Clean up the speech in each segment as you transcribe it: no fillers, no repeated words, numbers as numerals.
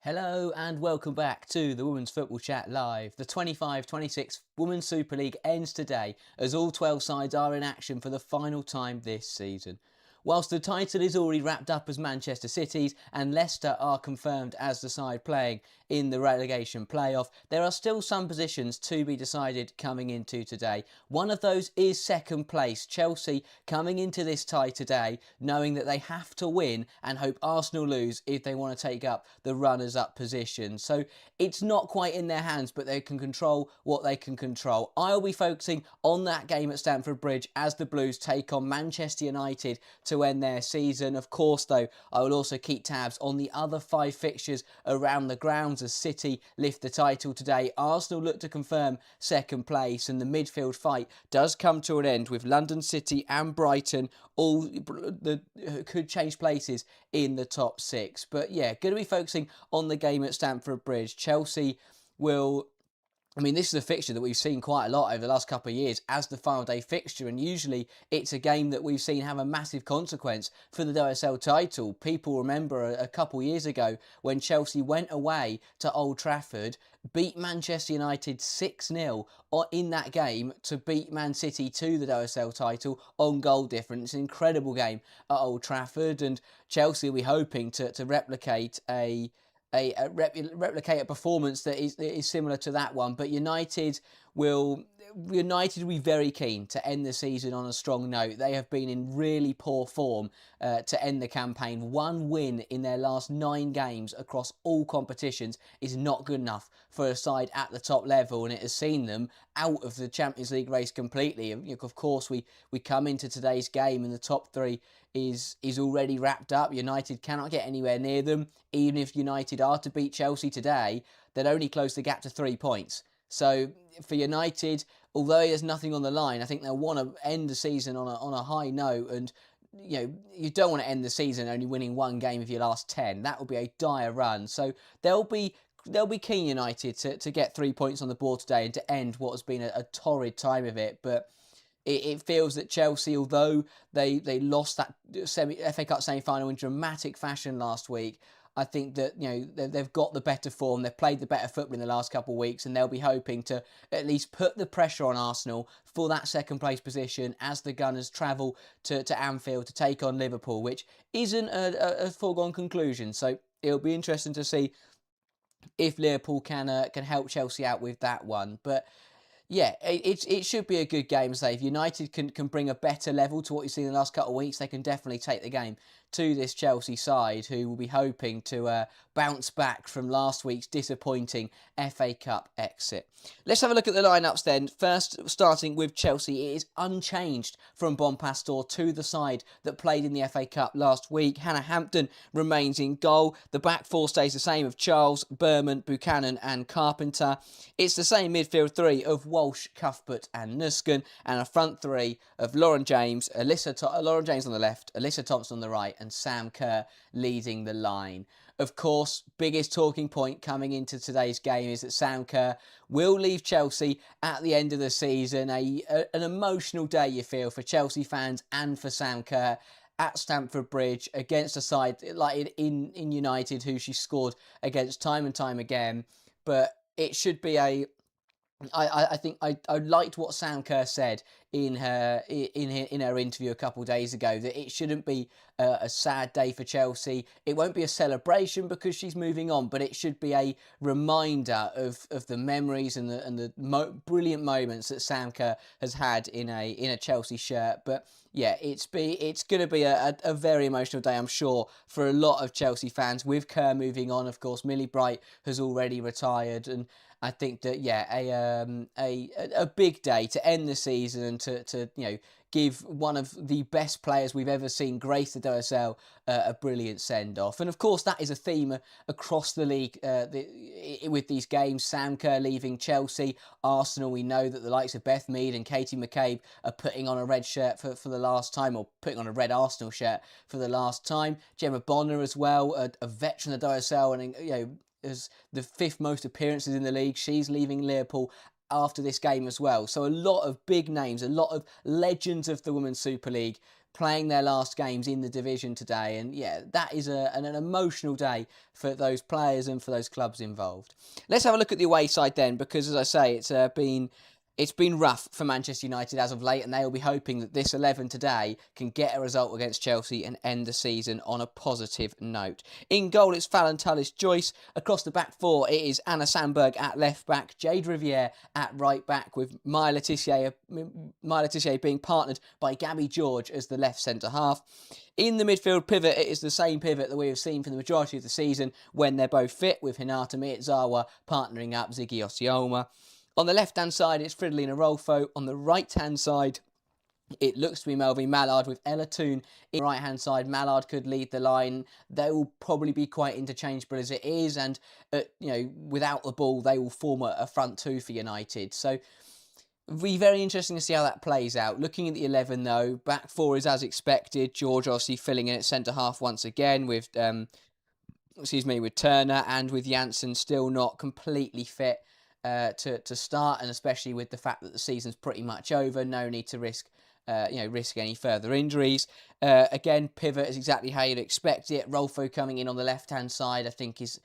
Hello and welcome back to the Women's Football Chat Live. The 25-26 Women's Super League ends today as all 12 sides are in action for the final time this season. Whilst the title is already wrapped up as Manchester City's and Leicester are confirmed as the side playing in the relegation playoff, there are still some positions to be decided coming into today. One of those is second place. Chelsea coming into this tie today knowing that they have to win and hope Arsenal lose if they want to take up the runners-up position. So it's not quite in their hands, but they can control what they can control. I'll be focusing on that game at Stamford Bridge as the Blues take on Manchester United to end their season. Of course, though, I will also keep tabs on the other 5 fixtures around the grounds as City lift the title today. Arsenal look to confirm second place, and the midfield fight does come to an end with London City and Brighton all could change places in the top 6. But yeah, going to be focusing on the game at Stamford Bridge. Chelsea will... this is a fixture that we've seen quite a lot over the last couple of years as the final day fixture, and usually it's a game that we've seen have a massive consequence for the WSL title. People remember a couple of years ago when Chelsea went away to Old Trafford, beat Manchester United 6-0 in that game to beat Man City to the WSL title on goal difference. An incredible game at Old Trafford, and Chelsea will be hoping to replicate replicate a performance that is similar to that one, but United will be very keen to end the season on a strong note. They have been in really poor form to end the campaign. 1 win in their last 9 games across all competitions is not good enough for a side at the top level, and it has seen them out of the Champions League race completely. Of course, we come into today's game and the top 3 is already wrapped up. United cannot get anywhere near them. Even if United are to beat Chelsea today, they'd only close the gap to 3 points. So for United, although there's nothing on the line, I think they'll want to end the season on a high note. And you don't want to end the season only winning 1 game of your last 10. That would be a dire run. So they'll be keen, United, to get 3 points on the board today and to end what has been a torrid time of it. But it feels that Chelsea, although they lost that FA Cup semi-final in dramatic fashion last week, I think that they've got the better form. They've played the better football in the last couple of weeks, and they'll be hoping to at least put the pressure on Arsenal for that second place position as the Gunners travel to Anfield to take on Liverpool, which isn't a foregone conclusion. So it'll be interesting to see if Liverpool can help Chelsea out with that one. But yeah, it should be a good game. So if United can bring a better level to what you've seen in the last couple of weeks, they can definitely take the game to this Chelsea side, who will be hoping to bounce back from last week's disappointing FA Cup exit. Let's have a look at the lineups then. First, starting with Chelsea, it is unchanged from Bonpastor to the side that played in the FA Cup last week. Hannah Hampton remains in goal. The back 4 stays the same of Charles, Berman, Buchanan and Carpenter. It's the same midfield 3 of Walsh, Cuthbert and Nusken, and a front 3 of Lauren James on the left, Alyssa Thompson on the right, and Sam Kerr leading the line. Of course, biggest talking point coming into today's game is that Sam Kerr will leave Chelsea at the end of the season. An emotional day, you feel, for Chelsea fans and for Sam Kerr at Stamford Bridge against a side like in United, who she scored against time and time again. But it should be I think I liked what Sam Kerr said in her interview a couple of days ago, that it shouldn't be a sad day for Chelsea. It won't be a celebration because she's moving on, but it should be a reminder of the memories and the brilliant moments that Sam Kerr has had in a Chelsea shirt. But yeah, it's going to be a very emotional day, I'm sure, for a lot of Chelsea fans. With Kerr moving on, of course, Millie Bright has already retired, and I think that a big day to end the season and to give one of the best players we've ever seen grace the WSL a brilliant send-off. And of course that is a theme across the league with these games. Sam Kerr leaving Chelsea. Arsenal, we know that the likes of Beth Mead and Katie McCabe are putting on a red shirt for the last time, or putting on a red Arsenal shirt for the last time. Gemma Bonner as well, a veteran of the WSL, and as the 5th most appearances in the league. She's leaving Liverpool after this game as well. So a lot of big names, a lot of legends of the Women's Super League playing their last games in the division today. And yeah, that is an emotional day for those players and for those clubs involved. Let's have a look at the away side then, because as I say, it's been rough for Manchester United as of late, and they will be hoping that this 11 today can get a result against Chelsea and end the season on a positive note. In goal, it's Fallon Tullis-Joyce. Across the back four, it is Anna Sandberg at left back, Jade Riviere at right back, with Maya Le Tissier being partnered by Gabby George as the left centre half. In the midfield pivot, it is the same pivot that we have seen for the majority of the season when they're both fit, with Hinata Miyazawa partnering up Ziggy Osioma. On the left-hand side, it's Fridolina Rolfo. On the right-hand side, it looks to be Melvin Mallard with Ella Toon. In the right-hand side, Mallard could lead the line. They will probably be quite interchangeable as it is, and without the ball, they will form a front two for United. So it'll be very interesting to see how that plays out. Looking at the 11, though, back four is as expected. George obviously filling in at centre-half once again with Turner, and with Janssen still not completely fit to start, and especially with the fact that the season's pretty much over, no need to risk any further injuries. Again, pivot is exactly how you'd expect it. Rolfo coming in on the left-hand side, I think, is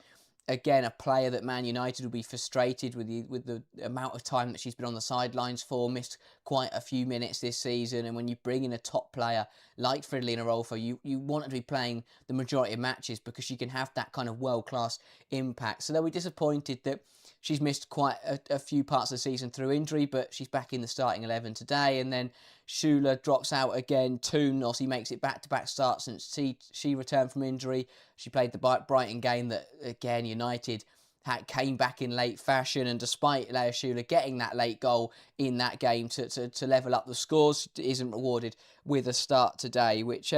again a player that Man United will be frustrated with the amount of time that she's been on the sidelines for. Missed quite a few minutes this season, and when you bring in a top player like Fridolina Rolfo, you want her to be playing the majority of matches because she can have that kind of world-class impact. So they'll be disappointed that she's missed quite a few parts of the season through injury, but she's back in the starting 11 today. And then Schuler drops out again. Toon obviously makes it back-to-back starts since she returned from injury. She played the Brighton game that, again, United came back in late fashion, and despite Leah Schuler getting that late goal in that game to level up the scores, isn't rewarded with a start today, which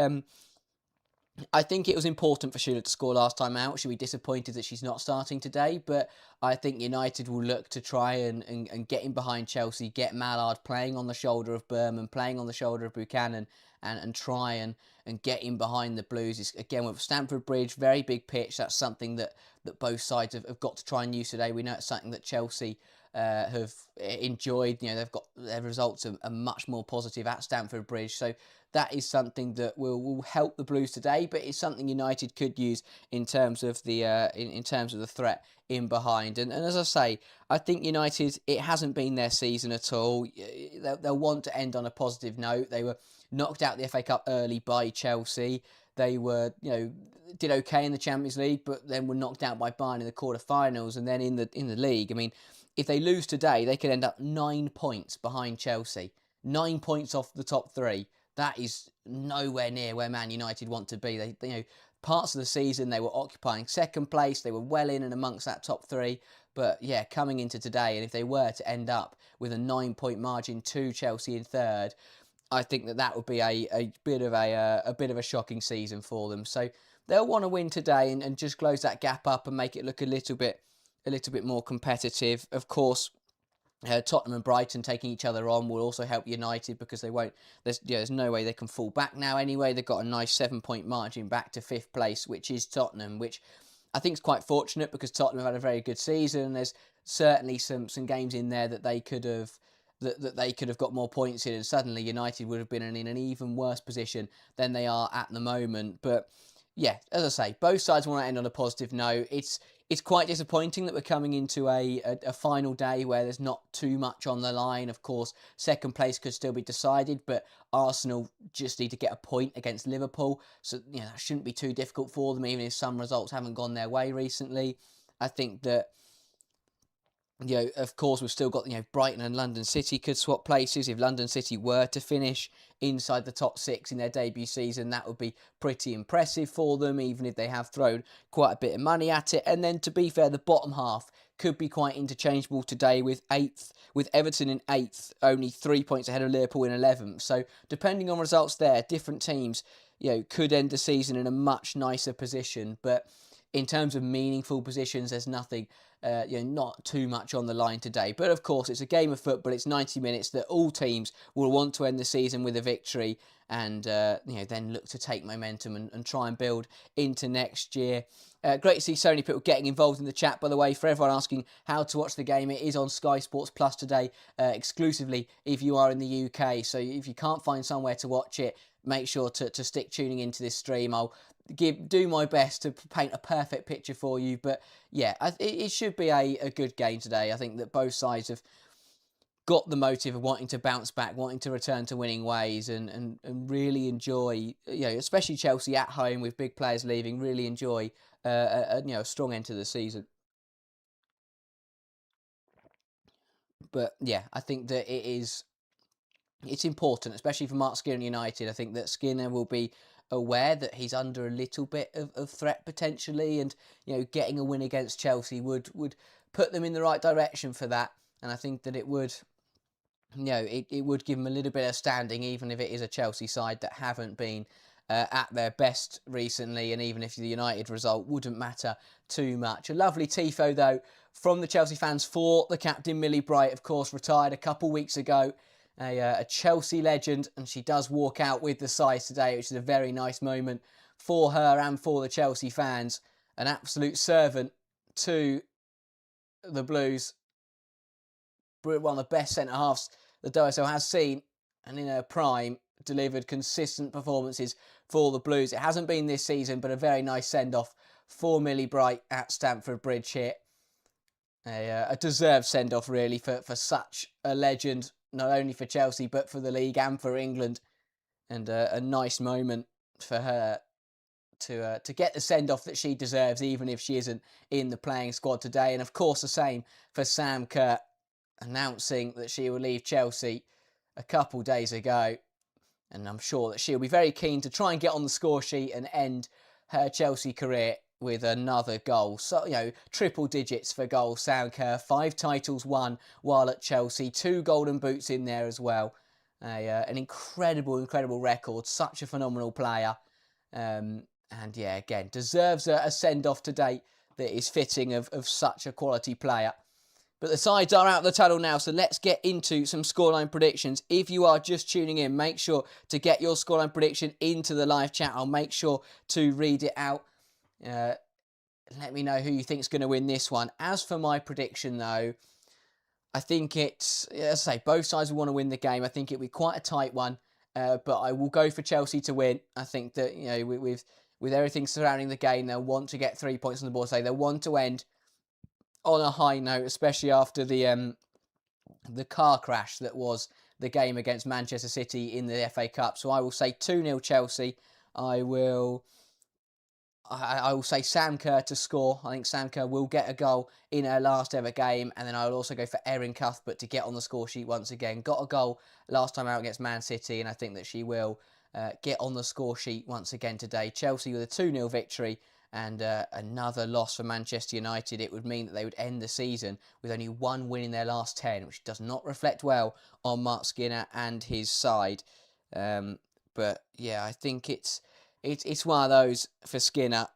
I think it was important for Schuler to score last time out. She'll be disappointed that she's not starting today, but I think United will look to try and get in behind Chelsea, get Mallard playing on the shoulder of Berman, playing on the shoulder of Buchanan, and try and get in behind the Blues. Again, with Stamford Bridge, very big pitch. That's something that both sides have got to try and use today. We know it's something that Chelsea have enjoyed. They've got their results are much more positive at Stamford Bridge, so that is something that will help the Blues today, but it's something United could use in terms of the in terms of the threat in behind. And as I say, I think United, it hasn't been their season at all. They'll want to end on a positive note. They were knocked out the FA Cup early by Chelsea. They were, did okay in the Champions League, but then were knocked out by Bayern in the quarterfinals, and then in the league. I mean, if they lose today, they could end up 9 points behind Chelsea, 9 points off the top three. That is nowhere near where Man United want to be. They parts of the season they were occupying second place. They were well in and amongst that top three. But yeah, coming into today, and if they were to end up with a 9-point margin to Chelsea in third, I think that would be a bit of a shocking season for them. So they'll want to win today and just close that gap up and make it look a little bit more competitive. Of course, Tottenham and Brighton taking each other on will also help United, because they won't. There's no way they can fall back now. Anyway, they've got a nice 7-point margin back to fifth place, which is Tottenham, which I think is quite fortunate because Tottenham have had a very good season. There's certainly some games in there that they could have got more points in, and suddenly United would have been in an even worse position than they are at the moment. But yeah, as I say, both sides want to end on a positive note. It's quite disappointing that we're coming into a final day where there's not too much on the line. Of course, second place could still be decided, but Arsenal just need to get a point against Liverpool. So, that shouldn't be too difficult for them, even if some results haven't gone their way recently. I think that, of course, we've still got, Brighton and London City could swap places. If London City were to finish inside the top six in their debut season, that would be pretty impressive for them, even if they have thrown quite a bit of money at it. And then, to be fair, the bottom half could be quite interchangeable today, with Everton in 8th, only 3 points ahead of Liverpool in 11th. So, depending on results there, different teams, could end the season in a much nicer position. But in terms of meaningful positions, there's nothing, not too much on the line today. But of course, it's a game of football. It's 90 minutes that all teams will want to end the season with a victory, and then look to take momentum and try and build into next year. Great to see so many people getting involved in the chat, by the way. For everyone asking how to watch the game, it is on Sky Sports Plus today, exclusively if you are in the UK. So if you can't find somewhere to watch it, make sure to stick tuning into this stream. I'll do my best to paint a perfect picture for you. But yeah, it should be a good game today. I think that both sides have got the motive of wanting to bounce back, wanting to return to winning ways, and really enjoy, especially Chelsea at home with big players leaving, really enjoy a strong end to the season. But yeah, I think that it's important, especially for Mark Skinner United. I think that Skinner will be aware that he's under a little bit of threat potentially, and getting a win against Chelsea would put them in the right direction for that. And I think that it would it would give them a little bit of standing, even if it is a Chelsea side that haven't been at their best recently, and even if the United result wouldn't matter too much. A lovely tifo, though, from the Chelsea fans for the captain, Millie Bright, of course, retired a couple weeks ago. A Chelsea legend, and she does walk out with the side today, which is a very nice moment for her and for the Chelsea fans. An absolute servant to the Blues. One of the best centre-halves the WSL has seen, and in her prime, delivered consistent performances for the Blues. It hasn't been this season, but a very nice send-off for Millie Bright at Stamford Bridge here. A deserved send-off, really, for such a legend, not only for Chelsea, but for the league and for England. And a nice moment for her to get the send-off that she deserves, even if she isn't in the playing squad today. And of course, the same for Sam Kerr, announcing that she will leave Chelsea a couple days ago. And I'm sure that she'll be very keen to try and get on the score sheet and end her Chelsea career with another goal. So, triple digits for goals. Sam Kerr, 5 titles won while at Chelsea, 2 golden boots in there as well. An incredible record. Such a phenomenal player. And yeah, again, deserves a send-off today that is fitting of such a quality player. But the sides are out of the tunnel now, so let's get into some scoreline predictions. If you are just tuning in, make sure to get your scoreline prediction into the live chat. I'll make sure to read it out. Let me know who you think is going to win this one. As for my prediction, though, I think it's, as I say, both sides will want to win the game. I think it'll be quite a tight one, but I will go for Chelsea to win. I think that, with everything surrounding the game, they'll want to get 3 points on the board. So they'll want to end on a high note, especially after the car crash that was the game against Manchester City in the FA Cup. So I will say 2-0 Chelsea. I will say Sam Kerr to score. I think Sam Kerr will get a goal in her last ever game. And then I will also go for Erin Cuthbert to get on the score sheet once again. Got a goal last time out against Man City, and I think that she will get on the score sheet once again today. Chelsea with a 2-0 victory. And another loss for Manchester United. It would mean that they would end the season with only 1 win in their last 10, which does not reflect well on Mark Skinner and his side. But yeah, I think it's one of those for Skinner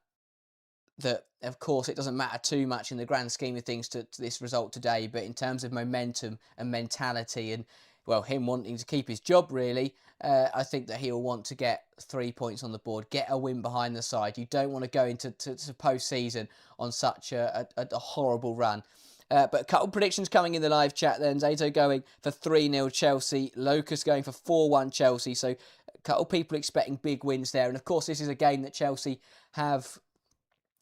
that, of course, it doesn't matter too much in the grand scheme of things to this result today. But in terms of momentum and mentality and, well, him wanting to keep his job, really, I think that he'll want to get 3 points on the board, get a win behind the side. You don't want to go into post-season on such a horrible run. But a couple of predictions coming in the live chat then. Zato going for 3-0 Chelsea. Locust going for 4-1 Chelsea. So a couple of people expecting big wins there. And of course, this is a game that Chelsea have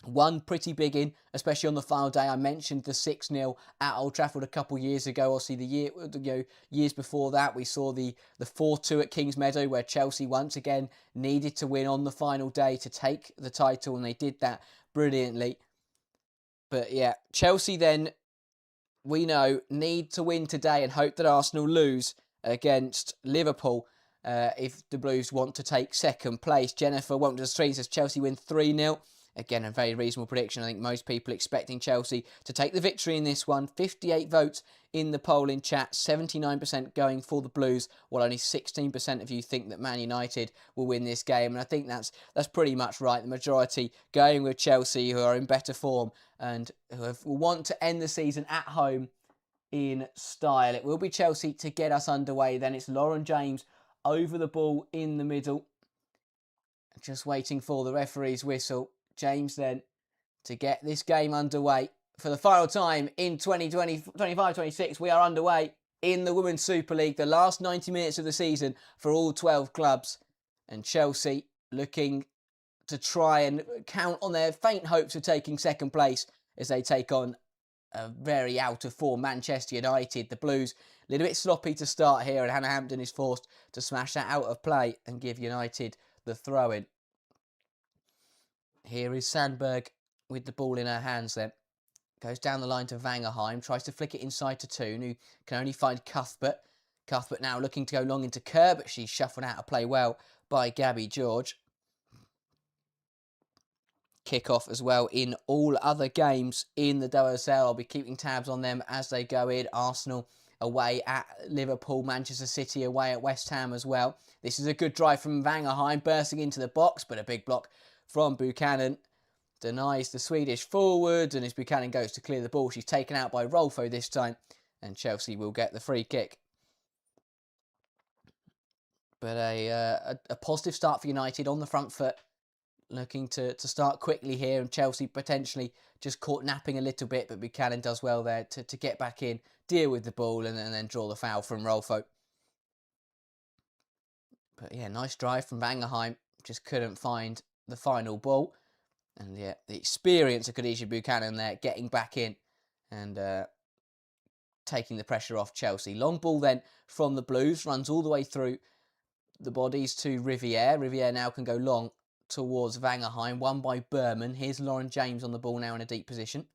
won pretty big in, especially on the final day. I mentioned the 6-0 at Old Trafford a couple of years ago. Obviously, years before that, we saw the 4-2 at Kings Meadow, where Chelsea once again needed to win on the final day to take the title, and they did that brilliantly. But yeah, Chelsea then, we know, need to win today and hope that Arsenal lose against Liverpool if the Blues want to take second place. Jennifer won't to the street, says Chelsea win 3-0. Again, a very reasonable prediction. I think most people expecting Chelsea to take the victory in this one. 58 votes in the poll in chat, 79% going for the Blues, while only 16% of you think that Man United will win this game. And I think that's pretty much right. The majority going with Chelsea, who are in better form and who want to end the season at home in style. It will be Chelsea to get us underway. Then it's Lauren James over the ball in the middle, just waiting for the referee's whistle. James then to get this game underway for the final time in 2025-26. We are underway in the Women's Super League, the last 90 minutes of the season for all 12 clubs. And Chelsea looking to try and count on their faint hopes of taking second place as they take on a very out of form Manchester United. The Blues a little bit sloppy to start here, and Hannah Hampton is forced to smash that out of play and give United the throw-in. Here is Sandberg with the ball in her hands then. Goes down the line to Vangerheim, tries to flick it inside to Toon, who can only find Cuthbert. Cuthbert now looking to go long into Kerr, but she's shuffled out of play well by Gabby George. Kick-off as well in all other games in the WSL. I'll be keeping tabs on them as they go in. Arsenal away at Liverpool, Manchester City away at West Ham as well. This is a good drive from Vangerheim, bursting into the box, but a big block from Buchanan. Denies the Swedish forward, and as Buchanan goes to clear the ball, she's taken out by Rolfo this time, and Chelsea will get the free kick. But a positive start for United on the front foot, looking to start quickly here, and Chelsea potentially just caught napping a little bit, but Buchanan does well there to get back in, deal with the ball, and then draw the foul from Rolfo. But yeah, nice drive from Vangerheim, just couldn't find the final ball. And yeah, the experience of Khadija Buchanan there, getting back in and taking the pressure off Chelsea. Long ball then from the Blues, runs all the way through the bodies to Riviere. Riviere now can go long towards Vangerheim, won by Berman. Here's Lauren James on the ball now in a deep position.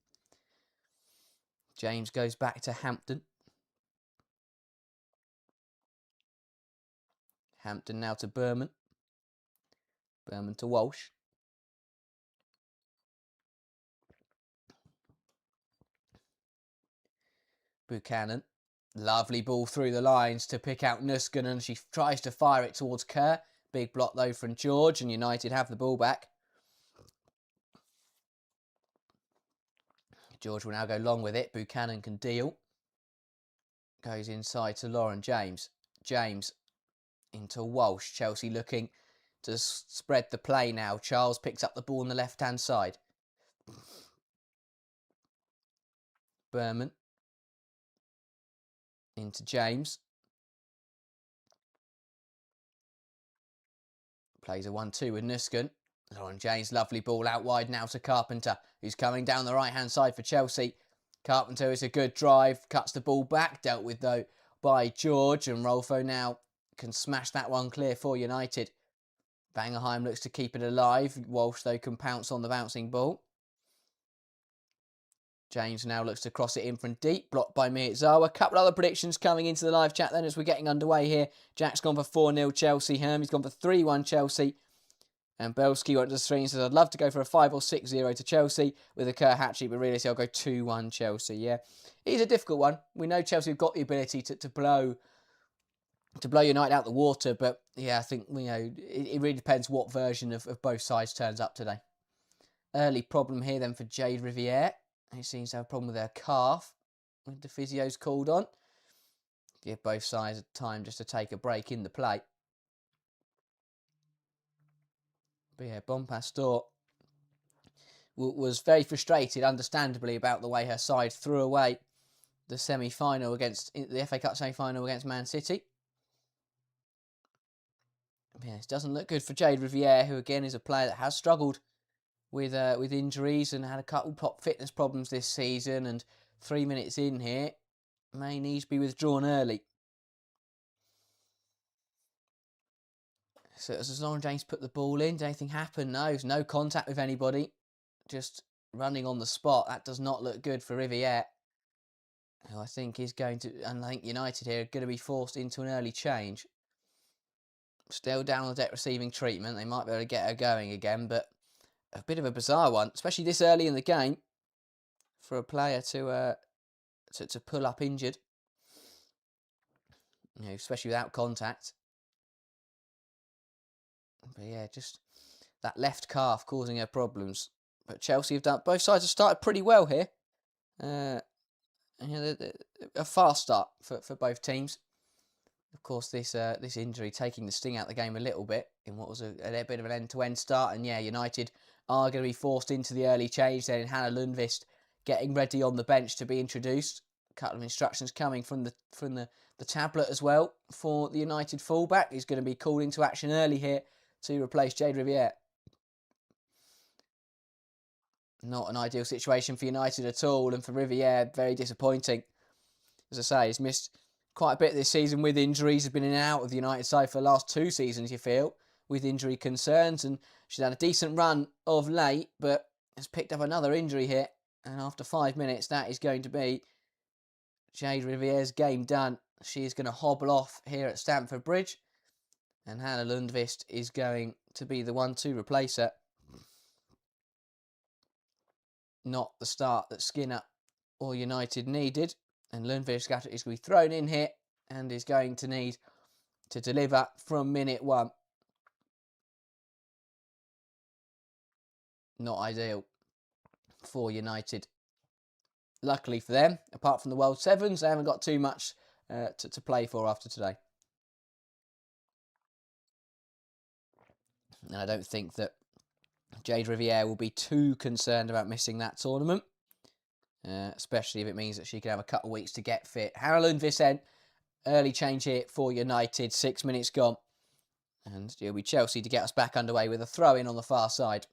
James goes back to Hampton. Hampton now to Berman. Berman to Walsh. Buchanan. Lovely ball through the lines to pick out Nuskanen. She tries to fire it towards Kerr. Big block though from George, and United have the ball back. George will now go long with it. Buchanan can deal. Goes inside to Lauren James. James into Walsh. Chelsea looking to spread the play now. Charles picks up the ball on the left-hand side. Berman. Into James. Plays a 1-2 with Nuskan. Lauren James, lovely ball out wide now to Carpenter, who's coming down the right-hand side for Chelsea. Carpenter is a good drive, cuts the ball back, dealt with though by George, and Rolfo now can smash that one clear for United. Vangerheim looks to keep it alive. Walsh though can pounce on the bouncing ball. James now looks to cross it in from deep, blocked by Miyazawa. A couple other predictions coming into the live chat then as we're getting underway here. Jack's gone for 4-0 Chelsea. Hermie's gone for 3-1 Chelsea. And Belsky went to the screen and says, I'd love to go for a 5 or 6-0 to Chelsea with a Kerr hat-trick, but realistically I'll go 2-1 Chelsea. Yeah, it is a difficult one. We know Chelsea have got the ability to blow United out the water, but yeah, I think it really depends what version of both sides turns up today. Early problem here then for Jade Riviere. He seems to have a problem with her calf, with the physios called on. Give both sides time just to take a break in the play. But yeah, Bonpastor was very frustrated, understandably, about the way her side threw away the semi-final against the FA Cup semi-final against Man City. Yeah, it doesn't look good for Jade Riviere, who again is a player that has struggled with injuries and had a couple of fitness problems this season, and 3 minutes in here may need to be withdrawn early. So as Lauren James put the ball in, did anything happen? No, there's no contact with anybody, just running on the spot. That does not look good for Riviere, who I think is going to, and I think United here are going to be forced into an early change. Still down on the deck receiving treatment. They might be able to get her going again, but a bit of a bizarre one, especially this early in the game, for a player to pull up injured. Especially without contact. But yeah, just that left calf causing her problems. But Chelsea have done, both sides have started pretty well here. A fast start for both teams. Of course, this injury taking the sting out of the game a little bit in what was a bit of an end-to-end start. And yeah, United are going to be forced into the early change then. Hannah Lundqvist getting ready on the bench to be introduced. A couple of instructions coming from the tablet as well for the United fullback. He's going to be called into action early here to replace Jade Riviere. Not an ideal situation for United at all, and for Riviere, very disappointing. As I say, he's missed quite a bit this season with injuries. He's been in and out of the United side for the last 2 seasons, you feel, with injury concerns, and she's had a decent run of late, but has picked up another injury here, and after 5 minutes, that is going to be Jade Riviere's game done. She is going to hobble off here at Stamford Bridge, and Hannah Lundqvist is going to be the one to replace her. Not the start that Skinner or United needed, and Lundqvist is going to be thrown in here and is going to need to deliver from minute 1. Not ideal for United. Luckily for them, apart from the World Sevens, they haven't got too much to play for after today. And I don't think that Jade Riviere will be too concerned about missing that tournament, especially if it means that she can have a couple of weeks to get fit. Hannah Lundqvist then, early change here for United, 6 minutes gone. And it'll be Chelsea to get us back underway with a throw-in on the far side.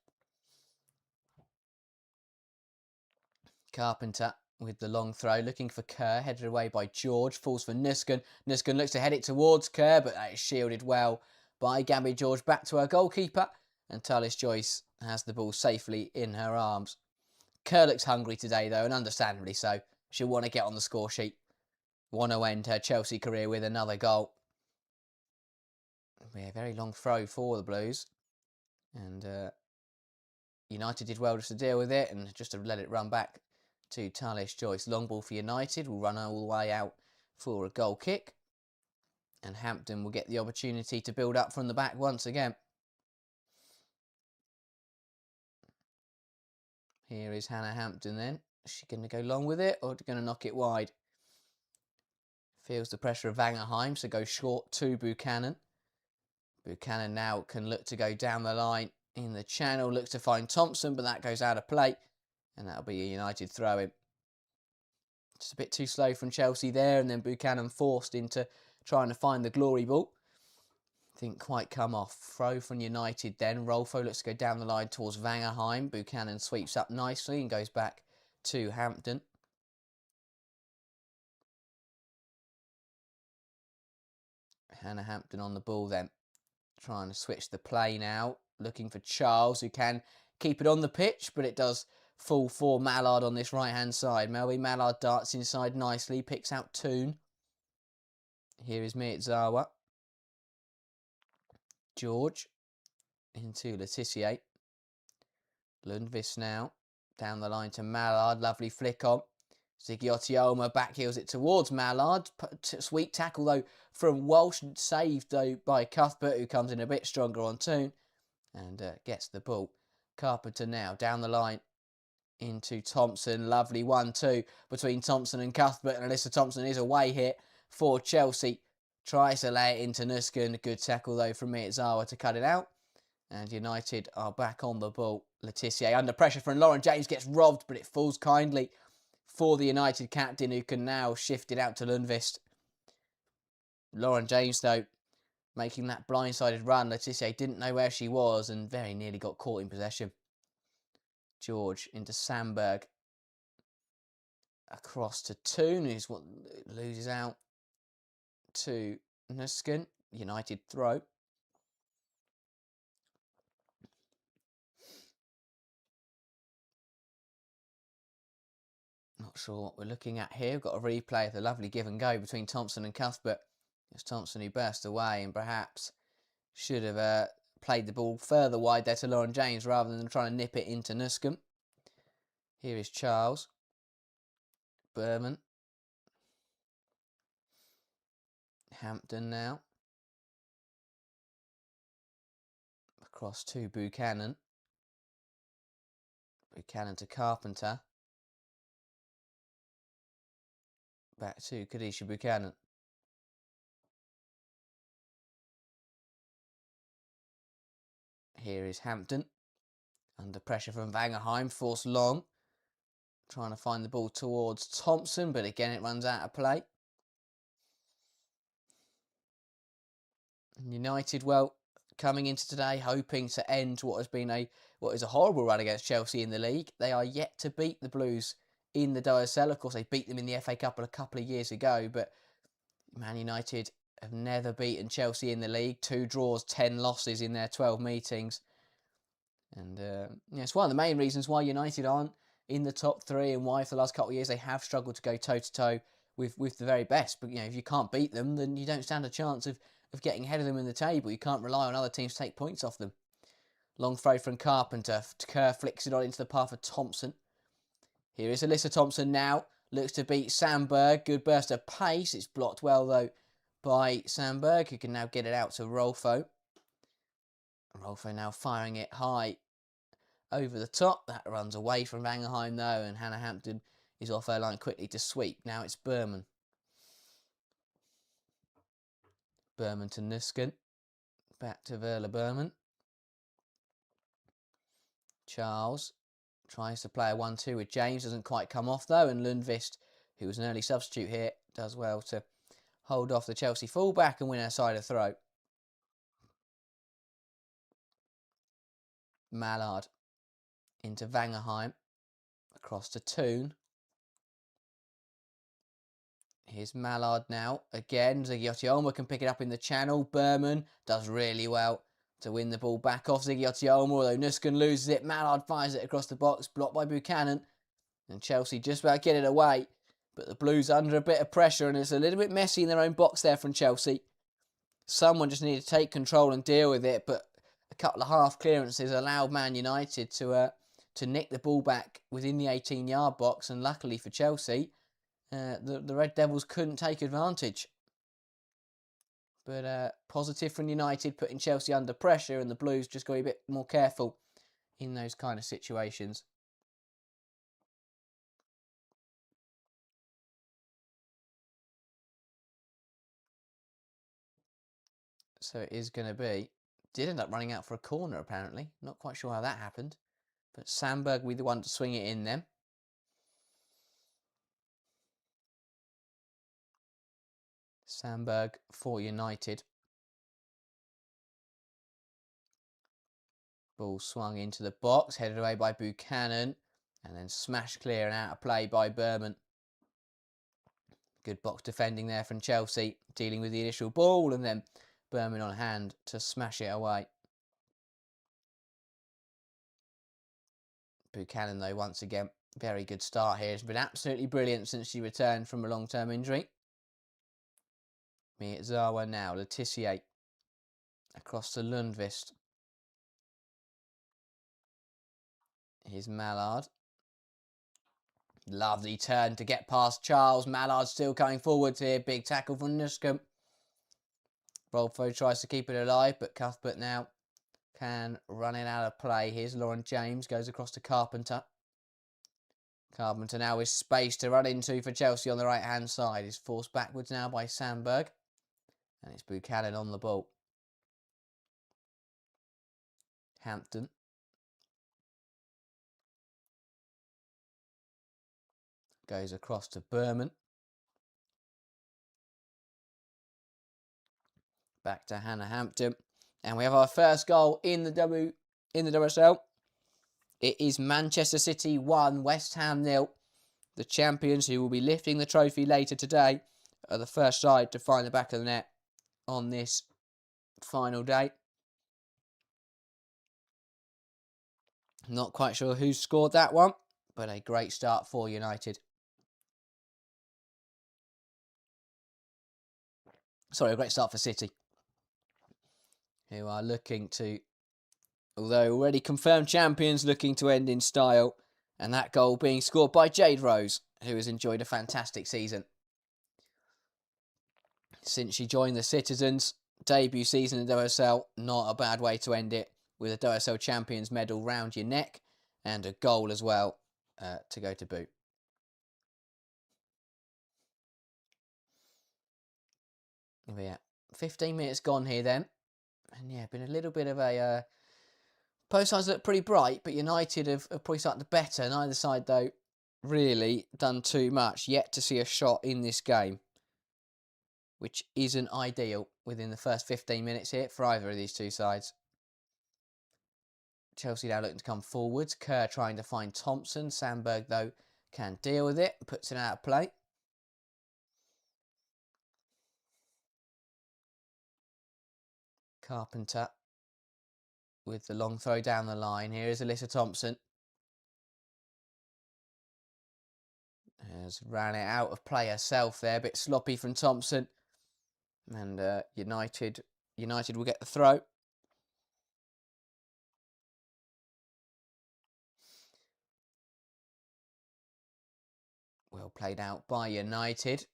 Carpenter with the long throw, looking for Kerr, headed away by George, falls for Nusken. Nusken looks to head it towards Kerr, but that is shielded well by Gabby George, back to her goalkeeper, and Talis Joyce has the ball safely in her arms. Kerr looks hungry today though, and understandably so. She'll want to get on the score sheet, want to end her Chelsea career with another goal. A very long throw for the Blues, and United did well just to deal with it and just to let it run back to Talis Joyce. Long ball for United, will run all the way out for a goal kick, and Hampton will get the opportunity to build up from the back once again. Here is Hannah Hampton then. Is she going to go long with it, or going to knock it wide? Feels the pressure of Vangerheim, so goes short to Buchanan. Buchanan now can look to go down the line in the channel, looks to find Thompson, but that goes out of play, and that'll be a United throw-in. Just a bit too slow from Chelsea there, and then Buchanan forced into trying to find the glory ball. Didn't quite come off. Throw from United then. Rolfo looks to go down the line towards Vangerheim. Buchanan sweeps up nicely and goes back to Hampton. Hannah Hampton on the ball then. Trying to switch the play now. Looking for Charles, who can keep it on the pitch, but it does fall for Mallard on this right-hand side. Melby Mallard darts inside nicely, picks out Toon. Here is Miyazawa. George into Letitia. Lundqvist now. Down the line to Mallard. Lovely flick on. Ziggy Otioma backheels it towards Mallard. Sweet tackle though from Walsh. Saved though by Cuthbert, who comes in a bit stronger on Toon and gets the ball. Carpenter now down the line into Thompson. Lovely 1-2 between Thompson and Cuthbert. And Alyssa Thompson is away here for Chelsea. Tries to lay it into Nusken. Good tackle though from Miyazawa to cut it out. And United are back on the ball. Letitia under pressure from Lauren James, gets robbed, but it falls kindly for the United captain, who can now shift it out to Lundqvist. Lauren James though, making that blindsided run. Letitia didn't know where she was and very nearly got caught in possession. George into Sandberg. Across to Toon, who's what loses out to Nusken. United throw. Not sure what we're looking at here. We've got a replay of the lovely give and go between Thompson and Cuthbert. It's Thompson who burst away and perhaps should have played the ball further wide there to Lauren James rather than trying to nip it into Nusken. Here is Charles. Berman. Hampton now. Across to Buchanan. Buchanan to Carpenter. Back to Kadisha Buchanan. Here is Hampton. Under pressure from Vangerheim. Forced long. Trying to find the ball towards Thompson, but again it runs out of play. United, well, coming into today, hoping to end what is a horrible run against Chelsea in the league. They are yet to beat the Blues in the WSL. Of course, they beat them in the FA Cup a couple of years ago, but Man United have never beaten Chelsea in the league. 2 draws, 10 losses in their 12 meetings. And it's one of the main reasons why United aren't in the top 3 and why for the last couple of years they have struggled to go toe-to-toe with the very best. But, if you can't beat them, then you don't stand a chance of getting ahead of them in the table. You can't rely on other teams to take points off them. Long throw from Carpenter. Kerr flicks it on into the path of Thompson. Here is Alyssa Thompson now. Looks to beat Sandberg. Good burst of pace. It's blocked well, though, by Sandberg, who can now get it out to Rolfo. Rolfo now firing it high over the top. That runs away from Vangerheim, though, and Hannah Hampton is off her line quickly to sweep. Now it's Berman. Berman to Nusken. Back to Verla Berman. Charles tries to play a 1-2 with James. Doesn't quite come off, though. And Lundqvist, who was an early substitute here, does well to hold off the Chelsea fullback and win her side of throw. Mallard into Vangerheim. Across to Toon. Here's Mallard now. Again, Ziggy can pick it up in the channel. Berman does really well to win the ball back off Ziggy, although Nusken loses it. Mallard fires it across the box, blocked by Buchanan. And Chelsea just about get it away. But the Blues under a bit of pressure, and it's a little bit messy in their own box there from Chelsea. Someone just needed to take control and deal with it, but a couple of half clearances allowed Man United to nick the ball back within the 18-yard box, and luckily for Chelsea, the Red Devils couldn't take advantage. But positive from United, putting Chelsea under pressure, and the Blues just got a bit more careful in those kind of situations. So it is going to be... Did end up running out for a corner, apparently. Not quite sure how that happened. But Sandberg will be the one to swing it in then. Sandberg for United. Ball swung into the box, headed away by Buchanan, and then smashed clear and out of play by Berman. Good box defending there from Chelsea, dealing with the initial ball, and then Berman on hand to smash it away. Buchanan, though, once again, very good start here. Has been absolutely brilliant since she returned from a long-term injury. Miyazawa now, Letitia. Across to Lundqvist. Here's Mallard. Lovely turn to get past Charles. Mallard still coming forwards here. Big tackle from Nusken. Rolfo tries to keep it alive, but Cuthbert now can run it out of play. Here's Lauren James. Goes across to Carpenter. Carpenter now with space to run into for Chelsea on the right-hand side. Is forced backwards now by Sandberg. And it's Buchanan on the ball. Hampton. Goes across to Berman. Back to Hannah Hampton. And we have our first goal in the WSL. It is Manchester City 1, West Ham 0. The champions, who will be lifting the trophy later today, are the first side to find the back of the net on this final day. Not quite sure who scored that one, but a great start for United. Sorry, a great start for City, who are looking to, although already confirmed champions, looking to end in style. And that goal being scored by Jade Rose, who has enjoyed a fantastic season. Since she joined the Citizens, debut season in WSL, not a bad way to end it, with a WSL Champions medal round your neck and a goal as well to go to boot. Yeah, 15 minutes gone here then. And yeah, been a little bit of a... Both sides look pretty bright, but United have probably started better. Neither side, though, really done too much. Yet to see a shot in this game. which isn't ideal within the first 15 minutes here for either of these two sides. Chelsea now looking to come forwards. Kerr trying to find Thompson. Sandberg, though, can deal with it. Puts it out of play. Carpenter with the long throw down the line. Here is Alyssa Thompson. Has ran it out of play herself there. A bit sloppy from Thompson. And United will get the throw. Well played out by United,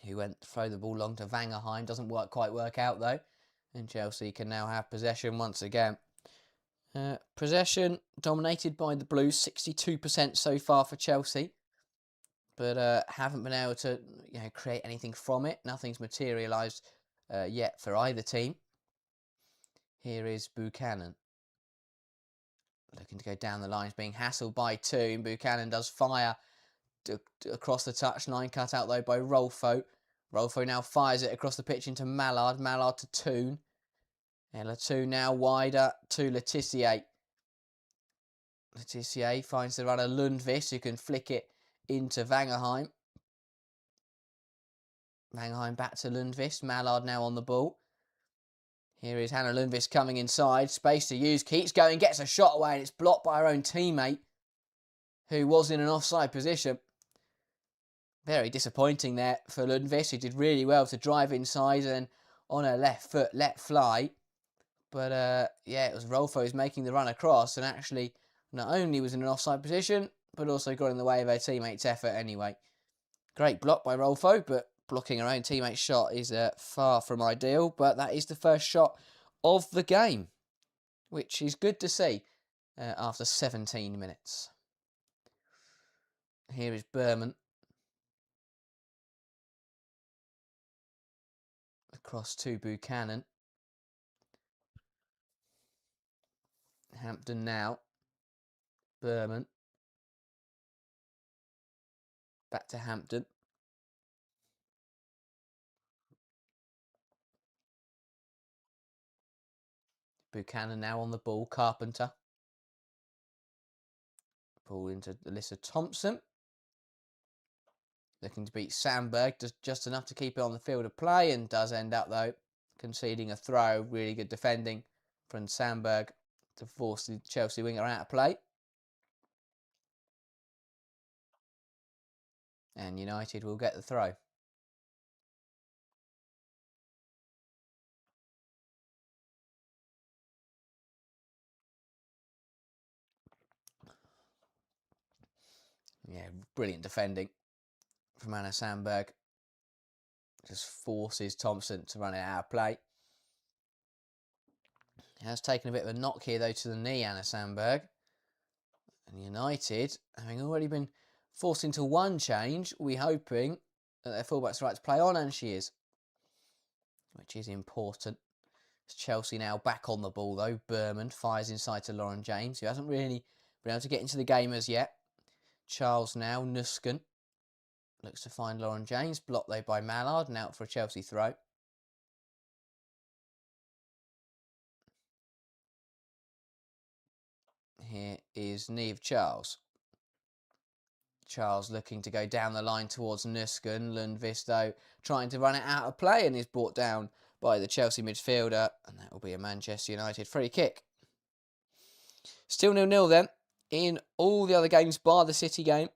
who went to throw the ball long to Vangerheim. Doesn't quite work out though. And Chelsea can now have possession once again. Possession dominated by the Blues, 62% so far for Chelsea. But haven't been able to create anything from it. Nothing's materialised yet for either team. Here is Buchanan. Looking to go down the lines, being hassled by Toon. Buchanan does fire across the touchline, cut out though by Rolfo. Rolfo now fires it across the pitch into Mallard. Mallard to Toon. Ella Toon now wider to Letitia. Letitia finds the runner Lundqvist, who can flick it into Vangerheim. Vangerheim back to Lundqvist. Mallard now on the ball. Here is Hannah Lundqvist coming inside. Space to use. Keeps going, gets a shot away, and it's blocked by her own teammate, who was in an offside position. Very disappointing there for Lundqvist, who did really well to drive inside and on her left foot let fly. But yeah, it was Rolfo who's making the run across, and actually not only was in an offside position, but also got in the way of her teammate's effort anyway. Great block by Rolfo, but blocking her own teammate's shot is far from ideal. But that is the first shot of the game, which is good to see after 17 minutes. Here is Berman. Across to Buchanan. Hampton now. Berman. Back to Hampton. Buchanan now on the ball. Carpenter. Ball into Alyssa Thompson. Looking to beat Sandberg. Just enough to keep it on the field of play, and does end up, though, conceding a throw. Really good defending from Sandberg to force the Chelsea winger out of play. And United will get the throw. Yeah, brilliant defending from Anna Sandberg. Just forces Thompson to run it out of play. Has taken a bit of a knock here, though, to the knee, Anna Sandberg. And United, having already been forced into one change, we're hoping that their fullback's right to play on, and she is, which is important. It's Chelsea now back on the ball, though. Berman fires inside to Lauren James, who hasn't really been able to get into the game as yet. Charles now. Nusken looks to find Lauren James. Blocked, though, by Mallard, and out for a Chelsea throw. Here is Niamh Charles. Charles looking to go down the line towards Nusken. Lundqvist, though, trying to run it out of play, and is brought down by the Chelsea midfielder, and that will be a Manchester United free kick. Still 0-0 then, in all the other games bar the City game.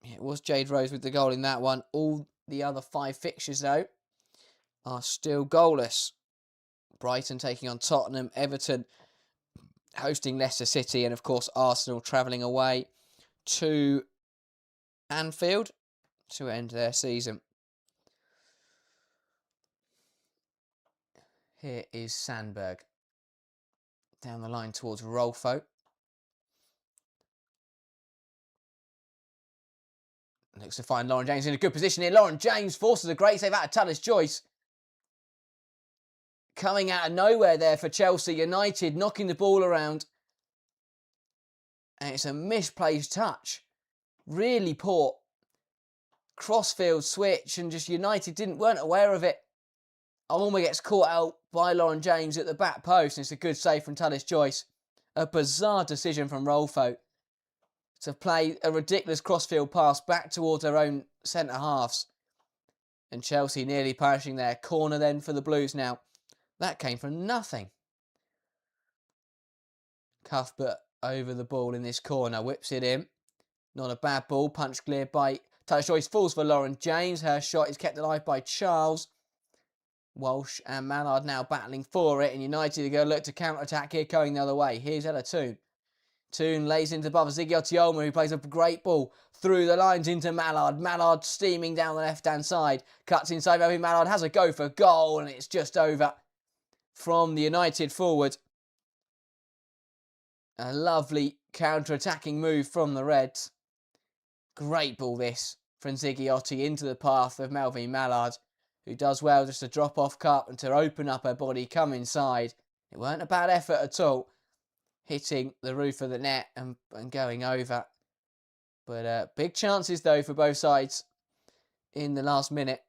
It was Jade Rose with the goal in that one. All the other 5 fixtures, though, are still goalless. Brighton taking on Tottenham, Everton hosting Leicester City, and of course Arsenal travelling away to Anfield to end their season. Here is Sandberg. Down the line towards Rolfo. Looks to find Lauren James in a good position here. Lauren James forces a great save out of Tallis Joyce. Coming out of nowhere there for Chelsea United, knocking the ball around. And it's a misplaced touch. Really poor crossfield switch, and just United weren't aware of it. Alma gets caught out by Lauren James at the back post, and it's a good save from Tullis Joyce. A bizarre decision from Rolfo to play a ridiculous crossfield pass back towards their own centre halves. And Chelsea nearly punishing their corner then for the Blues now. That came from nothing. Cuthbert over the ball in this corner, whips it in. Not a bad ball, punch cleared by Tullis Joyce, falls for Lauren James. Her shot is kept alive by Charles. Walsh and Mallard now battling for it, and United are going to look to counter-attack here, going the other way. Here's Ella Toon. Toon lays into above Ziggy Otioma, who plays a great ball through the lines into Mallard. Mallard steaming down the left-hand side. Cuts inside, Bobby Mallard has a go for goal, and it's just over from the United forward. A lovely counter-attacking move from the Reds. Great ball this from Ziggy Otti into the path of Melvin Mallard, who does well just to drop off Cup and to open up her body, come inside. It weren't a bad effort at all, hitting the roof of the net and going over. But big chances, though, for both sides in the last minute.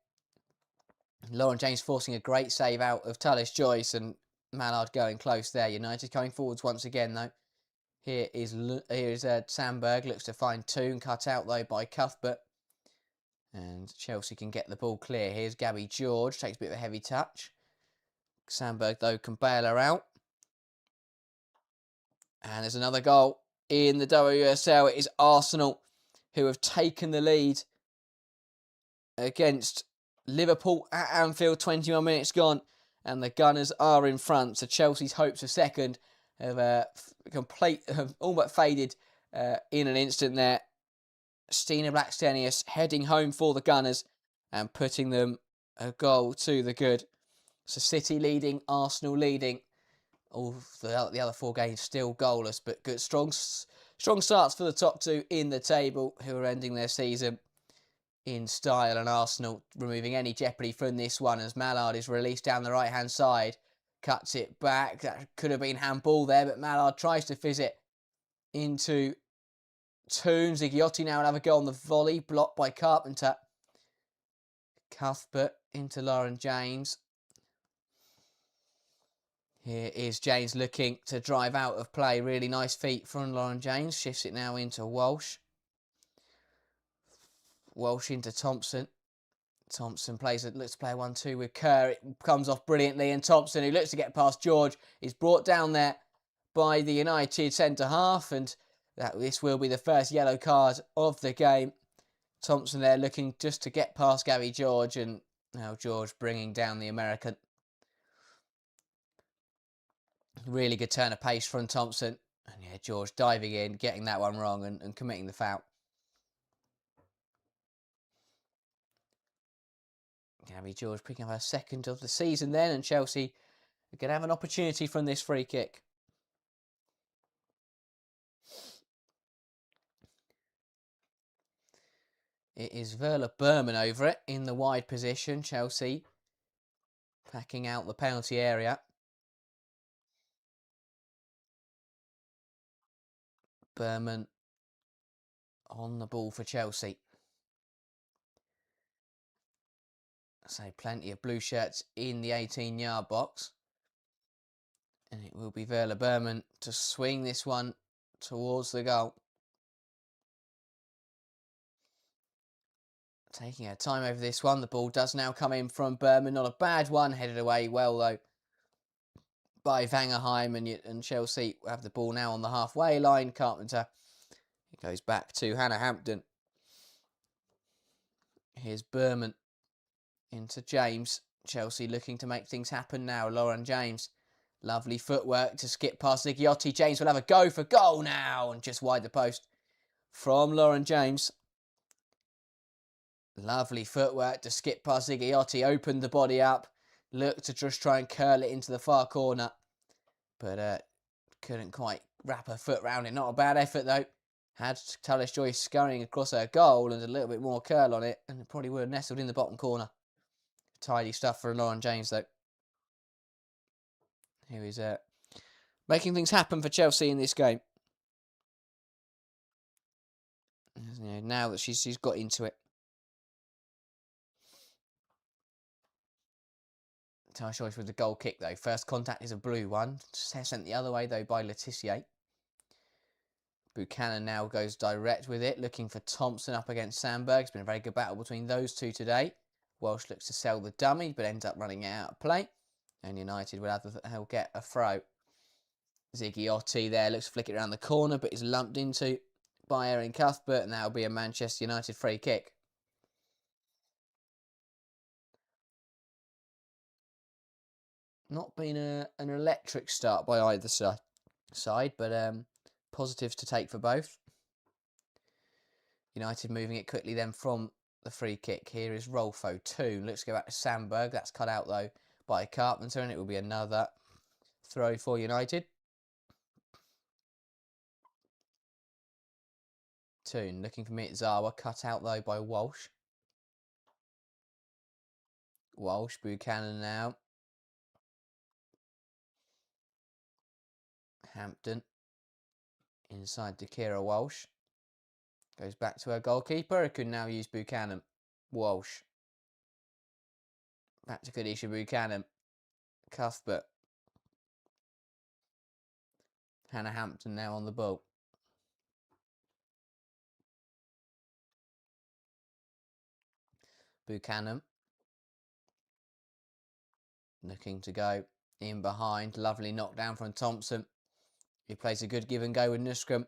Lauren James forcing a great save out of Tullis Joyce, and Mallard going close there. United coming forwards once again, though. Here is Sandberg, looks to find Toon, cut out, though, by Cuthbert. And Chelsea can get the ball clear. Here's Gabby George, takes a bit of a heavy touch. Sandberg, though, can bail her out. And there's another goal in the WSL. It is Arsenal who have taken the lead against Liverpool at Anfield. 21 minutes gone, and the Gunners are in front. So Chelsea's hopes of second have all but faded in an instant there. Stina Blackstenius heading home for the Gunners and putting them a goal to the good. So City leading, Arsenal leading. All the other four games still goalless, but good, strong starts for the top two in the table, who are ending their season in style. And Arsenal removing any jeopardy from this one as Mallard is released down the right-hand side. Cuts it back. That could have been handball there, but Mallard tries to fizz it into Toon. Zigiotti now will have a go on the volley, blocked by Carpenter. Cuthbert into Lauren James. Here is James looking to drive out of play. Really nice feet from Lauren James. Shifts it now into Walsh. Walsh into Thompson. Thompson looks to play 1-2 with Kerr. It comes off brilliantly, and Thompson, who looks to get past George, is brought down there by the United centre-half, and this will be the first yellow card of the game. Thompson there looking just to get past Gabby George, and now George bringing down the American. Really good turn of pace from Thompson. And yeah, George diving in, getting that one wrong and committing the foul. Gabby George picking up her second of the season then, and Chelsea are going to have an opportunity from this free kick. It is Verla Berman over it in the wide position. Chelsea packing out the penalty area. Berman on the ball for Chelsea. So plenty of blue shirts in the 18-yard box. And it will be Verla Berman to swing this one towards the goal. Taking her time over this one. The ball does now come in from Berman. Not a bad one. Headed away well, though, by Vangerheim. And Chelsea have the ball now on the halfway line. Carpenter. It goes back to Hannah Hampton. Here's Berman into James. Chelsea looking to make things happen now. Lauren James. Lovely footwork to skip past Zigiotti. James will have a go for goal now. And just wide the post from Lauren James. Lovely footwork to skip past Zigiotti. Opened the body up. Looked to just try and curl it into the far corner. But couldn't quite wrap her foot round it. Not a bad effort, though. Had Tullis Joyce scurrying across her goal and a little bit more curl on it, and it probably would have nestled in the bottom corner. Tidy stuff for Lauren James, though. Here is making things happen for Chelsea in this game. Now that she's got into it. Ty's choice with the goal kick though. First contact is a blue one. Sent the other way though by Letitia. Buchanan now goes direct with it, looking for Thompson up against Sandberg. It's been a very good battle between those two today. Welsh looks to sell the dummy, but ends up running it out of play. And United will get a throw. Ziggiotti there looks to flick it around the corner, but is lumped into by Erin Cuthbert, and that'll be a Manchester United free kick. Not been an electric start by either side, but positives to take for both. United moving it quickly then from the free kick. Here is Rolfo. Toon looks to go back to Sandberg. That's cut out though by Carpenter, and it will be another throw for United. Toon looking for Miyazawa. Cut out though by Walsh. Walsh, Buchanan now. Hampton inside to Kira Walsh. Goes back to her goalkeeper. It could now use Buchanan. Walsh. Back to Kadisha Buchanan. Cuthbert. Hannah Hampton now on the ball. Buchanan. Looking to go in behind. Lovely knockdown from Thompson. He plays a good give and go with Nuscrum.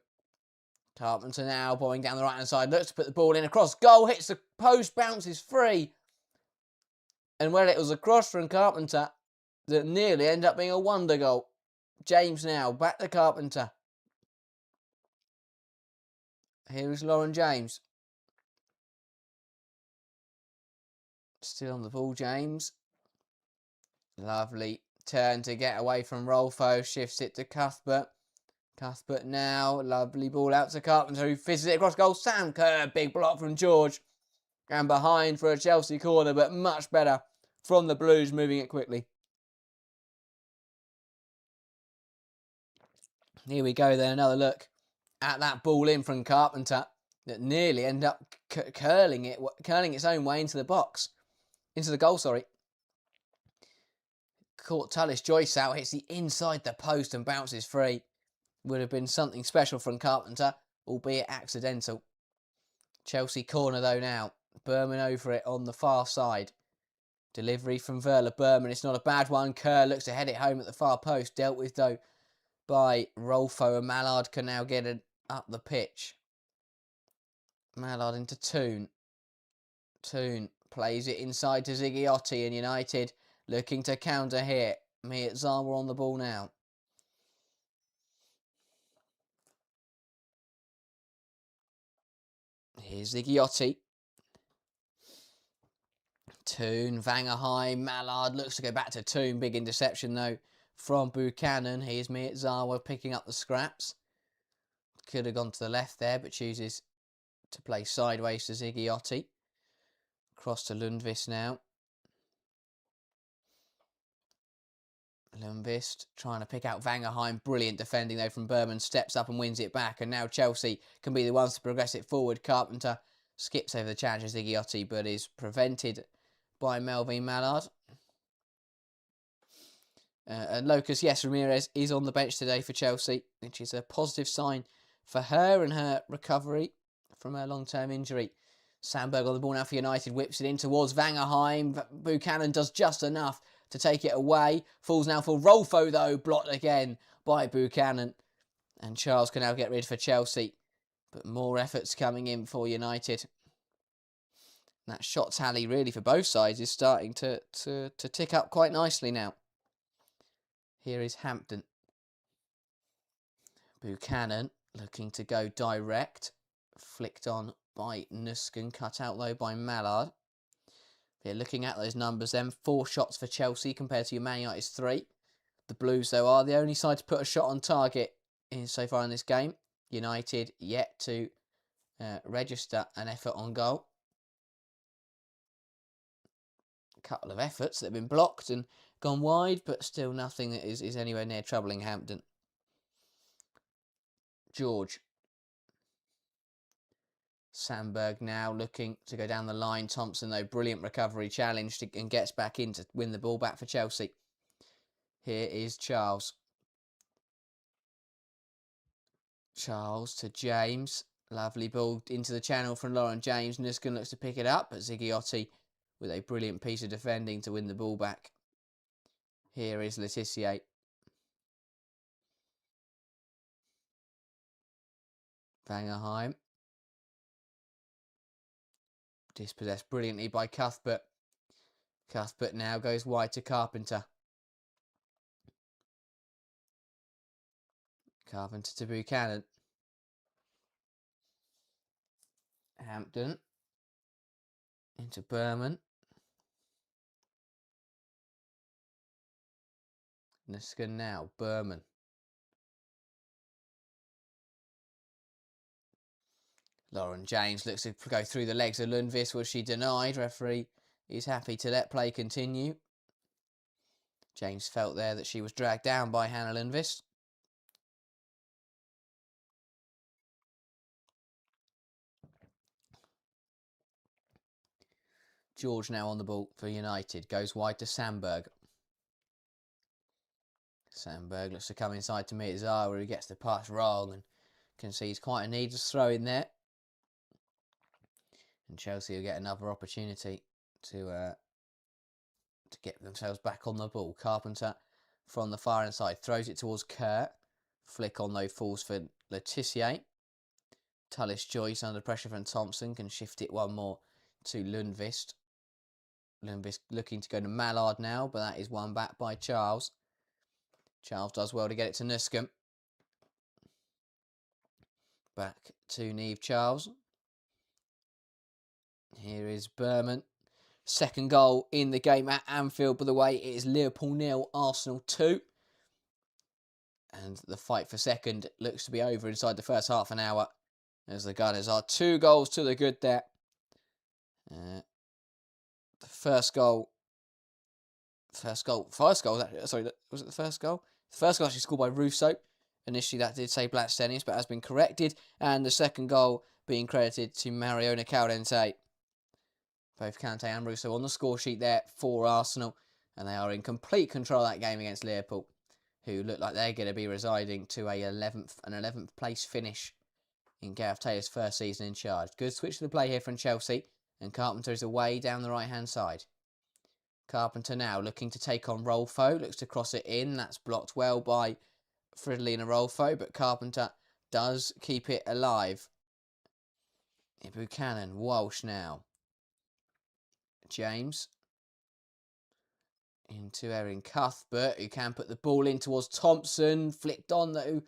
Carpenter now bowling down the right hand side. Looks to put the ball in across goal. Hits the post. Bounces free. And well, it was a cross from Carpenter that nearly ended up being a wonder goal. James now back to Carpenter. Here is Lauren James. Still on the ball, James. Lovely turn to get away from Rolfo. Shifts it to Cuthbert. Cuthbert now. Lovely ball out to Carpenter, who fizzes it across goal. Sam Kerr. Big block from George. And behind for a Chelsea corner, but much better from the Blues, moving it quickly. Here we go then. Another look at that ball in from Carpenter that nearly ended up curling its own way into the box. Into the goal, sorry. Caught Tullis Joyce out, hits the inside the post and bounces free. Would have been something special from Carpenter, albeit accidental. Chelsea corner though now. Berman over it on the far side. Delivery from Verla Berman. It's not a bad one. Kerr looks to head it home at the far post. Dealt with though by Rolfo, and Mallard can now get it up the pitch. Mallard into Toon. Toon plays it inside to Ziggiotti, and United looking to counter here. Miyazawa on the ball now. Here's Ziggiotti. Toon, Vangerheim, Mallard looks to go back to Toon. Big interception though from Buchanan. Here's Miyazawa picking up the scraps. Could have gone to the left there, but chooses to play sideways to Ziggiotti. Cross to Lundqvist now. Lundqvist trying to pick out Vangerheim. Brilliant defending though from Berman. Steps up and wins it back. And now Chelsea can be the ones to progress it forward. Carpenter skips over the challenge of Ziggiotti, but is prevented by Melvin Mallard. And Locus, yes, Ramirez is on the bench today for Chelsea, which is a positive sign for her and her recovery from her long-term injury. Sandberg on the ball now for United, whips it in towards Vangerheim. Buchanan does just enough to take it away. Falls now for Rolfo though, blocked again by Buchanan. And Charles can now get rid for Chelsea. But more efforts coming in for United. That shot tally really for both sides is starting to tick up quite nicely now. Here is Hampton. Buchanan looking to go direct. Flicked on by Nusken, cut out though by Mallard. They're looking at those numbers then. 4 shots for Chelsea compared to your Man United's 3. The Blues though are the only side to put a shot on target so far in this game. United yet to register an effort on goal. A couple of efforts that have been blocked and gone wide, but still nothing that is anywhere near troubling Hampton. George. Sandberg now looking to go down the line. Thompson, though, brilliant recovery challenge and gets back in to win the ball back for Chelsea. Here is Charles. Charles to James. Lovely ball into the channel from Lauren James. Nuskin looks to pick it up, but Ziggiotti with a brilliant piece of defending to win the ball back. Here is Letitia. Vangerheim. Dispossessed brilliantly by Cuthbert. Cuthbert now goes wide to Carpenter. Carpenter to Buchanan. Hampton. Into Berman. Nuskin now. Berman. Lauren James looks to go through the legs of Lundqvist. Was she denied? Referee is happy to let play continue. James felt there that she was dragged down by Hannah Lundqvist. George now on the ball for United. Goes wide to Sandberg. Sandberg looks to come inside to meet Zara, where he gets the pass wrong and concedes quite a needless throw in there. And Chelsea will get another opportunity to get themselves back on the ball. Carpenter from the far inside throws it towards Kerr. Flick on though falls for Letitia. Tullis Joyce under pressure from Thompson can shift it one more to Lundqvist. Lundqvist looking to go to Mallard now, but that is won back by Charles. Charles does well to get it to Nuskin. Back to Niamh Charles. Here is Berman. Second goal in the game at Anfield, by the way. It is Liverpool 0, Arsenal 2. And the fight for second looks to be over inside the first half an hour, as the Gunners are 2 goals to the good there. The first goal, sorry, was it the first goal? The first goal actually scored by Russo. Initially that did say Blackstenius, but has been corrected. And the second goal being credited to Mariona Caldente. Both Kante and Russo on the score sheet there for Arsenal. And they are in complete control of that game against Liverpool, who look like they're going to be residing to an 11th place finish in Gareth Taylor's first season in charge. Good switch to the play here from Chelsea. And Carpenter is away down the right-hand side. Carpenter now looking to take on Rolfo. Looks to cross it in. That's blocked well by Fridolina Rolfo, but Carpenter does keep it alive. Buchanan, Walsh now. James. Into Erin Cuthbert, who can put the ball in towards Thompson. Flicked on though.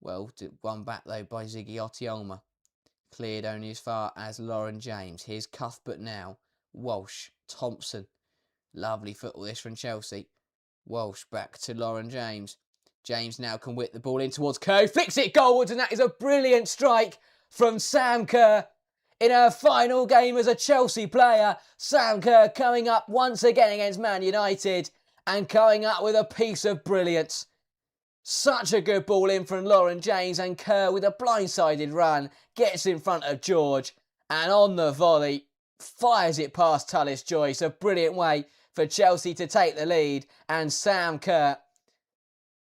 Well, one back though by Ziggiotti Olma. Cleared only as far as Lauren James. Here's Cuthbert now. Walsh, Thompson. Lovely football this from Chelsea. Walsh back to Lauren James. James now can whip the ball in towards Kerr. Flicks it goalwards, and that is a brilliant strike from Sam Kerr. In her final game as a Chelsea player, Sam Kerr coming up once again against Man United and coming up with a piece of brilliance. Such a good ball in from Lauren James, and Kerr with a blindsided run gets in front of George and on the volley fires it past Tullis Joyce. A brilliant way for Chelsea to take the lead, and Sam Kerr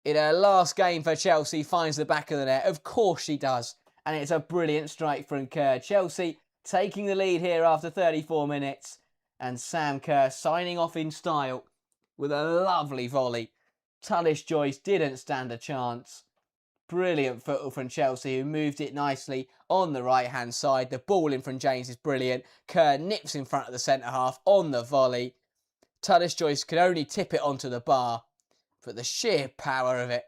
in her last game for Chelsea finds the back of the net. Of course she does, and it's a brilliant strike from Kerr. Chelsea taking the lead here after 34 minutes, and Sam Kerr signing off in style with a lovely volley. Tullis Joyce didn't stand a chance. Brilliant football from Chelsea, who moved it nicely on the right-hand side. The ball in from James is brilliant. Kerr nips in front of the centre-half on the volley. Tullis Joyce can only tip it onto the bar, but the sheer power of it,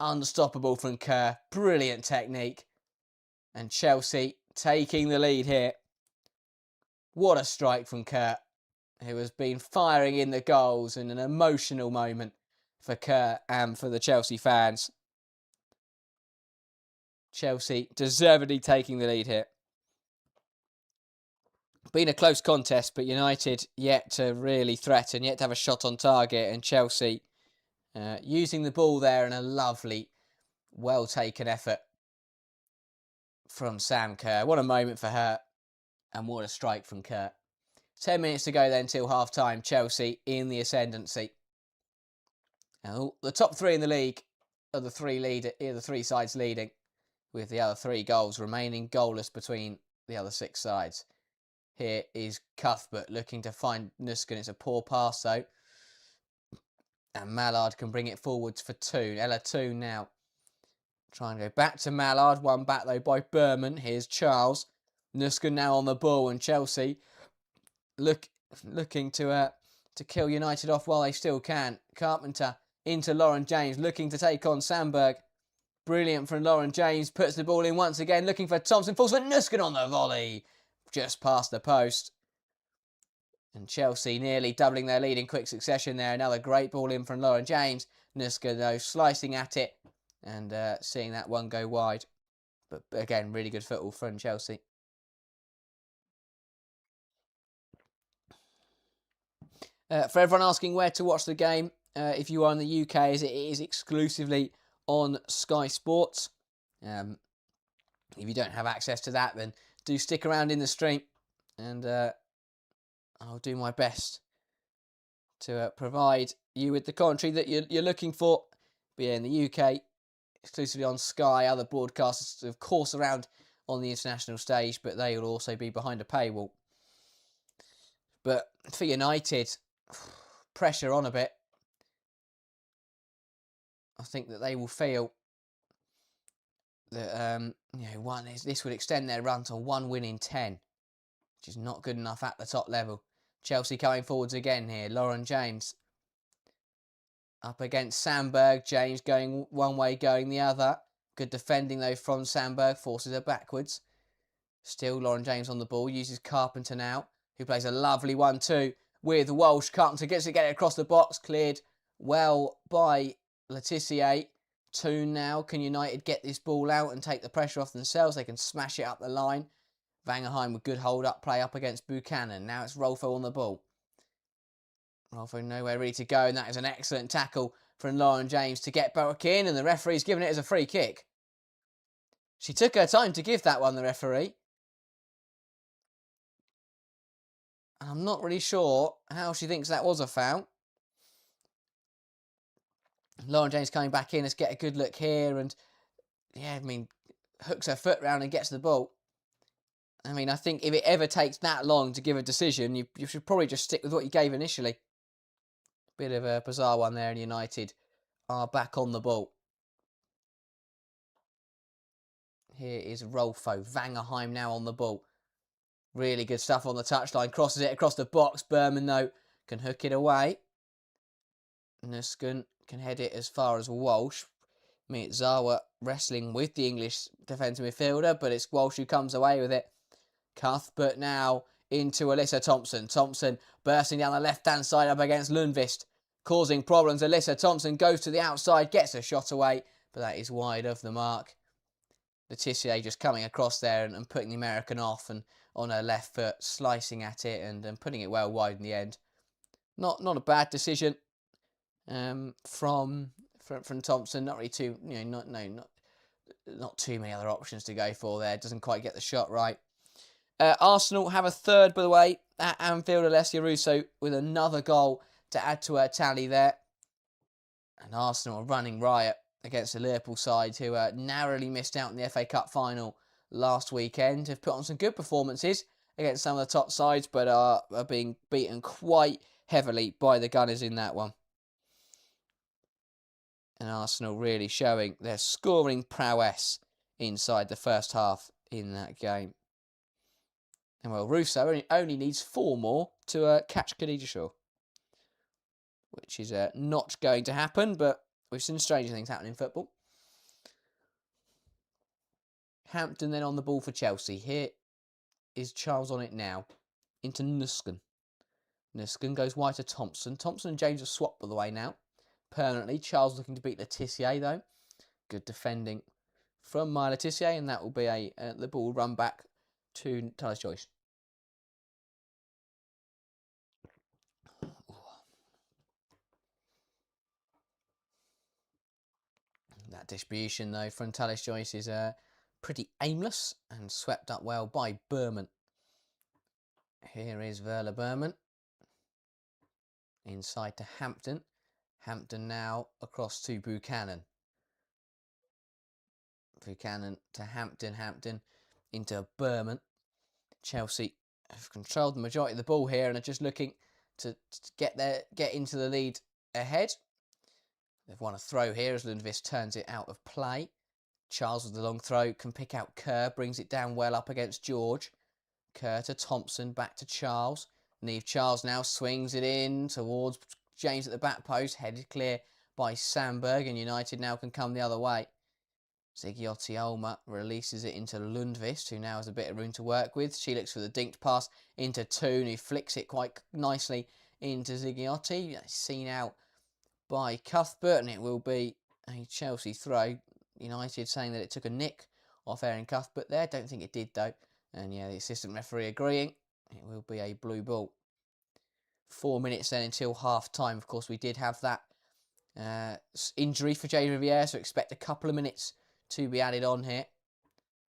unstoppable from Kerr. Brilliant technique. And Chelsea taking the lead here. What a strike from Kerr, who has been firing in the goals in an emotional moment for Kerr and for the Chelsea fans. Chelsea deservedly taking the lead here. Been a close contest, but United yet to really threaten, yet to have a shot on target, and Chelsea using the ball there in a lovely, well-taken effort from Sam Kerr. What a moment for her. And what a strike from Kerr. 10 minutes to go then till half time. Chelsea in the ascendancy. Now, the top three in the league are the three sides leading, with the other 3 goals remaining goalless between the other 6 sides. Here is Cuthbert looking to find Nusken. It's a poor pass though. And Mallard can bring it forwards for Toon. Ella Toon now. Trying to go back to Mallard. One back though by Berman. Here's Charles. Nusken now on the ball, and Chelsea looking to kill United off while they still can. Carpenter into Lauren James, looking to take on Sandberg. Brilliant from Lauren James. Puts the ball in once again, looking for Thompson. Falls for Nusken on the volley. Just past the post. And Chelsea nearly doubling their lead in quick succession there. Another great ball in from Lauren James. Nusken, though, slicing at it and seeing that one go wide. But again, really good football from Chelsea. For everyone asking where to watch the game, if you are in the UK, it is exclusively on Sky Sports. If you don't have access to that, then do stick around in the stream, and I'll do my best to provide you with the commentary that you're looking for. But yeah, in the UK, exclusively on Sky. Other broadcasters, of course, around on the international stage, but they will also be behind a paywall. But for United, pressure on a bit. I think that they will feel that this would extend their run to 1 win in 10, which is not good enough at the top level. Chelsea coming forwards again here. Lauren James up against Sandberg. James going one way, going the other. Good defending though from Sandberg, forces her backwards. Still Lauren James on the ball, uses Carpenter now, who plays a lovely 1-2 with Walsh. Carpenter gets to get it across the box, cleared well by Letitia. Toon now. Can United get this ball out and take the pressure off themselves? They can smash it up the line. Vangerheim with good hold-up play up against Buchanan. Now it's Rolfo on the ball. Rolfo nowhere ready to go, and that is an excellent tackle from Lauren James to get back in, and the referee's given it as a free kick. She took her time to give that one, the referee. And I'm not really sure how she thinks that was a foul. Lauren James coming back in. Let's get a good look here, and yeah, hooks her foot round and gets the ball. I think if it ever takes that long to give a decision, you should probably just stick with what you gave initially. Bit of a bizarre one there, and United are back on the ball. Here is Rolfo. Vangerheim now on the ball. Really good stuff on the touchline. Crosses it across the box. Berman, though, can hook it away. Nusken can head it as far as Walsh. It's Zawa wrestling with the English defensive midfielder, but it's Walsh who comes away with it. Cuthbert now into Alyssa Thompson. Thompson bursting down the left-hand side up against Lundqvist, causing problems. Alyssa Thompson goes to the outside, gets a shot away, but that is wide of the mark. Letitia just coming across there and putting the American off, and on her left foot, slicing at it and putting it well wide in the end. Not a bad decision from Thompson. Not really too, not too many other options to go for there. Doesn't quite get the shot right. Arsenal have a third, by the way, at Anfield. Alessia Russo with another goal to add to her tally there. And Arsenal are running riot against the Liverpool side, who narrowly missed out in the FA Cup final last weekend. Have put on some good performances against some of the top sides, but are being beaten quite heavily by the Gunners in that one. And Arsenal really showing their scoring prowess inside the first half in that game. And well, Russo only needs 4 more to catch Khadija Shaw, which is not going to happen, but we've seen stranger things happen in football. Hampton then on the ball for Chelsea. Here is Charles on it now. Into Nusken. Nusken goes wide to Thompson. Thompson and James have swapped, by the way, now. Permanently. Charles looking to beat Letitia, though. Good defending from Letitia, and that will be the ball run back to Tyler's Joyce. That distribution, though, from Talis Joyce is pretty aimless and swept up well by Berman. Here is Werler Berman. Inside to Hampton. Hampton now across to Buchanan. Buchanan to Hampton. Hampton into Berman. Chelsea have controlled the majority of the ball here and are just looking to get into the lead ahead. They've won a throw here as Lundqvist turns it out of play. Charles with the long throw can pick out Kerr, brings it down well up against George. Kerr to Thompson, back to Charles. Neve Charles now swings it in towards James at the back post, headed clear by Sandberg, and United now can come the other way. Zigiotti Olma releases it into Lundqvist, who now has a bit of room to work with. She looks for the dinked pass into Toon, who flicks it quite nicely into Zigiotti. Seen out by Cuthbert, and it will be a Chelsea throw. United saying that it took a nick off Erin Cuthbert there. Don't think it did, though. And yeah, the assistant referee agreeing. It will be a blue ball. 4 minutes then until half-time. Of course, we did have that injury for Jay Riviere, so expect a couple of minutes to be added on here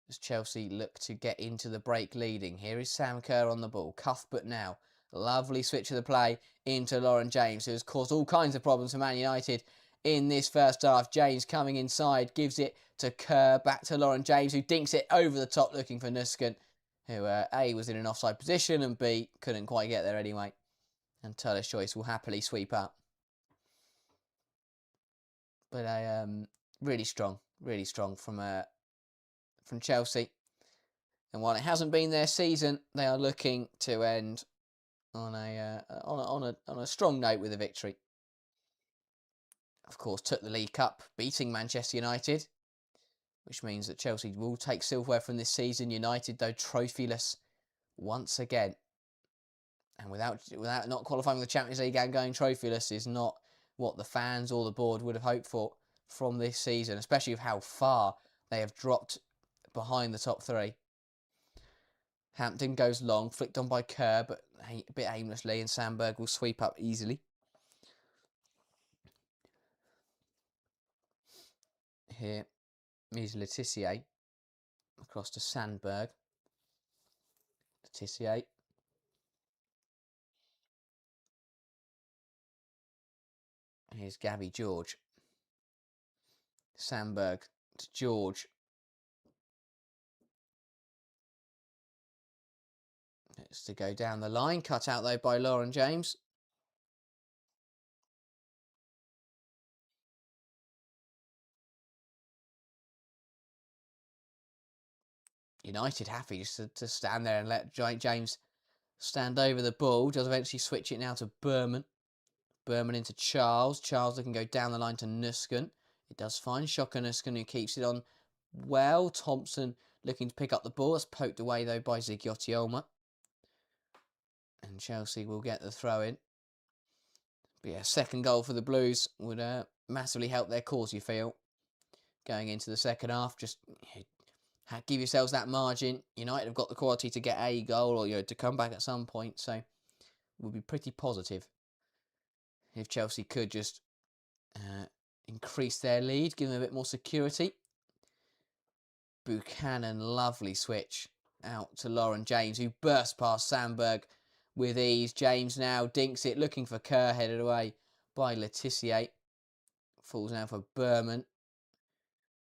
as Chelsea look to get into the break leading. Here is Sam Kerr on the ball. Cuthbert now. Lovely switch of the play into Lauren James, who has caused all kinds of problems for Man United in this first half. James coming inside, gives it to Kerr, back to Lauren James, who dinks it over the top looking for Nusken, who A, was in an offside position, and B, couldn't quite get there anyway. And Turler's Choice will happily sweep up. But really strong from Chelsea. And while it hasn't been their season, they are looking to end on a strong note with a victory. Of course, took the League Cup, beating Manchester United, which means that Chelsea will take silverware from this season. United, though, trophyless once again. And without not qualifying for the Champions League and going trophyless is not what the fans or the board would have hoped for from this season, especially with how far they have dropped behind the top three. Hampton goes long, flicked on by Kerr, but a bit aimlessly, and Sandberg will sweep up easily. Here is Letitia across to Sandberg. Letitia. Here's Gabby George. Sandberg to George. It's to go down the line. Cut out, though, by Lauren James. United happy just to stand there and let James stand over the ball. Does eventually switch it now to Berman. Berman into Charles. Charles looking to go down the line to Nusken. It does find Shocker Nusken, who keeps it on well. Thompson looking to pick up the ball. It's poked away, though, by Zigiotti Olma. And Chelsea will get the throw in. But yeah, second goal for the Blues would massively help their cause, you feel. Going into the second half, just give yourselves that margin. United have got the quality to get a goal or to come back at some point, so we'll be pretty positive if Chelsea could just increase their lead, give them a bit more security. Buchanan, lovely switch out to Lauren James, who burst past Sandberg with ease. James now dinks it, looking for Kerr, headed away by Letitia. Falls now for Berman.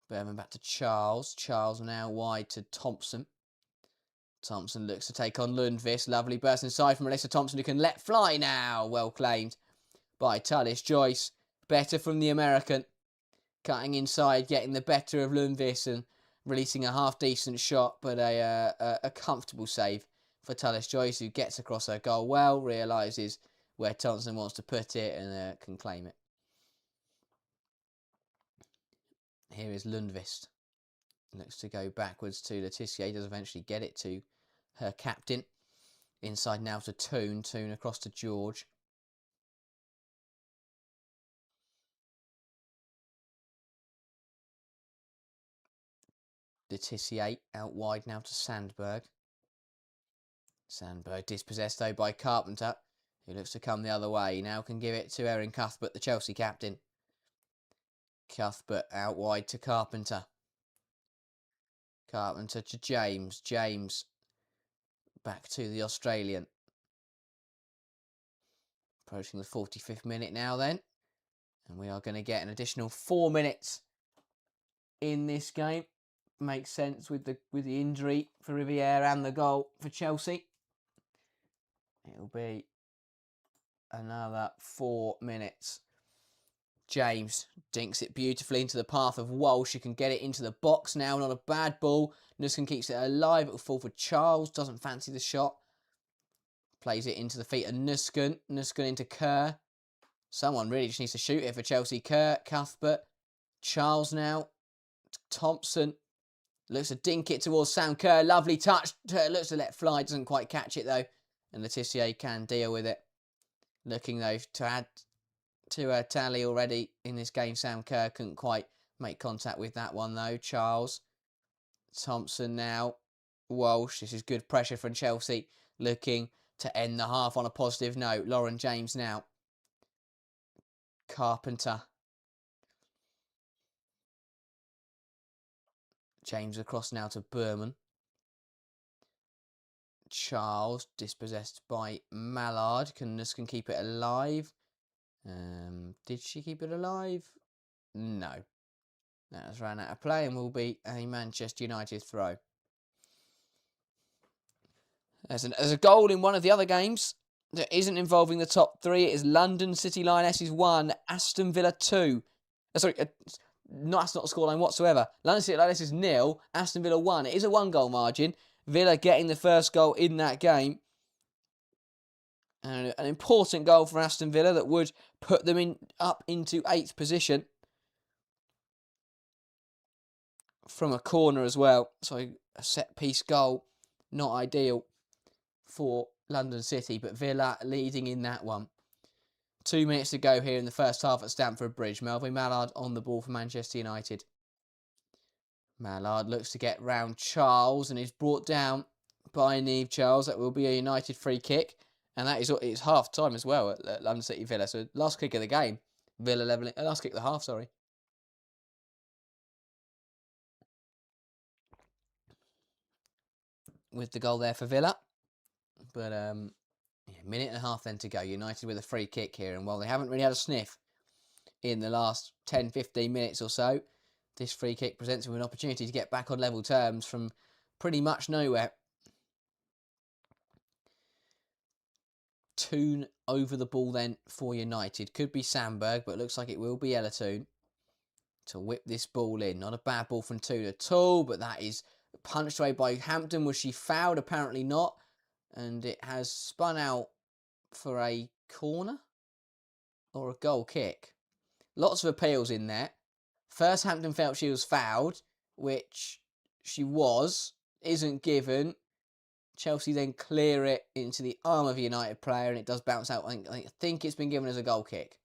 Berman back to Charles. Charles now wide to Thompson. Thompson looks to take on Lundqvist. Lovely burst inside from Melissa Thompson, who can let fly now. Well claimed by Tullis Joyce. Better from the American. Cutting inside, getting the better of Lundqvist and releasing a half-decent shot, but a comfortable save for Tullis Joyce, who gets across her goal well, realises where Thompson wants to put it and can claim it. Here is Lundqvist. Looks to go backwards to Letitia. Does eventually get it to her captain. Inside now to Toon. Toon across to George. Letitia out wide now to Sandberg. Sandberg dispossessed, though, by Carpenter, who looks to come the other way. Now can give it to Erin Cuthbert, the Chelsea captain. Cuthbert out wide to Carpenter. Carpenter to James. James back to the Australian. Approaching the 45th minute now then. And we are going to get an additional 4 minutes in this game. Makes sense with the injury for Riviere and the goal for Chelsea. It'll be another 4 minutes. James dinks it beautifully into the path of Walsh. You can get it into the box now. Not a bad ball. Nuskin keeps it alive. It will fall for Charles. Doesn't fancy the shot. Plays it into the feet of Nuskin. Nuskin into Kerr. Someone really just needs to shoot it for Chelsea. Kerr, Cuthbert. Charles now. Thompson. Looks to dink it towards Sam Kerr. Lovely touch. Looks to let fly. Doesn't quite catch it though. And Letitia can deal with it. Looking though to add to her tally already in this game. Sam Kerr couldn't quite make contact with that one though. Charles. Thompson now. Walsh. This is good pressure from Chelsea. Looking to end the half on a positive note. Lauren James now. Carpenter. James across now to Berman. Charles dispossessed by Mallard. Can keep it alive. Did she keep it alive? No. That has ran out of play and will be a Manchester United throw. There's a goal in one of the other games that isn't involving the top three. It is London City Lionesses 1, Aston Villa 2. That's not a scoreline whatsoever. London City Lionesses 0, Aston Villa 1. It is a 1-goal margin. Villa getting the first goal in that game. And an important goal for Aston Villa that would put them up into 8th position. From a corner as well. So a set-piece goal. Not ideal for London City, but Villa leading in that one. 2 minutes to go here in the first half at Stamford Bridge. Melvin Mallard on the ball for Manchester United. Mallard looks to get round Charles and is brought down by Niamh Charles. That will be a United free kick. And that is it's half time as well at London City Villa. So last kick of the game. Villa levelling. Last kick of the half, sorry. With the goal there for Villa. But minute and a half then to go. United with a free kick here. And while they haven't really had a sniff in the last 10-15 minutes or so, this free kick presents them with an opportunity to get back on level terms from pretty much nowhere. Toon over the ball then for United. Could be Sandberg, but it looks like it will be Ellertoon to whip this ball in. Not a bad ball from Toon at all, but that is punched away by Hampton. Was she fouled? Apparently not. And it has spun out for a corner or a goal kick. Lots of appeals in there. First, Hampton felt she was fouled, which she was. Isn't given. Chelsea then clear it into the arm of a United player and it does bounce out. I think it's been given as a goal kick.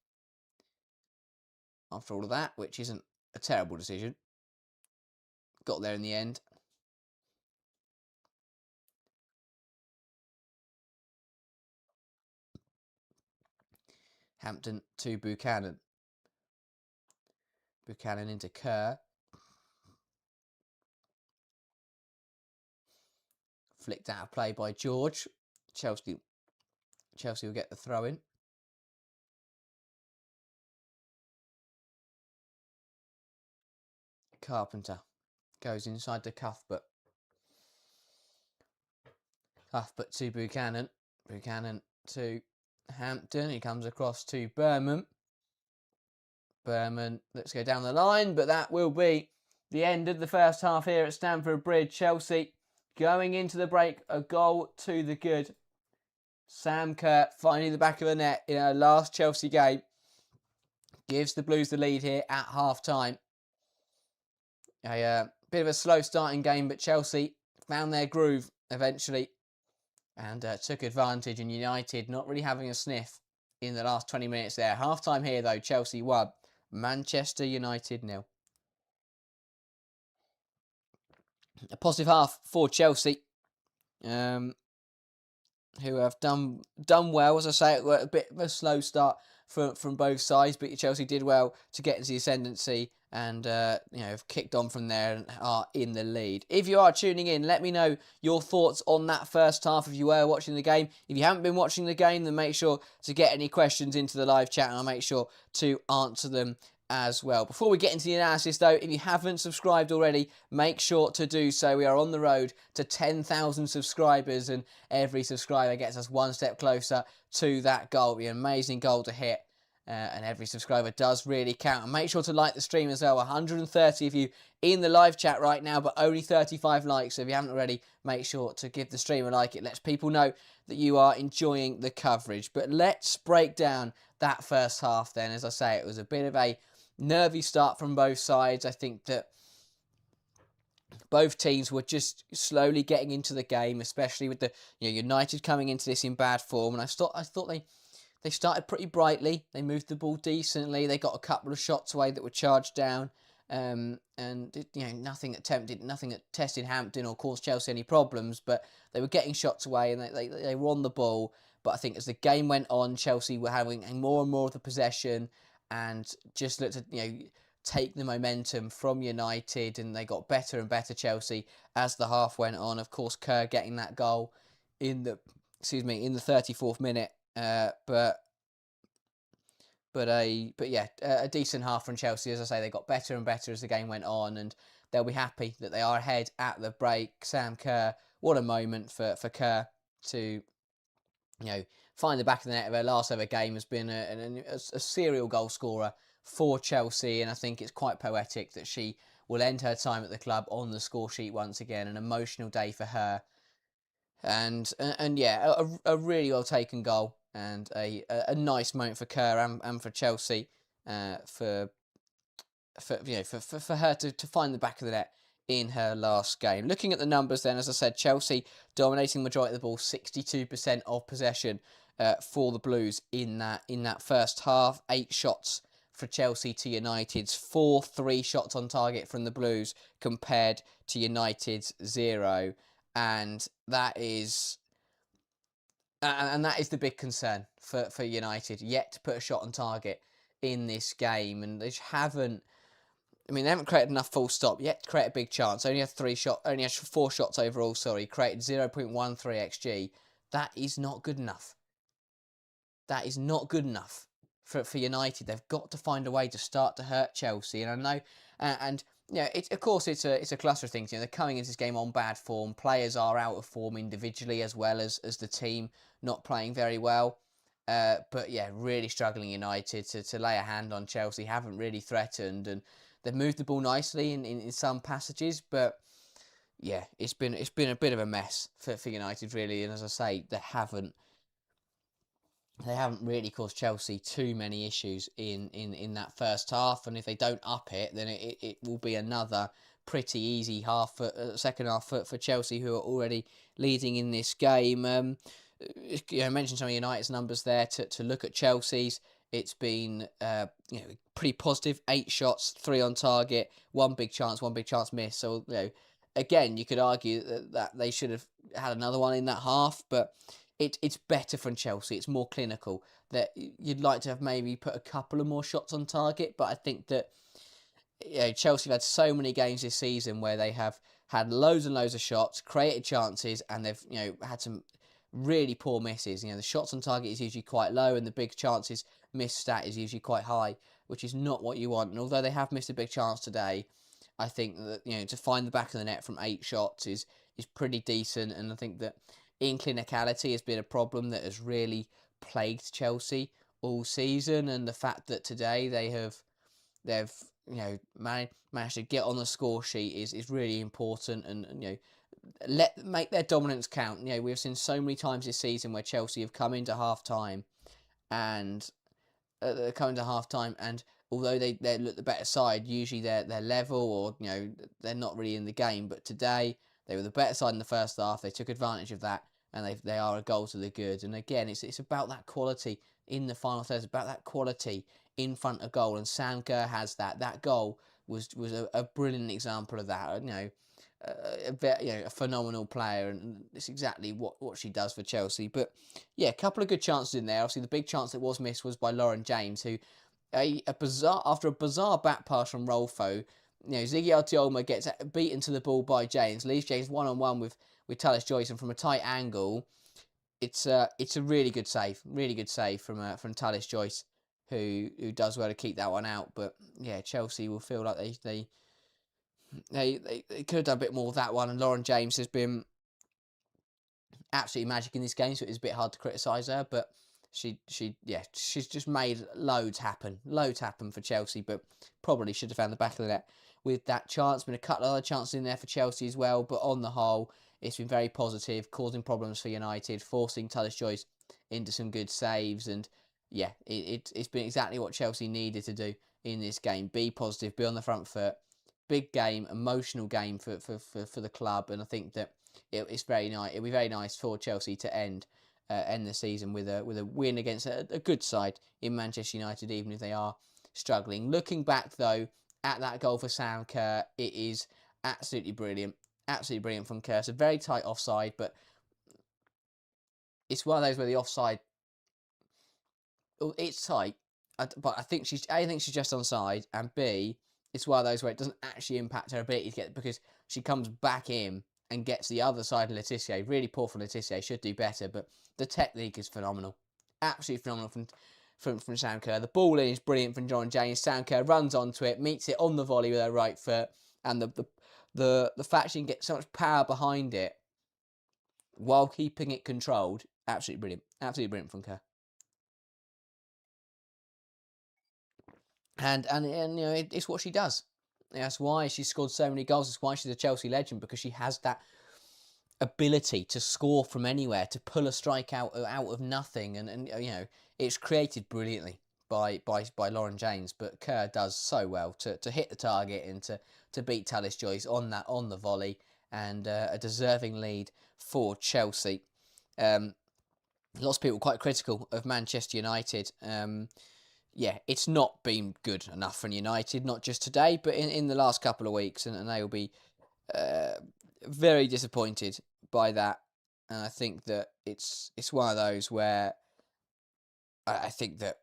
After all of that, which isn't a terrible decision. Got there in the end. Hampton to Buchanan. Buchanan into Kerr. Flicked out of play by George. Chelsea will get the throw in. Carpenter goes inside to Cuthbert. Cuthbert to Buchanan. Buchanan to Hampton. He comes across to Berman. Berman, let's go down the line, but that will be the end of the first half here at Stamford Bridge. Chelsea going into the break, a goal to the good. Sam Kerr finding the back of the net in our last Chelsea game. Gives the Blues the lead here at half-time. A bit of a slow starting game, but Chelsea found their groove eventually and took advantage. And United not really having a sniff in the last 20 minutes there. Half-time here, though. Chelsea 1. Manchester United 0. A positive half for Chelsea, who have done well. As I say, a bit of a slow start from both sides, but Chelsea did well to get into the ascendancy and have kicked on from there and are in the lead. If you are tuning in, let me know your thoughts on that first half if you were watching the game. If you haven't been watching the game, then make sure to get any questions into the live chat and I'll make sure to answer them as well. Before we get into the analysis though, if you haven't subscribed already, make sure to do so. We are on the road to 10,000 subscribers and every subscriber gets us one step closer to that goal. It'll be an amazing goal to hit. And every subscriber does really count. And make sure to like the stream as well. 130 of you in the live chat right now, but only 35 likes. So if you haven't already, make sure to give the stream a like. It lets people know that you are enjoying the coverage. But let's break down that first half then. As I say, it was a bit of a nervy start from both sides. I think that both teams were just slowly getting into the game, especially with the United coming into this in bad form. And I thought they started pretty brightly. They moved the ball decently. They got a couple of shots away that were charged down. And nothing that tested Hampton or caused Chelsea any problems. But they were getting shots away and they were on the ball. But I think as the game went on, Chelsea were having more and more of the possession and just looked to take the momentum from United, and they got better and better, Chelsea, as the half went on. Of course, Kerr getting that goal in the 34th minute. But a decent half from Chelsea. As I say, they got better and better as the game went on, and they'll be happy that they are ahead at the break. Sam Kerr, what a moment for Kerr to find the back of the net of her last ever game. Has been a serial goal scorer for Chelsea, and I think it's quite poetic that she will end her time at the club on the score sheet once again. An emotional day for her, and a really well taken goal and a nice moment for Kerr and for Chelsea for her to find the back of the net in her last game. Looking at the numbers then, as I said, Chelsea dominating the majority of the ball, 62% of possession for the Blues in that first half. 8 shots for Chelsea to United's 4, 3 shots on target from the Blues compared to United's 0. And that is the big concern for United, yet to put a shot on target in this game. And they haven't created enough full stop yet to create a big chance. Only had 4 shots overall, created 0.13 XG. That is not good enough. That is not good enough for United. They've got to find a way to start to hurt Chelsea. And I know, it's a cluster of things. They're coming into this game on bad form. Players are out of form individually as well as the team not playing very well. But really struggling United to lay a hand on Chelsea. Haven't really threatened, and they've moved the ball nicely in some passages. But it's been a bit of a mess for United really. And as I say, they haven't really caused Chelsea too many issues in that first half, and if they don't up it, then it will be another pretty easy second half for Chelsea, who are already leading in this game. I mentioned some of United's numbers there. To look at Chelsea's, it's been pretty positive. 8 shots, 3 on target, 1 big chance missed. So again, you could argue that they should have had another one in that half, but it's better from Chelsea. It's more clinical. That you'd like to have maybe put a couple of more shots on target, but I think that Chelsea have had so many games this season where they have had loads and loads of shots, created chances, and they've had some really poor misses. The shots on target is usually quite low, and the big chances missed stat is usually quite high, which is not what you want. And although they have missed a big chance today, I think that to find the back of the net from 8 shots is pretty decent, and I think that inclinicality has been a problem that has really plagued Chelsea all season, and the fact that today they've managed to get on the score sheet is really important, and make their dominance count. We've seen so many times this season where Chelsea have come into half time and although they look the better side, usually they're level or they're not really in the game. But today they were the better side in the first half. They took advantage of that, and they are a goal to the good. And again, it's about that quality in the final third. It's about that quality in front of goal, and Sam Kerr has that. That goal was a brilliant example of that. a phenomenal player, and it's exactly what she does for Chelsea. But yeah, a couple of good chances in there. Obviously, the big chance that was missed was by Lauren James, who after a bizarre back pass from Rolfo, Ziggy Altiolma gets beaten to the ball by James, leaves James one-on-one with Talis Joyce, and from a tight angle, it's a really good save from Talis Joyce, who does well to keep that one out. But yeah, Chelsea will feel like they could have done a bit more with that one, and Lauren James has been absolutely magic in this game, so it's a bit hard to criticise her, but she's just made loads happen for Chelsea, but probably should have found the back of the net with that chance. Been a couple of other chances in there for Chelsea as well, but on the whole, it's been very positive, causing problems for United, forcing Talis Joyce into some good saves, and yeah, it's been exactly what Chelsea needed to do in this game. Be positive, be on the front foot. Big game, emotional game for the club, and I think that it's very nice. It'll be very nice for Chelsea to end the season with a win against a good side in Manchester United, even if they are struggling. Looking back though at that goal for Sam Kerr, it is absolutely brilliant from Kerr. It's a very tight offside, but it's one of those where the offside, it's tight, but I think she's just onside, and B, it's one of those where it doesn't actually impact her ability to get, because she comes back in and gets the other side of Laetitia. Really poor from Laetitia, should do better, but the technique is phenomenal. Absolutely phenomenal from Sam Kerr. The ball in is brilliant from John James. Sam Kerr runs onto it, meets it on the volley with her right foot, and the fact she can get so much power behind it while keeping it controlled, absolutely brilliant. Absolutely brilliant from Kerr. And it's what she does. That's why she scored so many goals. That's why she's a Chelsea legend, because she has that ability to score from anywhere, to pull a strike out of nothing, and it's created brilliantly by Lauren James. But Kerr does so well to hit the target and to beat Talis Joyce on the volley, and a deserving lead for Chelsea. Lots of people quite critical of Manchester United. Yeah, it's not been good enough for United, not just today, but in the last couple of weeks, and they will be very disappointed by that. And I think that it's one of those where I think that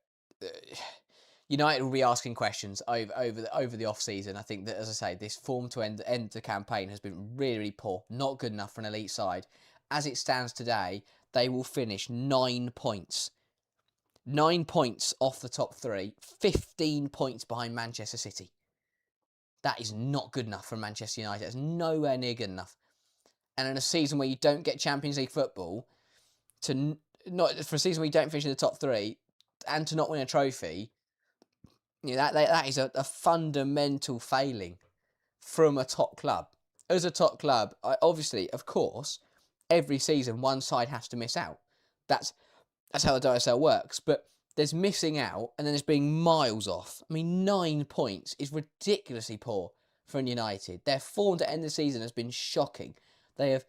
United will be asking questions over the off season. I think that, as I say, this form to end the campaign has been really, really poor, not good enough for an elite side. As it stands today, they will finish 9 points. 9 points off the top three, 15 points behind Manchester City. That is not good enough for Manchester United. It's nowhere near good enough. And in a season where you don't get Champions League football, for a season where you don't finish in the top three, and to not win a trophy, that is a fundamental failing from a top club. As a top club, obviously, of course, every season one side has to miss out. That's how the WSL works. But there's missing out, and then there's being miles off. I mean, 9 points is ridiculously poor for United. Their form to end the season has been shocking. They have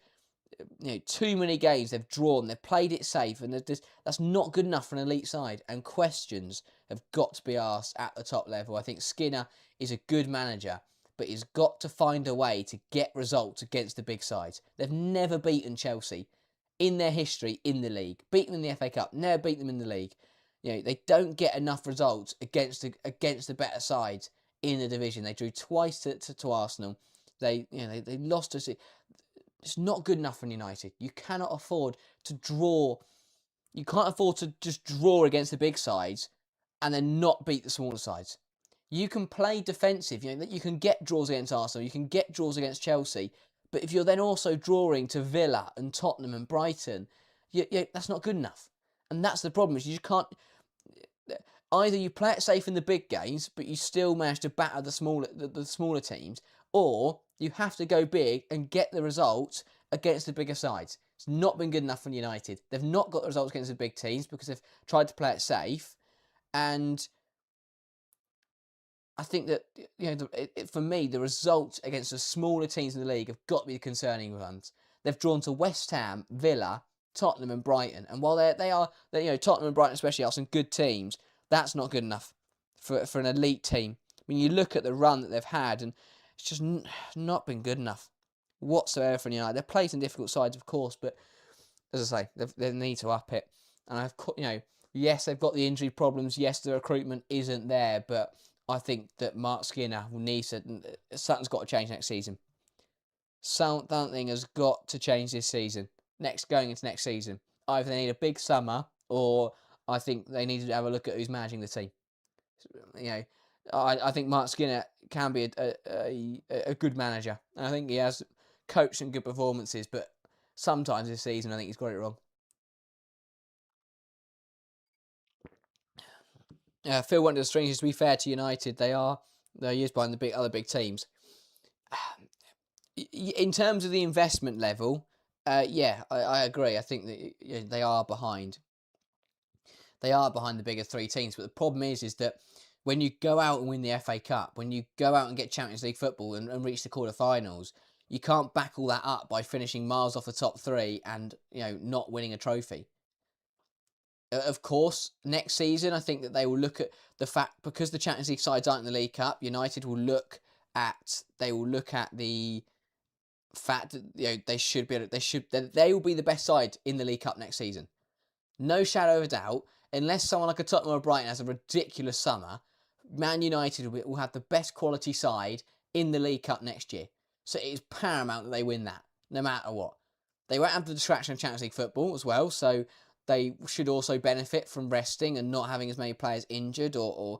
too many games they've drawn. They've played it safe, and that's not good enough for an elite side. And questions have got to be asked at the top level. I think Skinner is a good manager, but he's got to find a way to get results against the big sides. They've never beaten Chelsea in their history in the league. Beat them in the FA Cup, never beat them in the league. They don't get enough results against the better sides in the division. They drew twice to Arsenal. They lost to City. It's not good enough for United. You cannot afford to draw. You can't afford to just draw against the big sides and then not beat the smaller sides. You can play defensive. You can get draws against Arsenal. You can get draws against Chelsea. But if you're then also drawing to Villa and Tottenham and Brighton, that's not good enough. And that's the problem, is you just can't. Either you play it safe in the big games, but you still manage to batter the smaller teams, or you have to go big and get the results against the bigger sides. It's not been good enough for United. They've not got the results against the big teams because they've tried to play it safe. And I think that for me, the results against the smaller teams in the league have got to be the concerning ones. They've drawn to West Ham, Villa, Tottenham, and Brighton, and while they are Tottenham and Brighton especially are some good teams, that's not good enough for an elite team. When you look at the run that they've had, and it's just not been good enough. whatsoever for United. They're playing some difficult sides, of course, but as I say, they need to up it. And yes, they've got the injury problems. Yes, the recruitment isn't there, but I think that Mark Skinner will need to. Something's got to change next season. Something has got to change this season. Going into next season, either they need a big summer, or I think they need to have a look at who's managing the team. I think Mark Skinner can be a good manager. I think he has coached some good performances, but sometimes this season I think he's got it wrong. Phil went to the Strangers. To be fair to United, they're used by the other big teams. In terms of the investment level, I agree. I think that they are behind. They are behind the bigger three teams. But the problem is that when you go out and win the FA Cup, when you go out and get Champions League football and reach the quarterfinals, you can't back all that up by finishing miles off the top three and not winning a trophy. Of course, next season, I think that they will look at the fact, because the Champions League sides aren't in the League Cup, United will look at the fact that they will be the best side in the League Cup next season. No shadow of a doubt, unless someone like a Tottenham or Brighton has a ridiculous summer, Man United will have the best quality side in the League Cup next year. So it is paramount that they win that, no matter what. They won't have the distraction of Champions League football as well, so they should also benefit from resting and not having as many players injured or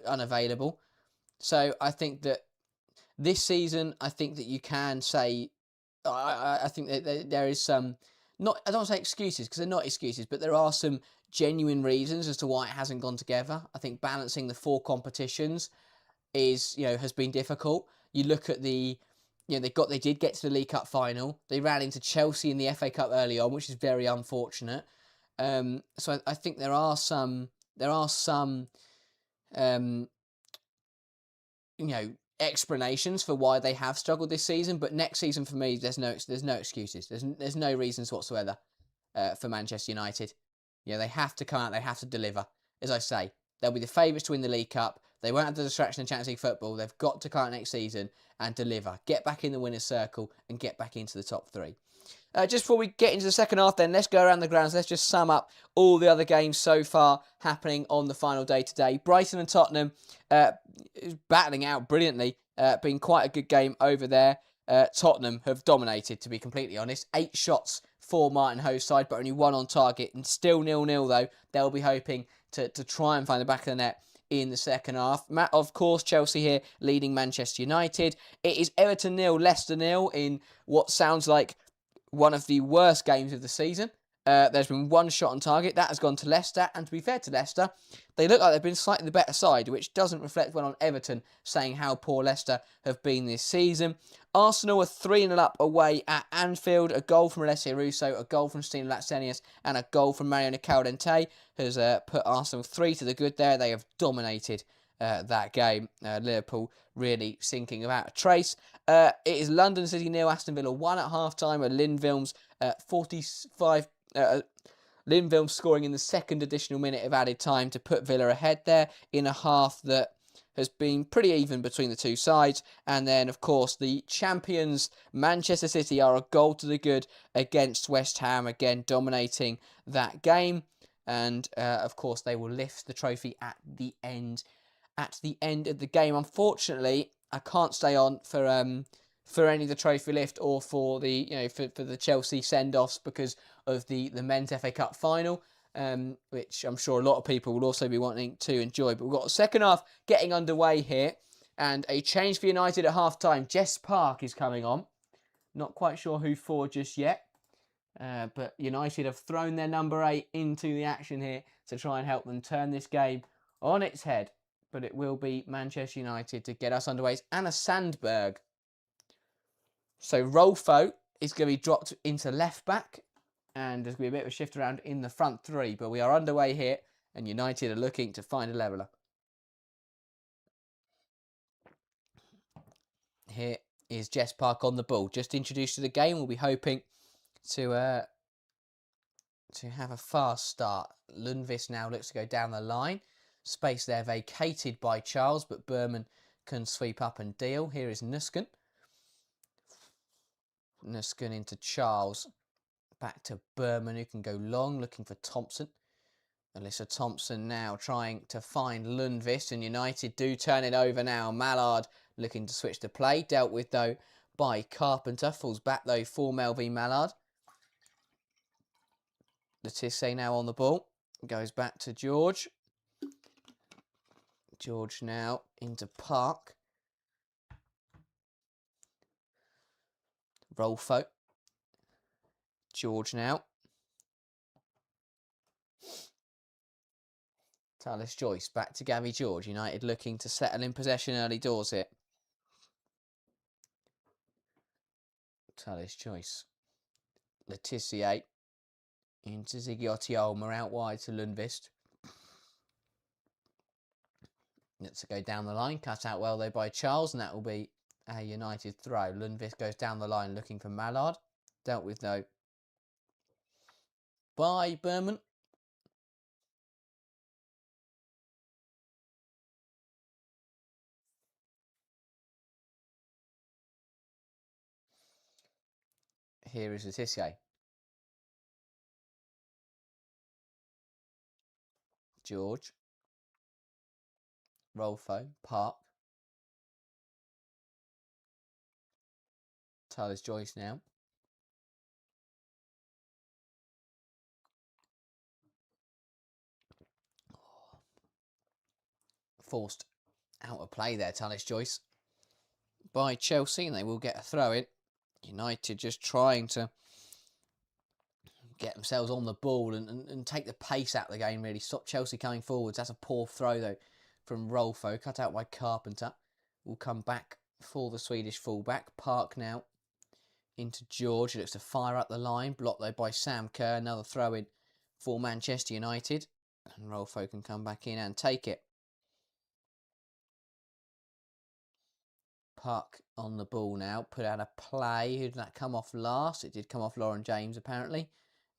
unavailable. So I think that this season, I think that you can say, I think that there is some, I don't want to say excuses because they're not excuses, but there are some genuine reasons as to why it hasn't gone together. I think balancing the 4 competitions has been difficult. You look at they did get to the League Cup final. They ran into Chelsea in the FA Cup early on, which is very unfortunate. So I think there are some explanations for why they have struggled this season. But next season for me, there's no excuses. There's no reasons whatsoever for Manchester United. They have to come out. They have to deliver. As I say, they'll be the favourites to win the League Cup. They won't have the distraction of Champions League football. They've got to come out next season and deliver. Get back in the winner's circle and get back into the top 3. Just before we get into the second half then, let's go around the grounds. Let's just sum up all the other games so far happening on the final day today. Brighton and Tottenham battling out brilliantly. Been quite a good game over there. Tottenham have dominated, to be completely honest. 8 shots for Martin Ho's side, but only 1 on target. And still 0-0 though. They'll be hoping to try and find the back of the net in the second half. Of course, Chelsea here leading Manchester United. It is Everton 0, Leicester 0 in what sounds like one of the worst games of the season. There's been 1 shot on target. That has gone to Leicester. And to be fair to Leicester, they look like they've been slightly the better side, which doesn't reflect well on Everton, saying how poor Leicester have been this season. Arsenal are 3-0 up away at Anfield. A goal from Alessio Russo, a goal from Stephen Latsenius, and a goal from Mario Caldente has put Arsenal 3 to the good there. They have dominated that game. Liverpool really sinking without a trace. It is London City 0, Aston Villa 1 at half-time. Lindvilm's 45... Lindvilm scoring in the second additional minute of added time to put Villa ahead there in a half that has been pretty even between the two sides. And then, of course, the champions, Manchester City, are a goal to the good against West Ham, again dominating that game. And, of course, they will lift the trophy at the end of the game. Unfortunately, I can't stay on for any of the trophy lift or for the for the Chelsea send-offs because of the men's FA Cup final, which I'm sure a lot of people will also be wanting to enjoy. But we've got a second half getting underway here, and a change for United at half-time. Jess Park is coming on. Not quite sure who for just yet, but United have thrown their number 8 into the action here to try and help them turn this game on its head. But it will be Manchester United to get us underway. It's Anna Sandberg. So Rolfo is going to be dropped into left back, and there's going to be a bit of a shift around in the front 3. But we are underway here, and United are looking to find a leveller. Here is Jess Park on the ball. Just introduced to the game. We'll be hoping to have a fast start. Lundqvist now looks to go down the line. Space there vacated by Charles, but Berman can sweep up and deal. Here is Nusken. Nuskin into Charles. Back to Berman, who can go long, looking for Thompson. Alyssa Thompson now trying to find Lundqvist, and United do turn it over now. Mallard looking to switch the play. Dealt with, though, by Carpenter. Falls back, though, for Melvin Mallard. Letizia now on the ball. Goes back to George. George now into Park. Rolfo. George now. Tallis Joyce back to Gabby George. United looking to settle in possession early doors here. Tallis Joyce. Letizia into Ziggy out wide to Lundqvist. Let's go down the line. Cut out well, though, by Charles, and that will be a United throw. Lundqvist goes down the line looking for Mallard. Dealt with, though, by Berman. Here is Letizia. George. Rolfo. Park. Tallis Joyce now. Forced out of play there, Tallis Joyce, by Chelsea, and they will get a throw in. United just trying to get themselves on the ball and take the pace out of the game, really. Stop Chelsea coming forwards. That's a poor throw, though, from Rolfo. Cut out by Carpenter. Will come back for the Swedish fullback. Park now into George. He looks to fire up the line. Blocked, though, by Sam Kerr. Another throw in for Manchester United. And Rolfo can come back in and take it. Park on the ball now. Put out a play. Who did that come off last? It did come off Lauren James, apparently.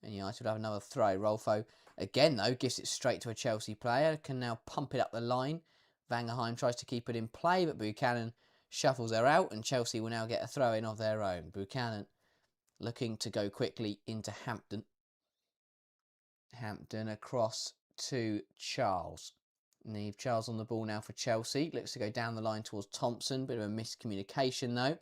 And United will have another throw. Rolfo, again, though, gives it straight to a Chelsea player. Can now pump it up the line. Vangerheim tries to keep it in play, but Buchanan shuffles her out, and Chelsea will now get a throw in of their own. Buchanan looking to go quickly into Hampton. Hampton across to Charles. Neve Charles on the ball now for Chelsea. Looks to go down the line towards Thompson. Bit of a miscommunication, though.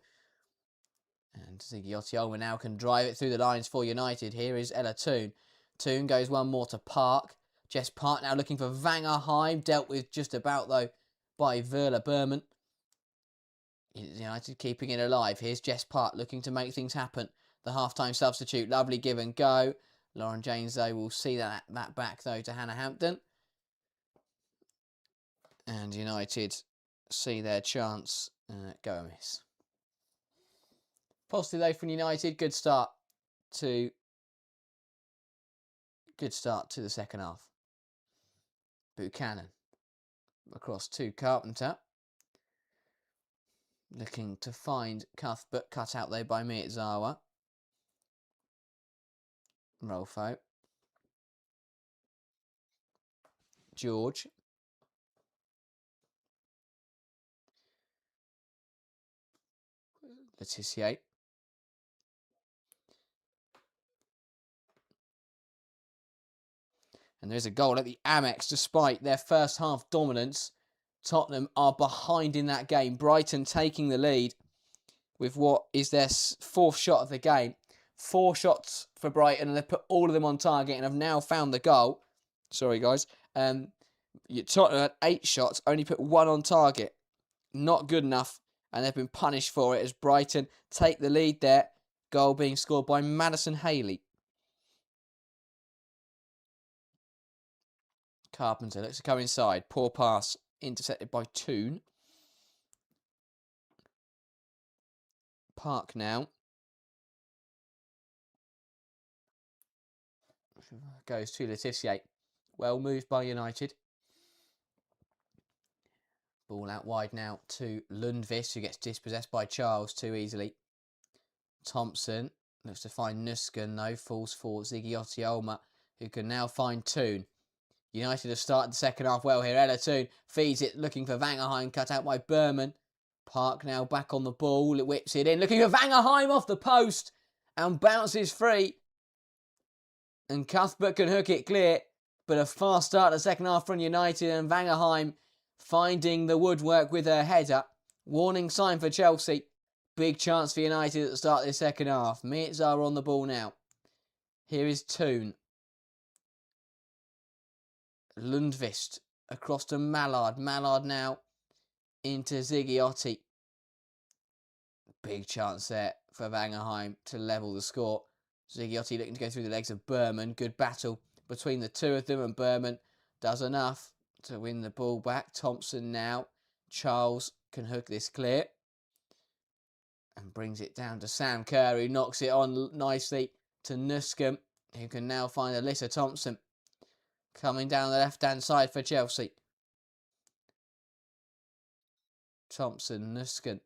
And Ziggy Otioma now can drive it through the lines for United. Here is Ella Toon. Toon goes one more to Park. Jess Park now looking for Vangerheim. Dealt with just about, though, by Verla Berman. United keeping it alive. Here's Jess Park looking to make things happen. The half-time substitute. Lovely give and go. Lauren James, though, will see that back, though, to Hannah Hampton. And United see their chance go amiss. Positive, though, from United. Good start to the second half. Buchanan across to Carpenter. Looking to find Cuthbert. Cut out, though, by Miyazawa. Rolfo. George. Letizia. And there's a goal at the Amex. Despite their first half dominance, Tottenham are behind in that game. Brighton taking the lead with what is their fourth shot of the game. 4 shots for Brighton, and they've put all of them on target and have now found the goal. Sorry, guys. Tottenham had 8 shots, only put 1 on target. Not good enough, and they've been punished for it as Brighton take the lead there. Goal being scored by Madison Haley. Carpenter looks to come inside. Poor pass intercepted by Toon. Park now. Goes to Letizia. Well moved by United. Ball out wide now to Lundqvist, who gets dispossessed by Charles too easily. Thompson looks to find Nuskin, though. Falls for Ziggy Otioma, who can now find Toon. United have started the second half well here. Ella Toon feeds it, looking for Vangerheim, cut out by Berman. Park now back on the ball. It whips it in. Looking for Vangerheim off the post. And bounces free. And Cuthbert can hook it clear. But a fast start to the second half from United. And Vangerheim finding the woodwork with her header. Warning sign for Chelsea. Big chance for United at the start of the second half. Mirza on the ball now. Here is Toon. Lundqvist across to Mallard. Mallard now into Ziggiotti. Big chance there for Vangerheim to level the score. Ziggiotti looking to go through the legs of Berman. Good battle between the two of them, and Berman does enough to win the ball back. Thompson now. Charles can hook this clear and brings it down to Sam Kerr, who knocks it on nicely to Nuscombe, who can now find Alyssa Thompson coming down the left-hand side for Chelsea. Thompson, Nuscombe.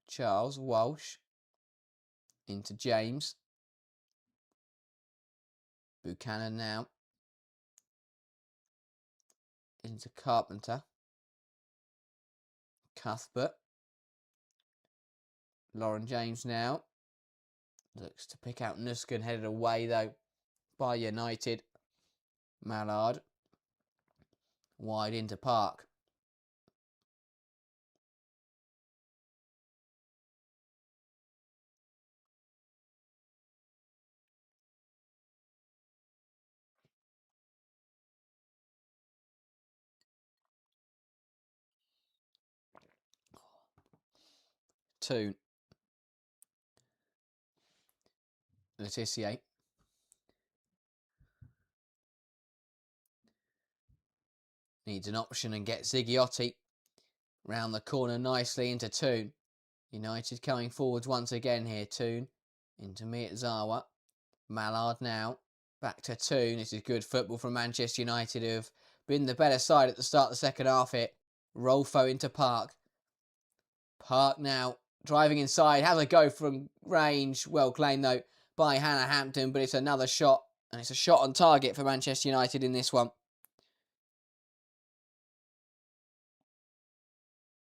Charles, Walsh, into James. Buchanan now. Into Carpenter. Cuthbert. Lauren James now. Looks to pick out Nuscombe, headed away though by United. Mallard. Wide into Park. Toon. Letitia. Needs an option and gets Ziggiotti round the corner nicely into Toon. United coming forwards once again here. Toon into Miyazawa. Mallard now. Back to Toon. This is good football from Manchester United, who have been the better side at the start of the second half here. Rolfo into Park. Park now driving inside. Has a go from range. Well claimed though by Hannah Hampton, but it's another shot. And it's a shot on target for Manchester United in this one.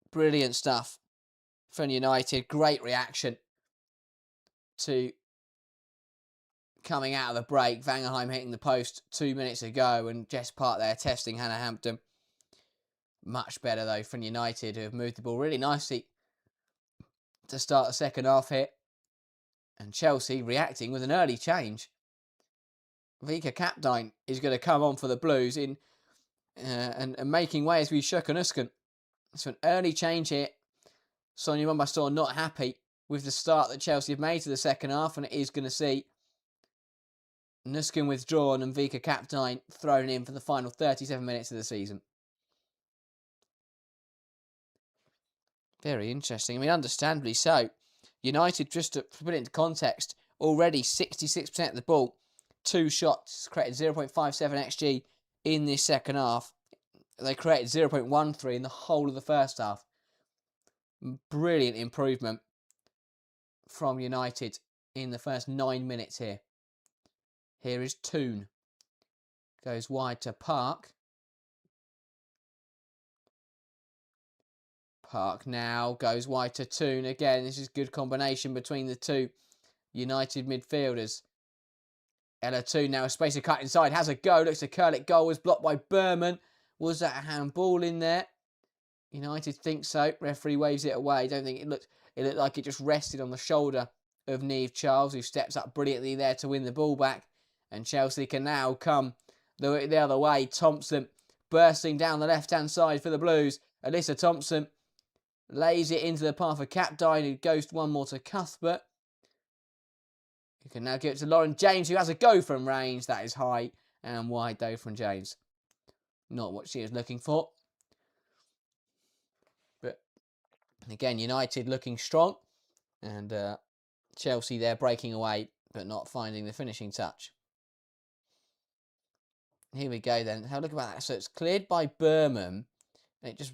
Brilliant stuff from United. Great reaction to coming out of the break. Vangerheim hitting the post 2 minutes ago, and Jess Park there testing Hannah Hampton. Much better though from United, who have moved the ball really nicely to start the second half here. And Chelsea reacting with an early change. Vika Kapdine is going to come on for the Blues in and making way as we shook on Uskan. So an early change here. Sonia Mombastor not happy with the start that Chelsea have made to the second half, and it is going to see Nuskin withdrawn and Vika Kapdine thrown in for the final 37 minutes of the season. Very interesting. I mean, understandably so. United, just to put it into context, already 66% of the ball, 2 shots, created 0.57 XG in this second half. They created 0.13 in the whole of the first half. Brilliant improvement from United in the first 9 minutes here. Here is Toon. Goes wide to Park. Park now goes wide to Toon. Again, this is good combination between the two United midfielders. Ella Toon now a space to cut inside. Has a go. Looks to curl it. Goal was blocked by Berman. Was that a handball in there? United think so. Referee waves it away. Don't think it looked like it just rested on the shoulder of Niamh Charles, who steps up brilliantly there to win the ball back. And Chelsea can now come the other way. Thompson bursting down the left-hand side for the Blues. Alyssa Thompson lays it into the path of Kapdine, who goes one more to Cuthbert. You can now give it to Lauren James, who has a go from range. That is high and wide though from James. Not what she was looking for. But again, United looking strong. And Chelsea there breaking away, but not finding the finishing touch. Here we go then. Have a look at that. So it's cleared by Berman. And it just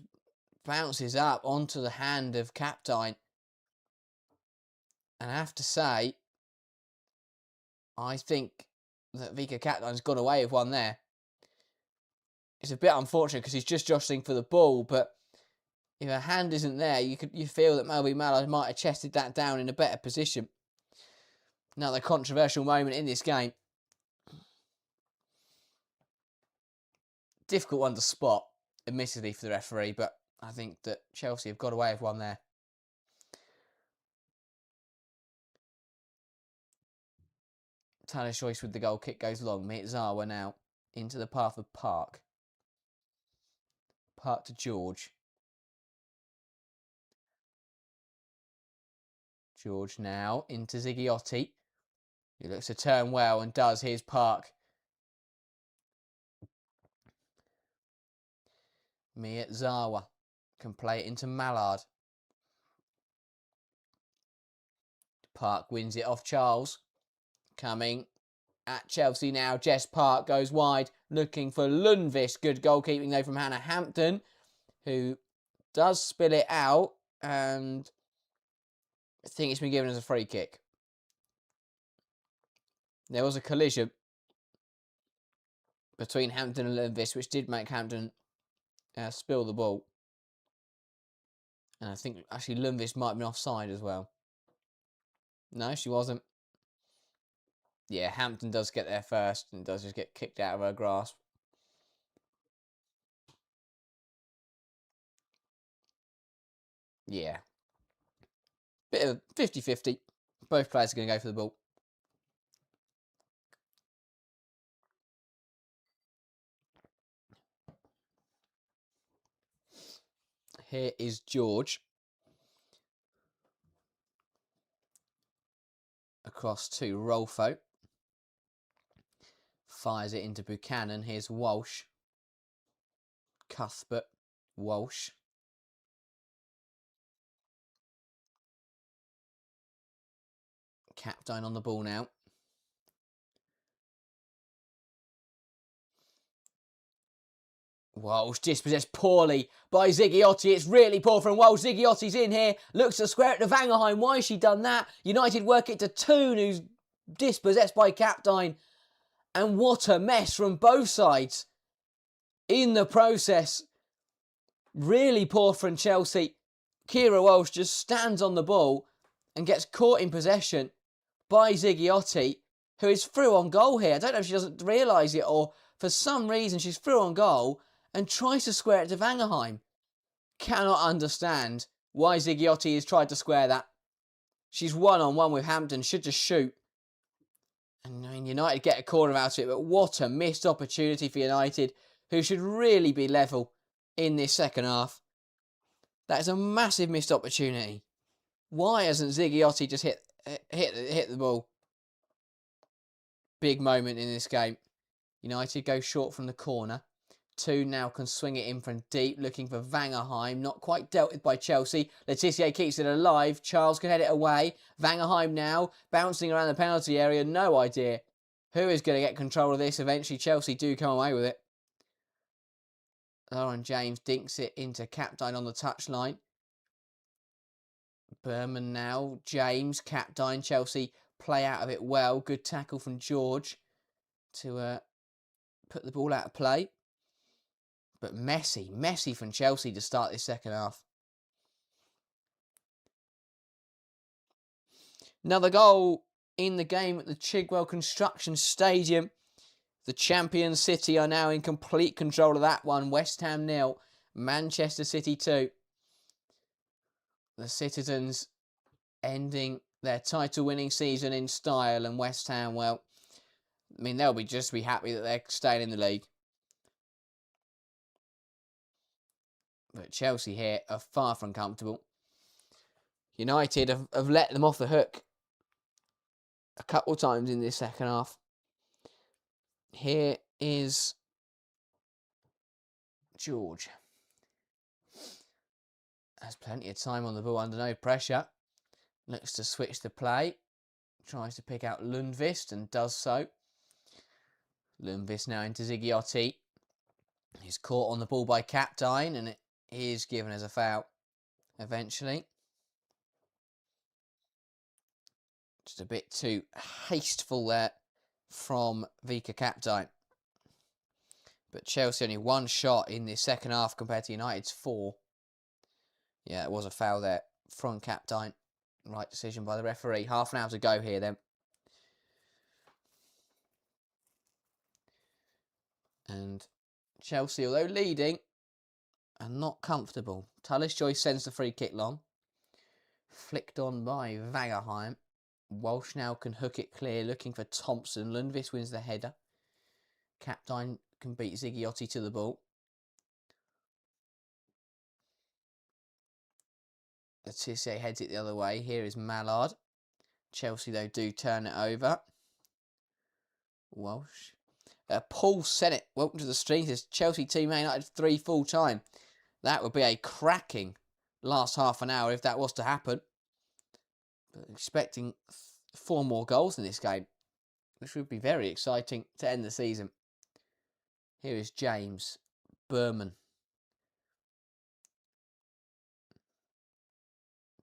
bounces up onto the hand of Kapdine. And I have to say, I think that Vika Kapdine's got away with one there. it's a bit unfortunate because he's just jostling for the ball, but if a hand isn't there, you feel that maybe Mallard might have chested that down in a better position. Another controversial moment in this game. Difficult one to spot, admittedly, for the referee, but I think that Chelsea have got away with one there. Tyler Joyce with the goal kick goes long. Miyazawa now into the path of Park. Park to George. George now into Ziggiotti. He looks to turn well and does. Here's Park. Miyazawa can play it into Mallard. Park wins it off Charles. Coming at Chelsea now. Jess Park goes wide, looking for Lundqvist. Good goalkeeping though from Hannah Hampton, who does spill it out, and I think it's been given as a free kick. There was a collision between Hampton and Lundqvist, which did make Hampton spill the ball. And I think actually Lundqvist might have been offside as well. No, she wasn't. Yeah, Hampton does get there first and does just get kicked out of her grasp. Yeah. Bit of 50-50. Both players are going to go for the ball. Here is George. Across to Rolfo. Fires it into Buchanan. Here's Walsh. Cuthbert. Walsh. Captain on the ball now. Walsh dispossessed poorly by Ziggiotti. It's really poor from Walsh. Ziggiotti's in here. Looks to square it to Vangerheim. Why has she done that? United work it to Toon, who's dispossessed by Captain. And what a mess from both sides in the process. Really poor from Chelsea. Keira Walsh just stands on the ball and gets caught in possession by Ziggiotti, who is through on goal here. I don't know if she doesn't realise it or for some reason she's through on goal and tries to square it to Vangerheim. Cannot understand why Ziggiotti has tried to square that. She's one-on-one with Hampton, should just shoot. And I mean, United get a corner out of it, but what a missed opportunity for United, who should really be level in this second half. That is a massive missed opportunity. Why hasn't Ziggiotti just hit the ball? Big moment in this game. United go short from the corner. Toon now can swing it in from deep, looking for Vangerheim. Not quite dealt with by Chelsea. Letitia keeps it alive. Charles can head it away. Vangerheim now bouncing around the penalty area. No idea who is going to get control of this. Eventually, Chelsea do come away with it. Lauren James dinks it into Captain on the touchline. Berman now. James, Captain. Chelsea play out of it well. Good tackle from George to put the ball out of play. But messy from Chelsea to start this second half. Another goal in the game at the Chigwell Construction Stadium. The champion City are now in complete control of that one. West Ham 0, Manchester City 2. The Citizens ending their title-winning season in style, and West Ham, well, I mean, they'll just be happy that they're staying in the league. But Chelsea here are far from comfortable. United have let them off the hook a couple times in this second half. Here is George. Has plenty of time on the ball under no pressure. Looks to switch the play. Tries to pick out Lundqvist and does so. Lundqvist now into Ziggiotti. He's caught on the ball by Captain and it is given as a foul eventually. Just a bit too hasteful there from Vika Captain. But Chelsea only 1 shot in the second half compared to United's 4. Yeah, it was a foul there from Capdine. Right decision by the referee. Half an hour to go here then. And Chelsea, although leading, are not comfortable. Tullis-Joyce sends the free kick long. Flicked on by Vagerheim. Walsh now can hook it clear, looking for Thompson. Lundqvist wins the header. Capdine can beat Ziggiotti to the ball. Letizia heads it the other way. Here is Mallard. Chelsea, though, do turn it over. Walsh. Paul Sennett, welcome to the stream. Says Chelsea team United 3 full time. That would be a cracking last half an hour if that was to happen. But expecting 4 more goals in this game, which would be very exciting to end the season. Here is James. Berman.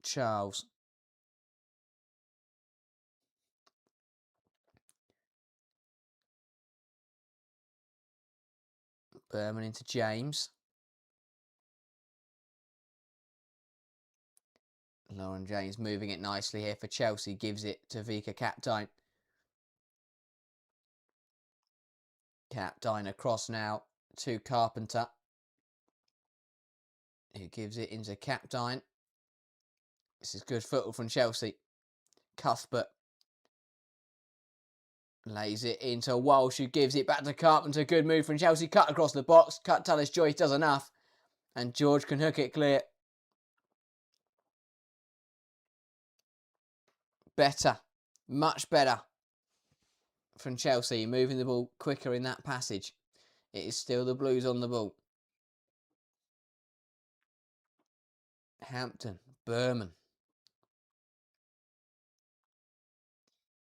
Charles. Berman into James. Lauren James moving it nicely here for Chelsea. Gives it to Vika Capdine. Capdine across now to Carpenter. Who gives it into Capdine. This is good football from Chelsea. Cuthbert lays it into Walsh, who gives it back to Carpenter. Good move from Chelsea. Cut across the box. Cut Tullis-Joyce does enough. And George can hook it clear. Better. Much better from Chelsea. Moving the ball quicker in that passage. It is still the Blues on the ball. Hampton. Berman.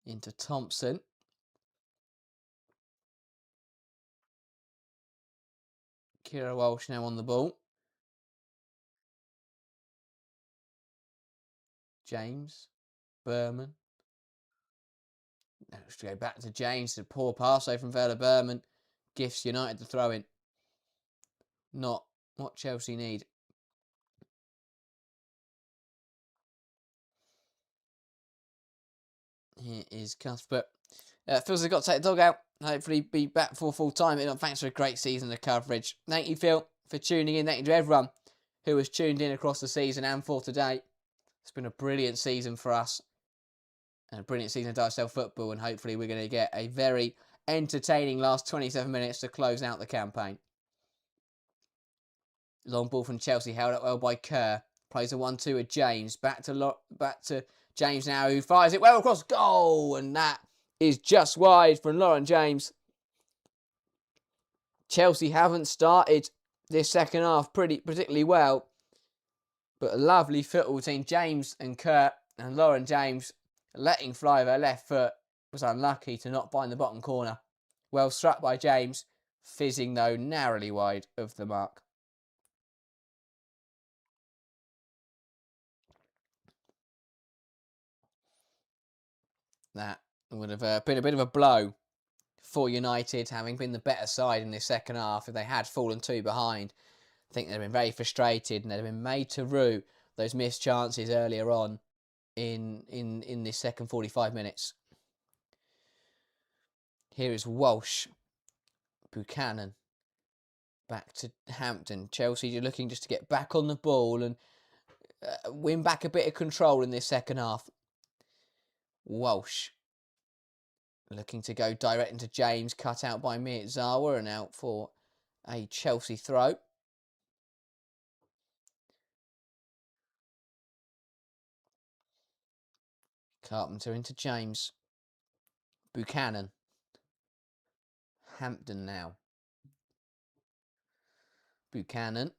Into Thompson. Kira Walsh now on the ball. James. Berman. Now let's go back to James. A poor pass away from Werder Berman. Gifts United the throw in. Not what Chelsea need. Here is Cuthbert. Phil's got to take the dog out. Hopefully be back for full time. Thanks for a great season of coverage. Thank you, Phil, for tuning in. Thank you to everyone who has tuned in across the season and for today. It's been a brilliant season for us. And a brilliant season of Dutch football. And hopefully we're going to get a very entertaining last 27 minutes to close out the campaign. Long ball from Chelsea, held up well by Kerr. Plays a 1-2 with James. Back to James now, who fires it well across goal. And that is just wide from Lauren James. Chelsea haven't started this second half particularly well. But a lovely football between James and Kerr. And Lauren James, letting fly with her left foot, was unlucky to not find the bottom corner. Well struck by James. Fizzing, though, narrowly wide of the mark. That would have been a bit of a blow for United, having been the better side in this second half. If they had fallen 2 behind, I think they'd have been very frustrated and they'd have been made to rue those missed chances earlier on in this second 45 minutes. Here is Walsh. Buchanan. Back to Hampton. Chelsea are looking just to get back on the ball and win back a bit of control in this second half. Walsh. Looking to go direct into James. Cut out by Miyazawa and out for a Chelsea throw. Carpenter into James. Buchanan. Hampton now. Buchanan.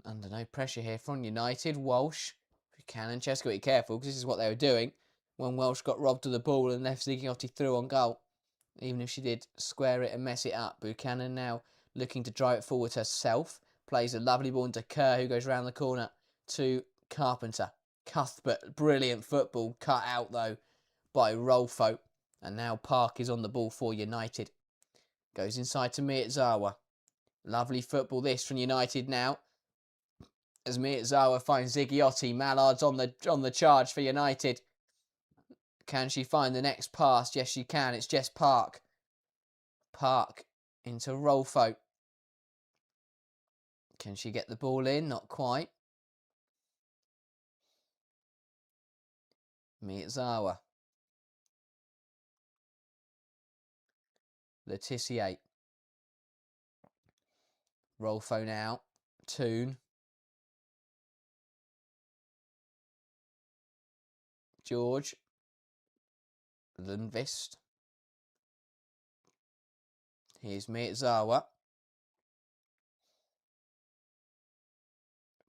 Under no pressure here from United. Walsh. Buchanan. Chelsea got to be careful because this is what they were doing when Walsh got robbed of the ball and left Ziggiotti through on goal. Even if she did square it and mess it up. Buchanan now looking to drive it forward herself. Plays a lovely ball into Kerr, who goes round the corner to Carpenter. Cuthbert, brilliant football. Cut out, though, by Rolfo. And now Park is on the ball for United. Goes inside to Miyazawa. Lovely football this from United now. As Miyazawa finds Ziggiotti. Mallard's on the charge for United. Can she find the next pass? Yes, she can. It's Jess Park. Park into Rolfo. Can she get the ball in? Not quite. Miyazawa. Letitia. Rolfo now. Toon. George. Lundqvist. Here's Miyazawa.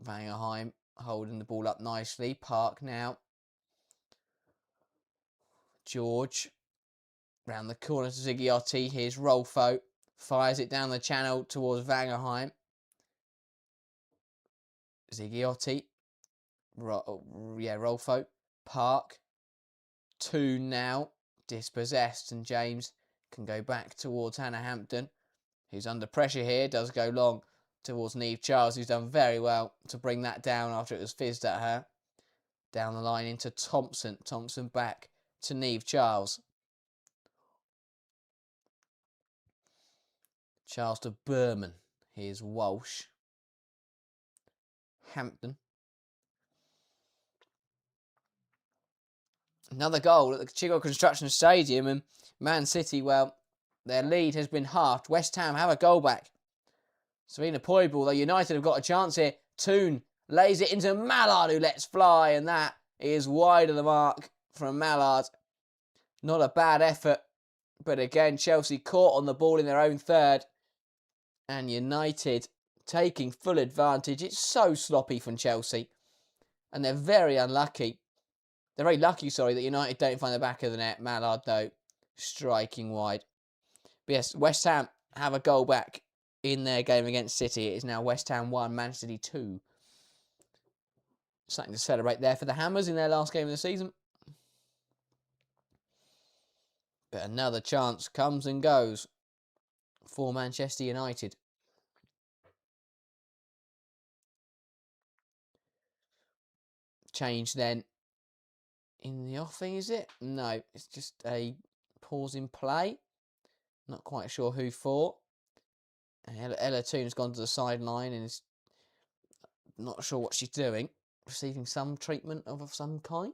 Vangerheim holding the ball up nicely. Park now. George. Round the corner to Ziggiotti. Here's Rolfo. Fires it down the channel towards Vangerheim. Ziggiotti. Rolfo. Park. Toon now. Dispossessed, and James can go back towards Hannah Hampton, who's under pressure here. Does go long towards Niamh Charles, who's done very well to bring that down after it was fizzed at her. Down the line into Thompson. Thompson back to Niamh Charles. Charles to Berman. Here's Walsh. Hampton. Another goal at the Chigwell Construction Stadium, and Man City, well, their lead has been halved. West Ham have a goal back. Serena Poibal, though United have got a chance here. Toon lays it into Mallard, who lets fly, and that is wide of the mark from Mallard. Not a bad effort, but again, Chelsea caught on the ball in their own third, and United taking full advantage. It's so sloppy from Chelsea, and they're very unlucky. They're very lucky, that United don't find the back of the net. Mallard, though, striking wide. But yes, West Ham have a goal back in their game against City. It is now West Ham 1, Man City 2. Something to celebrate there for the Hammers in their last game of the season. But another chance comes and goes for Manchester United. Change then in the offing, is it? No, it's just a pause in play. Not quite sure who for. And Ella Toon's gone to the sideline and is not sure what she's doing. Receiving some treatment of some kind.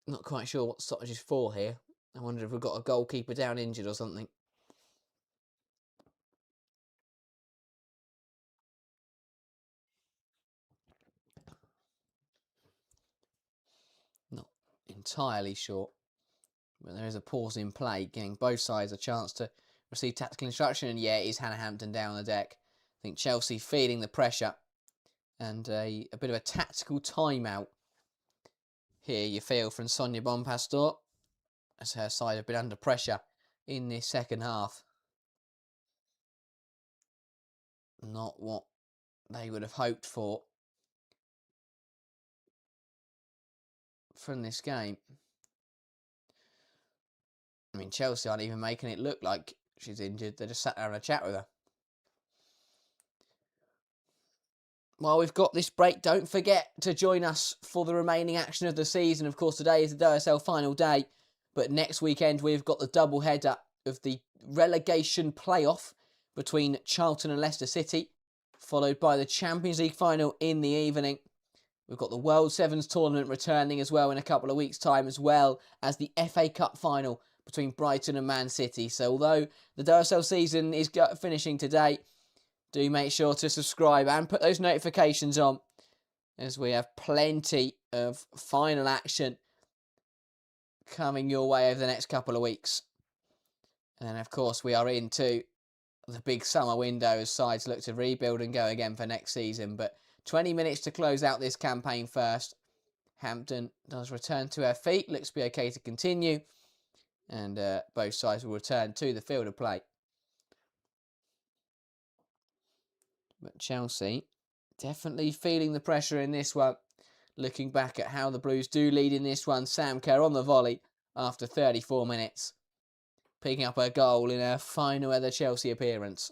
Not quite sure what stoppage is for here. I wonder if we've got a goalkeeper down injured or something. Not entirely sure. But there is a pause in play, giving both sides a chance to receive tactical instruction. And yeah, it is Hannah Hampton down on the deck. I think Chelsea feeling the pressure. And a bit of a tactical timeout. Here you feel from Sonia Bonpastor, as her side have been under pressure in this second half. Not what they would have hoped for from this game. I mean, Chelsea aren't even making it look like she's injured. They just sat there and had a chat with her. While we've got this break, don't forget to join us for the remaining action of the season. Of course, today is the WSL final day, but next weekend we've got the double header of the relegation playoff between Charlton and Leicester City, followed by the Champions League final in the evening. We've got the World Sevens tournament returning as well in a couple of weeks' time, as well as the FA Cup final between Brighton and Man City. So although the WSL season is finishing today, do make sure to subscribe and put those notifications on, as we have plenty of final action coming your way over the next couple of weeks. And then, of course, we are into the big summer window as sides look to rebuild and go again for next season. But 20 minutes to close out this campaign first. Hampton does return to her feet. Looks to be okay to continue. And both sides will return to the field of play. But Chelsea definitely feeling the pressure in this one. looking back at how the Blues do lead in this one. Sam Kerr on the volley after 34 minutes, picking up a goal in her final ever Chelsea appearance.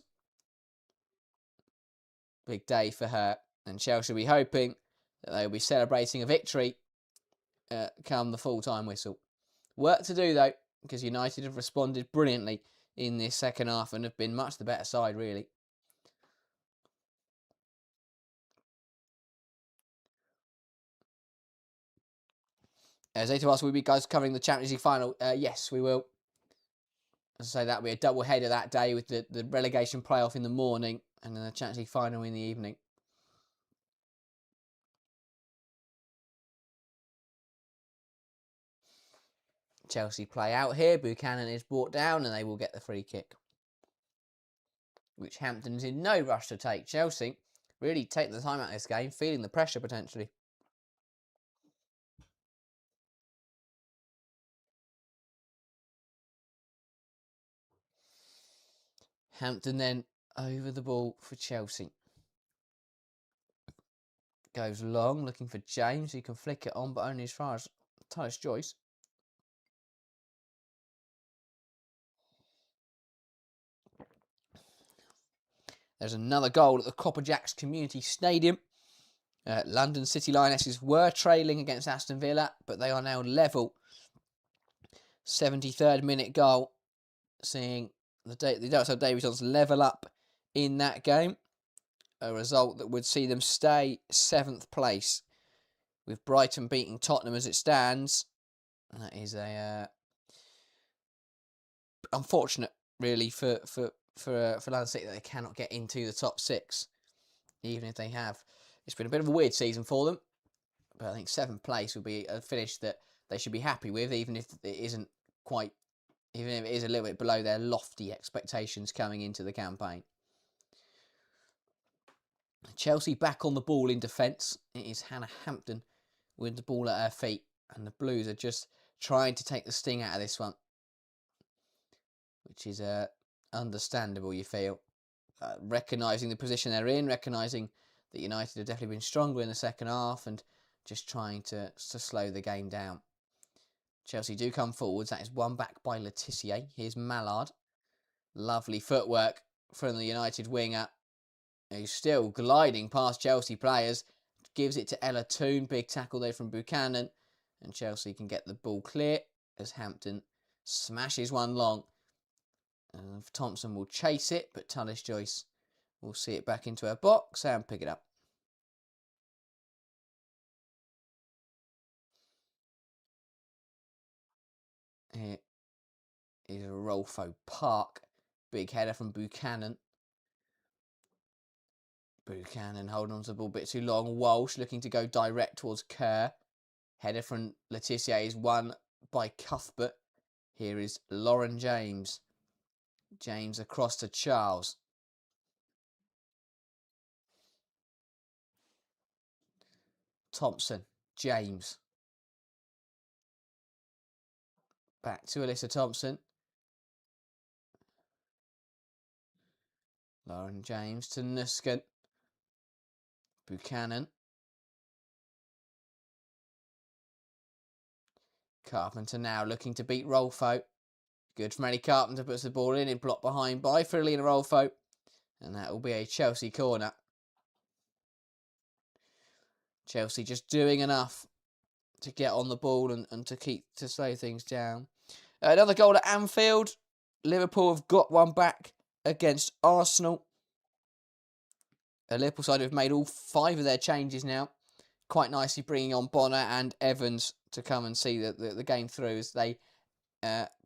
Big day for her, and Chelsea will be hoping that they will be celebrating a victory come the full-time whistle. Work to do, though, because United have responded brilliantly in this second half and have been much the better side, really. As they to ask, will we be guys covering the Champions League final? Yes, we will. As I say, that will be a double header that day with the relegation playoff in the morning and then the Champions League final in the evening. Chelsea play out here. Buchanan is brought down and they will get the free kick, which Hampton is in no rush to take. Chelsea really take the time out of this game, feeling the pressure potentially. Hampton then over the ball for Chelsea. Goes long, looking for James, who can flick it on, but only as far as Tyus Joyce. There's another goal at the Copper Jacks Community Stadium. London City Lionesses were trailing against Aston Villa, but they are now level. 73rd minute goal, seeing the Darkside Davies level up in that game. A result that would see them stay 7th place, with Brighton beating Tottenham as it stands. And that is a unfortunate, really, for London City that they cannot get into the top 6, even if they have. It's been a bit of a weird season for them, but I think 7th place would be a finish that they should be happy with, even if it isn't quite, even if it is a little bit below their lofty expectations coming into the campaign. Chelsea back on the ball in defence. It is Hannah Hampton with the ball at her feet, and the Blues are just trying to take the sting out of this one, which is understandable, you feel. Recognising the position they're in, recognising that United have definitely been stronger in the second half and just trying to slow the game down. Chelsea do come forwards. That is won back by Letitia. Here's Mallard. Lovely footwork from the United winger, who's still gliding past Chelsea players. Gives it to Ella Toon. Big tackle there from Buchanan. And Chelsea can get the ball clear as Hampton smashes one long. Thompson will chase it, but Tullis Joyce will see it back into her box and pick it up. Here is Rolfo Park. Big header from Buchanan. Buchanan holding on to the ball a bit too long. Walsh looking to go direct towards Kerr. Header from Letitia is won by Cuthbert. Here is Lauren James. James across to Charles. Thompson. James. Back to Alyssa Thompson. Lauren James to Nusken. Buchanan. Carpenter now looking to beat Rolfo. Good from Eddie Carpenter, puts the ball in, blocked behind by Frilina Rolfo. And that will be a Chelsea corner. Chelsea just doing enough to get on the ball and to slow things down. Another goal at Anfield. Liverpool have got one back against Arsenal. Liverpool side have made all 5 of their changes now. Quite nicely bringing on Bonner and Evans to come and see the game through as they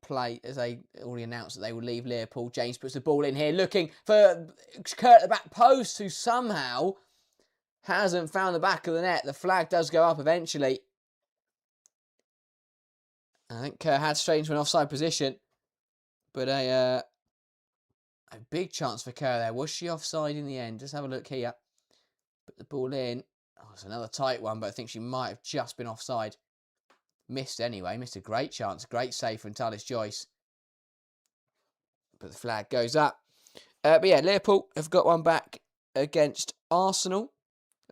play, as they already announced that they will leave Liverpool. James puts the ball in here, looking for Kerr at the back post, who somehow hasn't found the back of the net. The flag does go up eventually. I think Kerr had straight into an offside position, but a big chance for Kerr there. Was she offside in the end? Let's have a look here. Put the ball in. Oh, it's another tight one, but I think she might have just been offside. Missed anyway. Missed a great chance. Great save from Tullis Joyce. But the flag goes up. But yeah, Liverpool have got one back against Arsenal.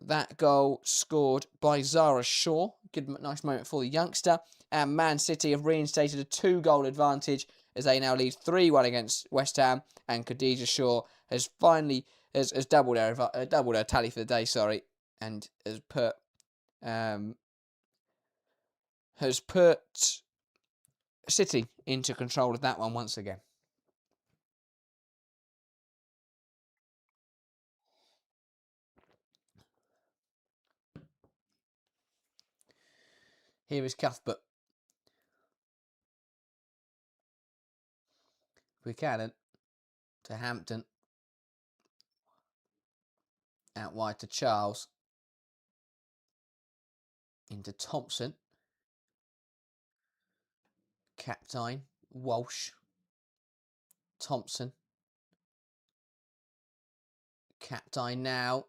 That goal scored by Zara Shaw. Good, nice moment for the youngster. And Man City have reinstated a 2-goal advantage as they now lead 3-1 against West Ham. And Khadija Shaw has finally has doubled her tally for the day. Sorry, and has put City into control of that one once again. Here is Cuthbert. Buchanan to Hampton. Out wide to Charles. Into Thompson. Captain Walsh. Thompson. Captain now.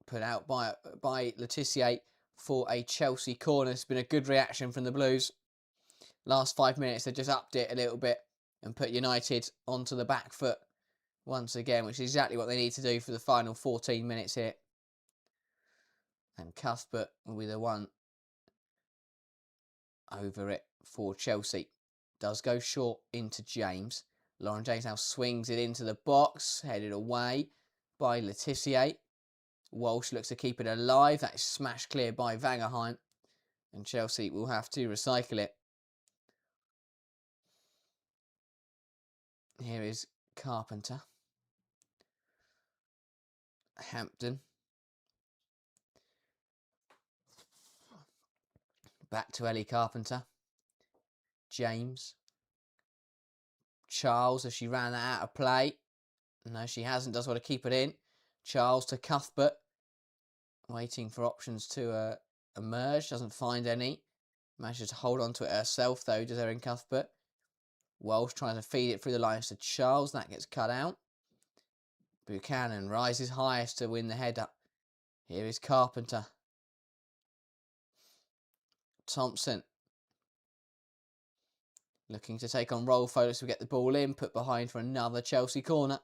Put out by Letitia for a Chelsea corner. It's been a good reaction from the Blues. Last 5 minutes, they just upped it a little bit and put United onto the back foot once again, which is exactly what they need to do for the final 14 minutes here. And Cuthbert will be the one over it for Chelsea. Does go short into James. Lauren James now swings it into the box, headed away by Letitia. Walsh looks to keep it alive. That is smashed clear by Vangerheim. And Chelsea will have to recycle it. Here is Carpenter. Hampton. Back to Ellie Carpenter. James. Charles, as she ran that out of play. No, she hasn't. Does want to keep it in. Charles to Cuthbert. Waiting for options to emerge. Doesn't find any. Manages to hold on to it herself, though, does Erin Cuthbert. Walsh trying to feed it through the lines to Charles. That gets cut out. Buchanan rises highest to win the header. Here is Carpenter. Thompson. Looking to take on Rolfo as we get the ball in. Put behind for another Chelsea corner.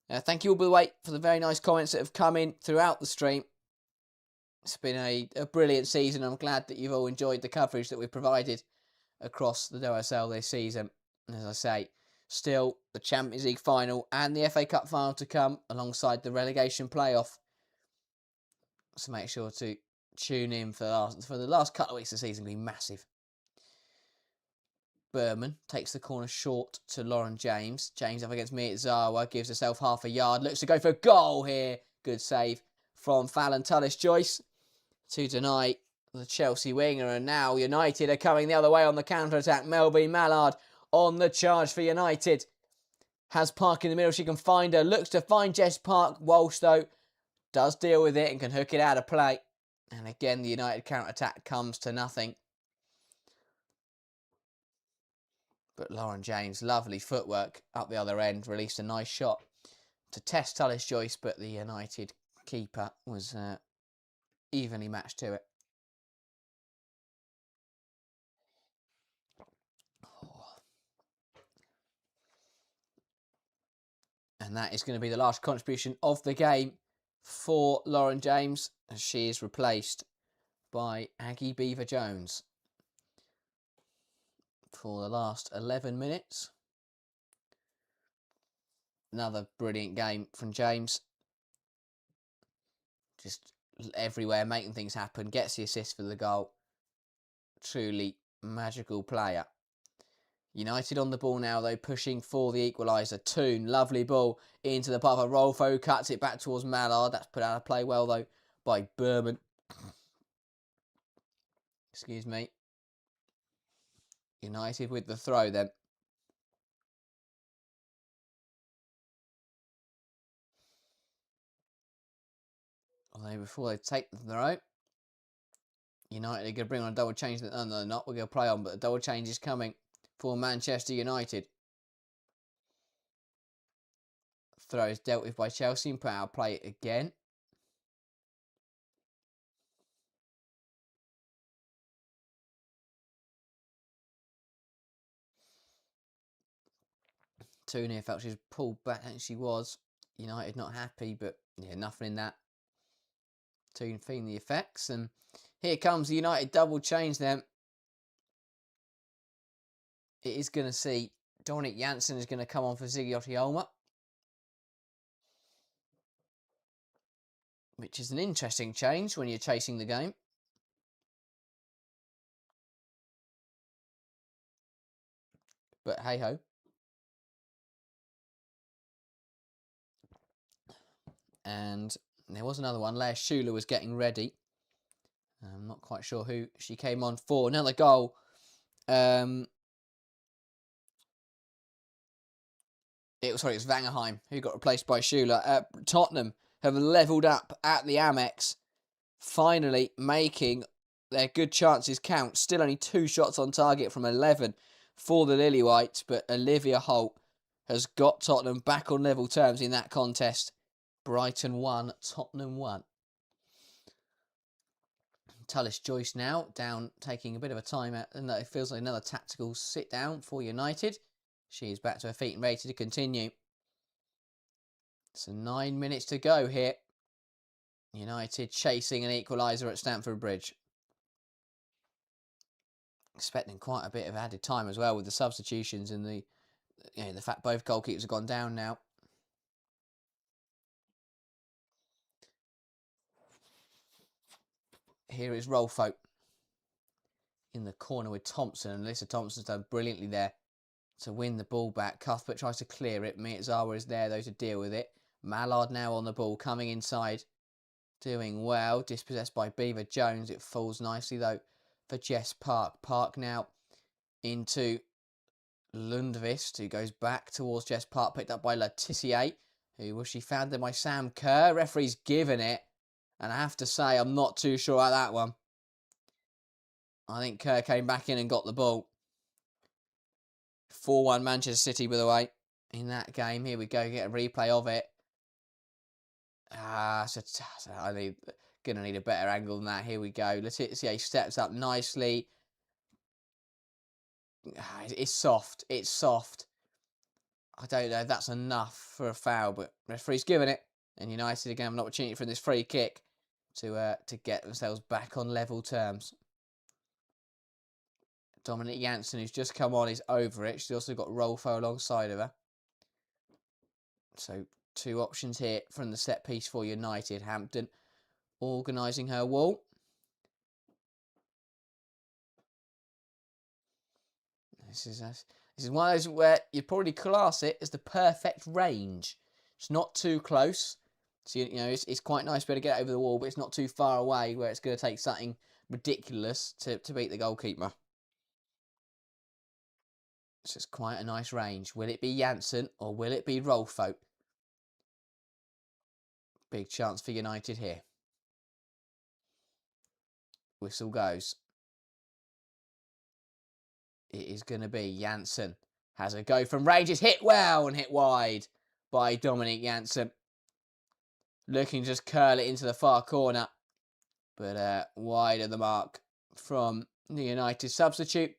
Thank you all, by the way, for the very nice comments that have come in throughout the stream. It's been a brilliant season. I'm glad that you've all enjoyed the coverage that we've provided across the WSL this season. And as I say, still the Champions League final and the FA Cup final to come alongside the relegation playoff. So make sure to tune in for the last couple of weeks of the season. Will be massive. Berman takes the corner short to Lauren James. James up against Miyazawa, gives herself half a yard. Looks to go for a goal here. Good save from Fallon Tullis-Joyce to deny the Chelsea winger. And now United are coming the other way on the counter-attack. Melby Mallard on the charge for United. Has Park in the middle. She can find her. Looks to find Jess Park. Walsh, though, does deal with it and can hook it out of play. And again, the United counter-attack comes to nothing. But Lauren James, lovely footwork up the other end, released a nice shot to test Tullis-Joyce, but the United keeper was evenly matched to it. And that is going to be the last contribution of the game for Lauren James, as she is replaced by Aggie Beaver-Jones for the last 11 minutes. Another brilliant game from James. Just everywhere, making things happen. Gets the assist for the goal. Truly magical player. United on the ball now, though, pushing for the equaliser. Toon, lovely ball into the path of Rolfo. Cuts it back towards Mallard. That's put out of play well, though, by Berman. Excuse me. United with the throw, then. Although before they take the throw, United are going to bring on a double change. No, they're not. We're going to play on, but the double change is coming for Manchester United. Throw is dealt with by Chelsea and put out play it again. Toon felt she was pulled back, and she was. United not happy, but yeah, nothing in that. Toon feeling the effects, and here comes the United double change then. It is going to see Dominic Janssen is going to come on for Ziggy Otioma, which is an interesting change when you're chasing the game. But hey-ho. And there was another one. Leah Schuler was getting ready. I'm not quite sure who she came on for. Another goal. It was Vangerheim who got replaced by Schuler. Tottenham have levelled up at the Amex, finally making their good chances count. Still only 2 shots on target from 11 for the Lily-Whites, but Olivia Holt has got Tottenham back on level terms in that contest. Brighton 1, Tottenham 1. Tullis Joyce now down, taking a bit of a time out, and it feels like another tactical sit down for United. She is back to her feet and ready to continue. So 9 minutes to go here. United chasing an equaliser at Stamford Bridge. Expecting quite a bit of added time as well with the substitutions and the fact both goalkeepers have gone down now. Here is Rolfo in the corner with Thompson, and Alyssa Thompson's done brilliantly there to win the ball back. Cuthbert tries to clear it. Miyazawa is there though to deal with it. Mallard now on the ball, coming inside, doing well. Dispossessed by Beaver Jones. It falls nicely though for Jess Park. Park now into Lundqvist, who goes back towards Jess Park, picked up by Letitia, who was she found there by Sam Kerr. Referee's given it, and I have to say I'm not too sure about that one. I think Kerr came back in and got the ball. 4-1 Manchester City, by the way, in that game. Here we go, get a replay of it. I'm gonna need a better angle than that. Here we go. Letitia steps up nicely. It's soft. It's soft. I don't know if that's enough for a foul, but referee's given it, and United again have an opportunity from this free kick to get themselves back on level terms. Dominic Janssen, who's just come on, is over it. She's also got Rolfo alongside of her. So 2 options here from the set piece for United. Hampton organising her wall. This is one of those where you'd probably class it as the perfect range. It's not too close. So, it's quite nice to be able to get over the wall, but it's not too far away where it's going to take something ridiculous to beat the goalkeeper. So it's quite a nice range. Will it be Janssen or will it be Rolfo? Big chance for United here. Whistle goes. It is going to be Janssen. Has a go from range. It's hit well and hit wide by Dominic Janssen. Looking to just curl it into the far corner. But wide of the mark from the United substitute.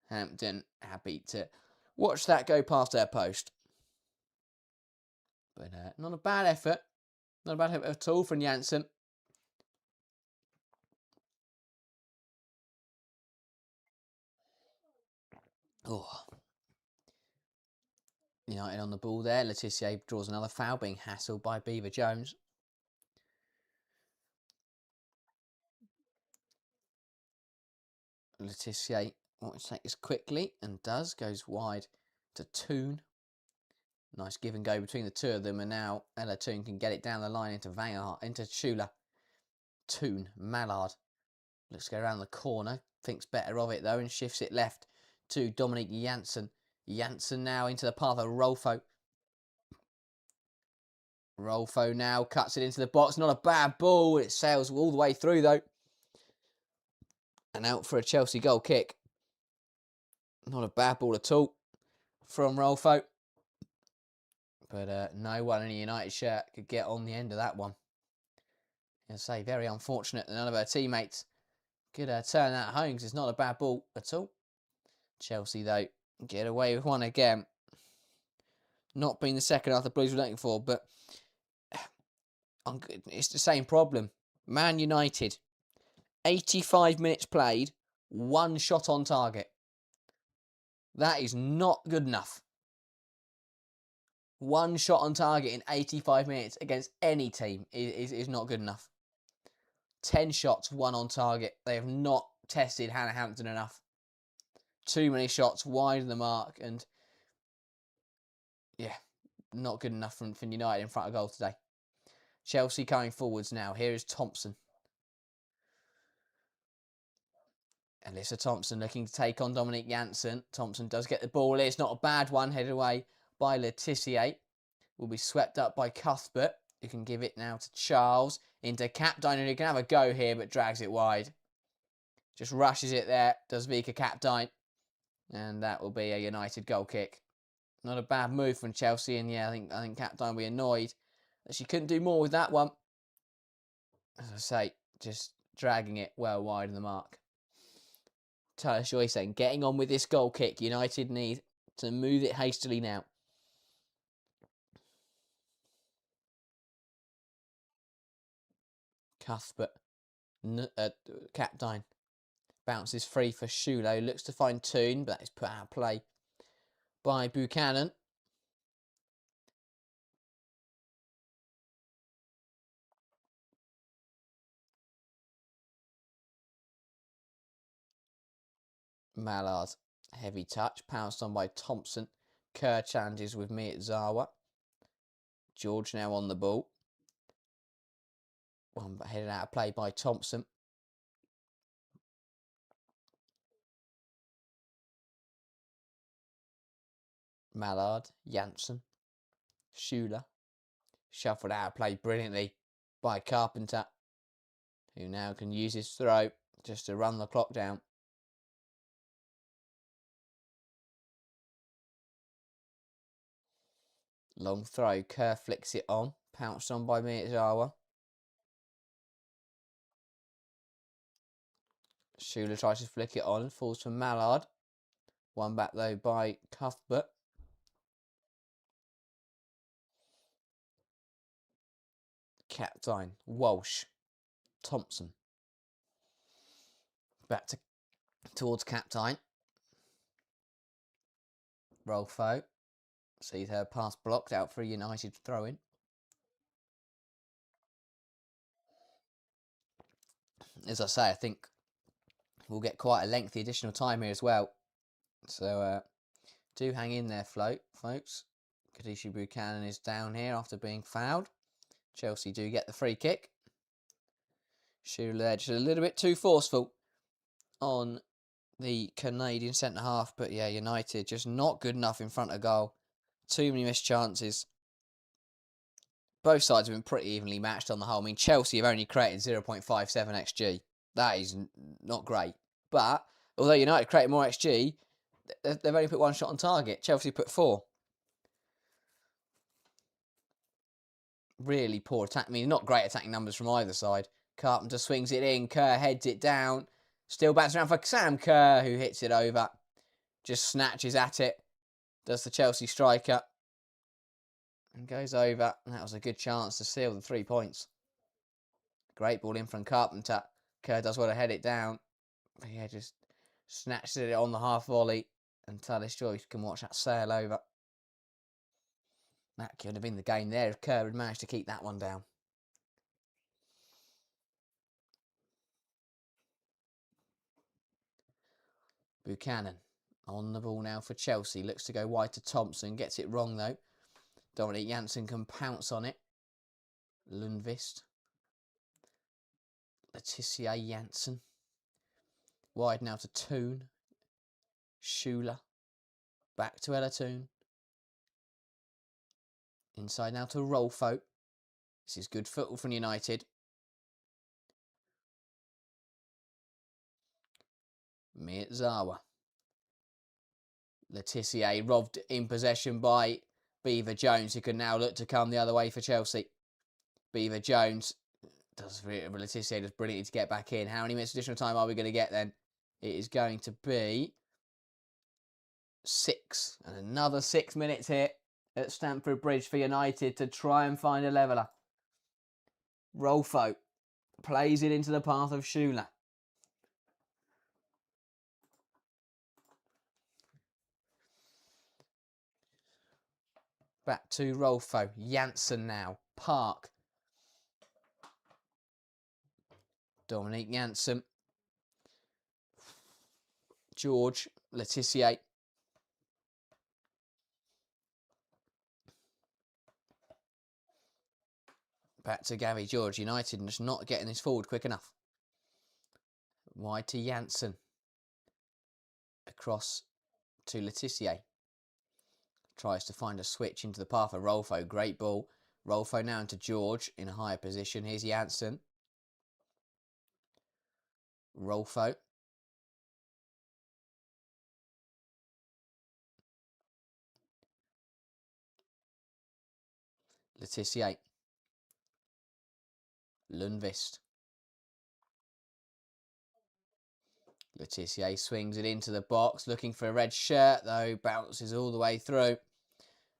Hampton happy to watch that go past their post. But not a bad effort. Not a bad effort at all from Janssen. Oh. United on the ball there. Letitia draws another foul, being hassled by Beaver Jones. Letitia wants to take this quickly and does. Goes wide to Toon. Nice give and go between the two of them, and now Ella Toon can get it down the line into into Schuler. Toon, Mallard. Looks to go around the corner. Thinks better of it though and shifts it left to Dominic Janssen. Janssen now into the path of Rolfo. Rolfo now cuts it into the box. Not a bad ball. It sails all the way through though. And out for a Chelsea goal kick. Not a bad ball at all from Rolfo. But no one in a United shirt could get on the end of that one. I say, very unfortunate that none of her teammates could turn that home, because it's not a bad ball at all. Chelsea, though, get away with one again. Not being the second half the Blues were looking for, but It's the same problem. Man United, 85 minutes played, 1 shot on target. That is not good enough. 1 shot on target in 85 minutes against any team is not good enough. 10 shots, 1 on target. They have not tested Hannah Hampton enough. Too many shots wide of the mark, and yeah, not good enough from United in front of goal today. Chelsea coming forwards now. Here is Thompson. Alyssa Thompson looking to take on Dominique Janssen. Thompson does get the ball. It's not a bad one. Headed away by Letitia. Will be swept up by Cuthbert, who can give it now to Charles. Into Capdine, who can have a go here, but drags it wide. Just rushes it there. Does Vika Capdine. And that will be a United goal kick. Not a bad move from Chelsea. And yeah, I think Capdine will be annoyed that she couldn't do more with that one. As I say, just dragging it well wide of the mark. Tyler Joy saying, getting on with this goal kick. United need to move it hastily now. Cuthbert, Capdine, bounces free for Shulo. Looks to find Toon, but that is put out of play by Buchanan. Mallard, heavy touch, pounced on by Thompson. Kerr challenges with Miyazawa. George now on the ball. One headed out of play by Thompson. Mallard, Janssen, Schuler. Shuffled out of play brilliantly by Carpenter, who now can use his throw just to run the clock down. Long throw, Kerr flicks it on, pounced on by Miyazawa. Schuler tries to flick it on, falls to Mallard. One back though by Cuthbert. Capdine, Walsh, Thompson. Back towards Capdine. Rolfo sees her pass blocked out for a United throw-in. As I say, I think we'll get quite a lengthy additional time here as well. So do hang in there, folks. Kadishi Buchanan is down here after being fouled. Chelsea do get the free kick. Schuler just a little bit too forceful on the Canadian centre-half. But yeah, United just not good enough in front of goal. Too many missed chances. Both sides have been pretty evenly matched on the whole. I mean, Chelsea have only created 0.57 XG. That is not great. But although United created more XG, they've only put 1 shot on target. Chelsea put 4. Really poor attack. I mean, not great attacking numbers from either side. Carpenter swings it in. Kerr heads it down. Still bats around for Sam Kerr, who hits it over. Just snatches at it. Does the Chelsea striker. And goes over. And that was a good chance to seal the 3 points. Great ball in from Carpenter. Kerr does well to head it down. But yeah, just snatches it on the half volley. And Talis Joyce can watch that sail over. That could have been the game there if Kerr had managed to keep that one down. Buchanan on the ball now for Chelsea. Looks to go wide to Thompson. Gets it wrong though. Dominique Janssen can pounce on it. Lundqvist. Letitia Janssen. Wide now to Toon. Schuler. Back to Ella Toon. Inside now to Rolfo. This is good football from United. Miyazawa. Letitia robbed in possession by Beaver Jones, who can now look to come the other way for Chelsea. Beaver Jones does Letitia does brilliantly to get back in. How many minutes additional time are we going to get then? It is going to be 6. And another 6 minutes here at Stamford Bridge for United to try and find a leveller. Rolfo plays it into the path of Schüler. Back to Rolfo. Janssen now. Park. Dominique Janssen. George. Letitia. Back to Gary George. United just not getting this forward quick enough. Wide to Janssen. Across to Letitia. Tries to find a switch into the path of Rolfo. Great ball. Rolfo now into George in a higher position. Here's Janssen. Rolfo. Letitia. Lundqvist. Letitia swings it into the box, looking for a red shirt, though bounces all the way through.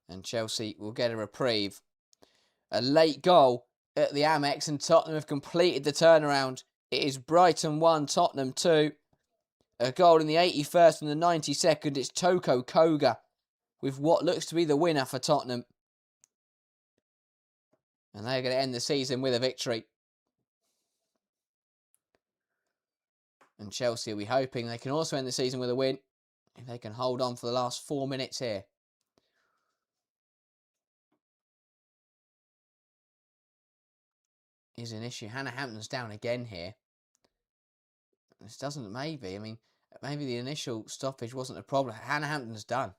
And Chelsea will get a reprieve. A late goal at the Amex, and Tottenham have completed the turnaround. It is Brighton 1, Tottenham 2. A goal in the 81st and the 92nd. It's Toko Koga with what looks to be the winner for Tottenham. And they're going to end the season with a victory. And Chelsea will be hoping they can also end the season with a win if they can hold on for the last 4 minutes here. Is an issue. Hannah Hampton's down again here. This doesn't, maybe the initial stoppage wasn't a problem. Hannah Hampton's done.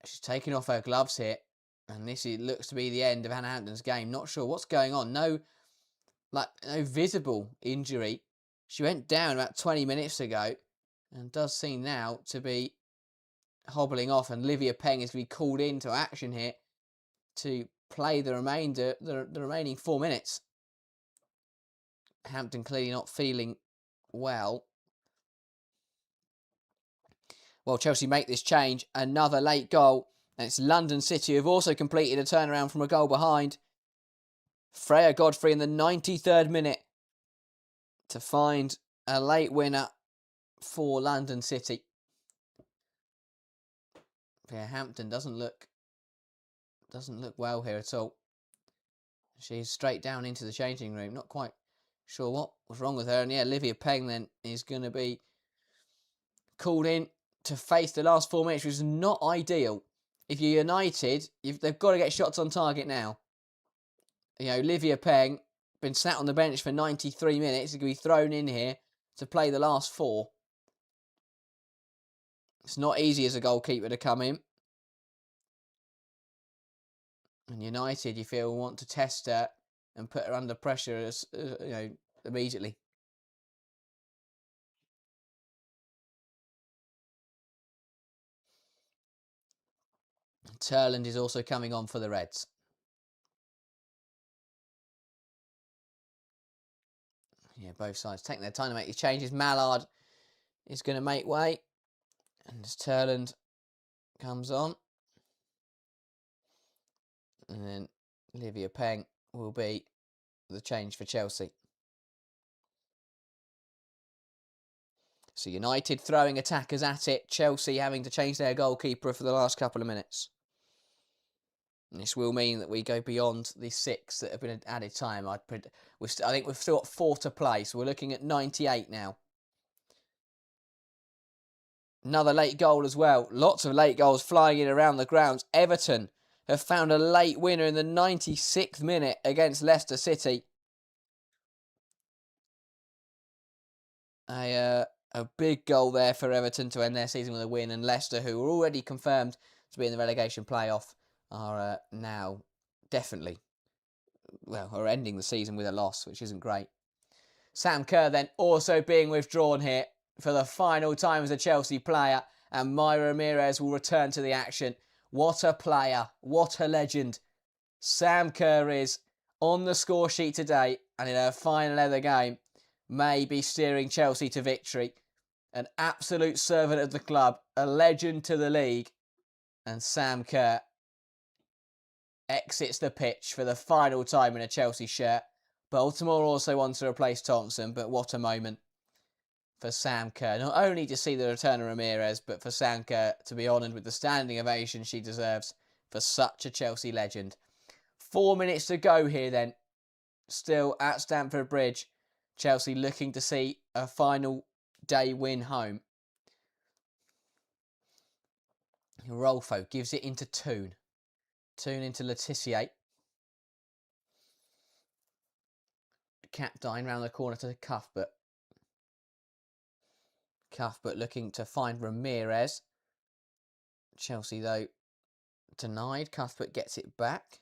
She's taking off her gloves here. And this looks to be the end of Hannah Hampton's game. Not sure what's going on. No visible injury. She went down about 20 minutes ago and does seem now to be hobbling off. And Livia Peng is going to be called into action here to play the remaining 4 minutes. Hampton clearly not feeling well. Well, Chelsea make this change. Another late goal. And it's London City who have also completed a turnaround from a goal behind. Freya Godfrey in the 93rd minute to find a late winner for London City. Yeah, Hampton doesn't look well here at all. She's straight down into the changing room. Not quite sure what was wrong with her. And yeah, Livia Peng then is going to be called in to face the last 4 minutes, which is not ideal. If you're United, they've got to get shots on target now. You know, Livia Peng, been sat on the bench for 93 minutes, is going to be thrown in here to play the last 4. It's not easy as a goalkeeper to come in. And United, you feel, want to test her and put her under pressure immediately. Turland is also coming on for the Reds. Yeah, both sides taking their time to make these changes. Mallard is going to make way. And as Turland comes on. And then Livia Peng will be the change for Chelsea. So United throwing attackers at it. Chelsea having to change their goalkeeper for the last couple of minutes. And this will mean that we go beyond the 6 that have been added time. I think we've still got 4 to play, so we're looking at 98 now. Another late goal as well. Lots of late goals flying in around the grounds. Everton have found a late winner in the 96th minute against Leicester City. A big goal there for Everton to end their season with a win, and Leicester, who were already confirmed to be in the relegation playoff, are now definitely, are ending the season with a loss, which isn't great. Sam Kerr then also being withdrawn here for the final time as a Chelsea player, and Myra Ramirez will return to the action. What a player, what a legend. Sam Kerr is on the score sheet today, and in her final ever game, may be steering Chelsea to victory. An absolute servant of the club, a legend to the league, and Sam Kerr exits the pitch for the final time in a Chelsea shirt. Baltimore also wants to replace Thompson, but what a moment for Sam Kerr. Not only to see the return of Ramirez, but for Sam Kerr to be honoured with the standing ovation she deserves for such a Chelsea legend. 4 minutes to go here then. Still at Stamford Bridge. Chelsea looking to see a final day win home. Rolfo gives it into Toon. Toon into Letitia. Capdine round the corner to Cuthbert. Cuthbert looking to find Ramirez. Chelsea, though, denied. Cuthbert gets it back.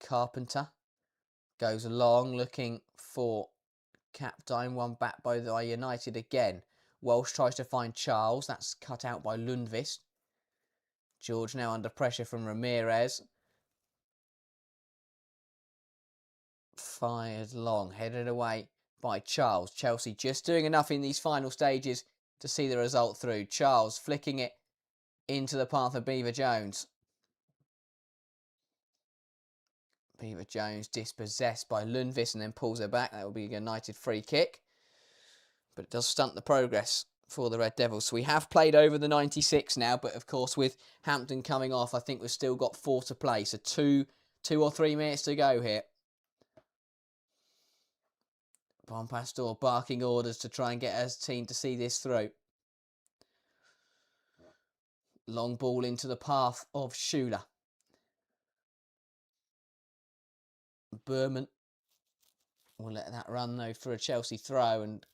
Carpenter goes along looking for Capdine. One back by United again. Walsh tries to find Charles. That's cut out by Lundqvist. George now under pressure from Ramirez. Fired long, headed away by Charles. Chelsea just doing enough in these final stages to see the result through. Charles flicking it into the path of Beaver Jones. Beaver Jones dispossessed by Lundqvist and then pulls her back. That will be a United free kick. But it does stunt the progress for the Red Devils. So we have played over the 96 now, but of course with Hampton coming off, I think we've still got 4 to play. So two or 3 minutes to go here. Bonpastor barking orders to try and get his team to see this through. Long ball into the path of Schuler. Berman will let that run though for a Chelsea throw, and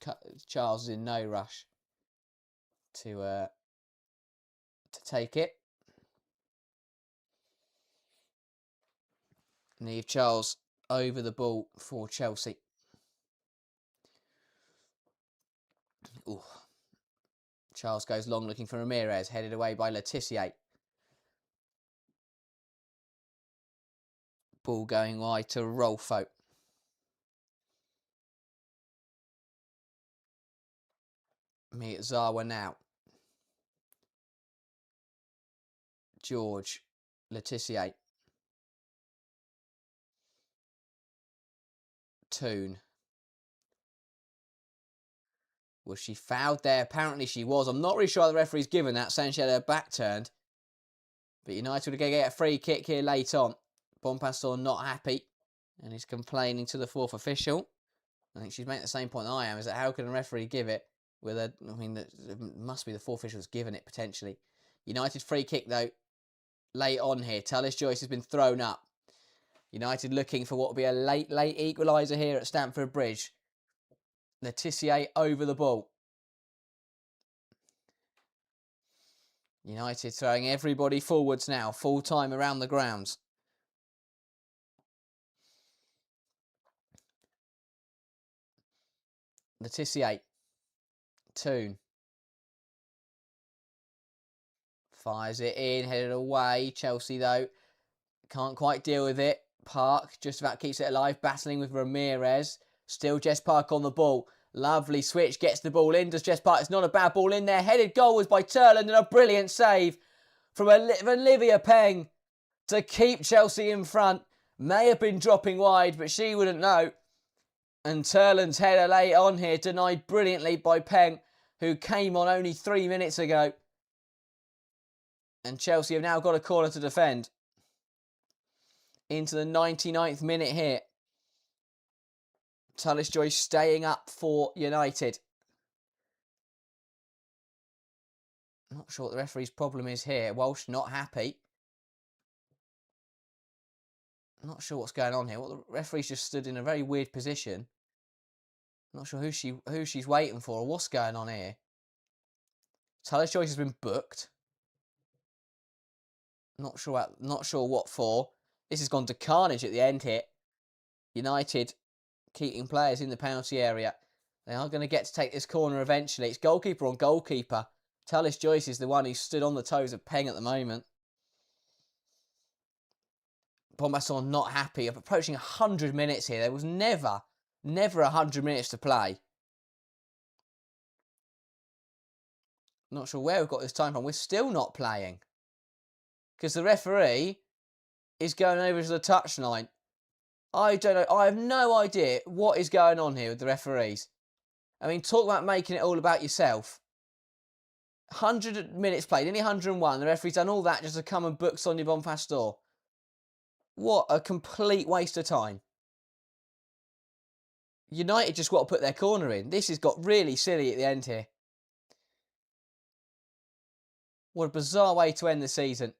Charles is in no rush to take it. Neve Charles over the ball for Chelsea. Ooh. Charles goes long looking for Ramirez, headed away by Letitia. Ball going wide to Rolfo. Miyazawa now. George. Letitia. Toon. Was she fouled there? Apparently she was. I'm not really sure the referee's given that, saying she had her back turned. But United are going to get a free kick here late on. Bonpastor not happy. And he's complaining to the 4th official. I think she's making the same point I am, is that how can a referee give it with a... I mean, it must be the 4th official that's given it, potentially. United free kick, though, late on here. Tullis Joyce has been thrown up. United looking for what will be a late equaliser here at Stamford Bridge. Letitia over the ball. United throwing everybody forwards now. Full time around the grounds. Letitia. Toon. Fires it in, headed away. Chelsea, though, can't quite deal with it. Park just about keeps it alive, battling with Ramirez. Still Jess Park on the ball. Lovely switch, gets the ball in. Does Jess Park? It's not a bad ball in there. Headed goal was by Turland and a brilliant save from Olivia Peng to keep Chelsea in front. May have been dropping wide, but she wouldn't know. And Turland's header late on here, denied brilliantly by Peng, who came on only 3 minutes ago. And Chelsea have now got a corner to defend. Into the 99th minute here. Tullis Joyce staying up for United. Not sure what the referee's problem is here. Walsh not happy. Not sure what's going on here. Well, the referee's just stood in a very weird position. Not sure who she's waiting for or what's going on here. Tullis Joyce has been booked. Not sure what for. This has gone to carnage at the end here. United keeping players in the penalty area. They are going to get to take this corner eventually. It's goalkeeper on goalkeeper. Tullis Joyce is the one who stood on the toes of Peng at the moment. Bonpastor not happy. Of approaching 100 minutes here. There was never 100 minutes to play. Not sure where we've got this time from. We're still not playing. Because the referee is going over to the touchline. I don't know. I have no idea what is going on here with the referees. I mean, talk about making it all about yourself. 100 minutes played, only 101. The referee's done all that just to come and book Sonia Bonpastor. What a complete waste of time. United just got to put their corner in. This has got really silly at the end here. What a bizarre way to end the season.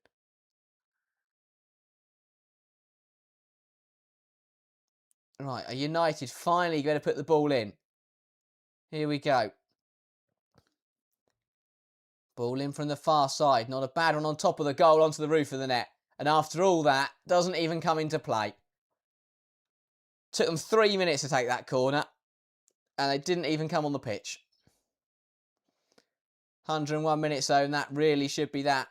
Right, are United finally going to put the ball in? Here we go. Ball in from the far side. Not a bad one on top of the goal onto the roof of the net. And after all that, doesn't even come into play. Took them 3 minutes to take that corner. And they didn't even come on the pitch. 101 minutes though, and that really should be that.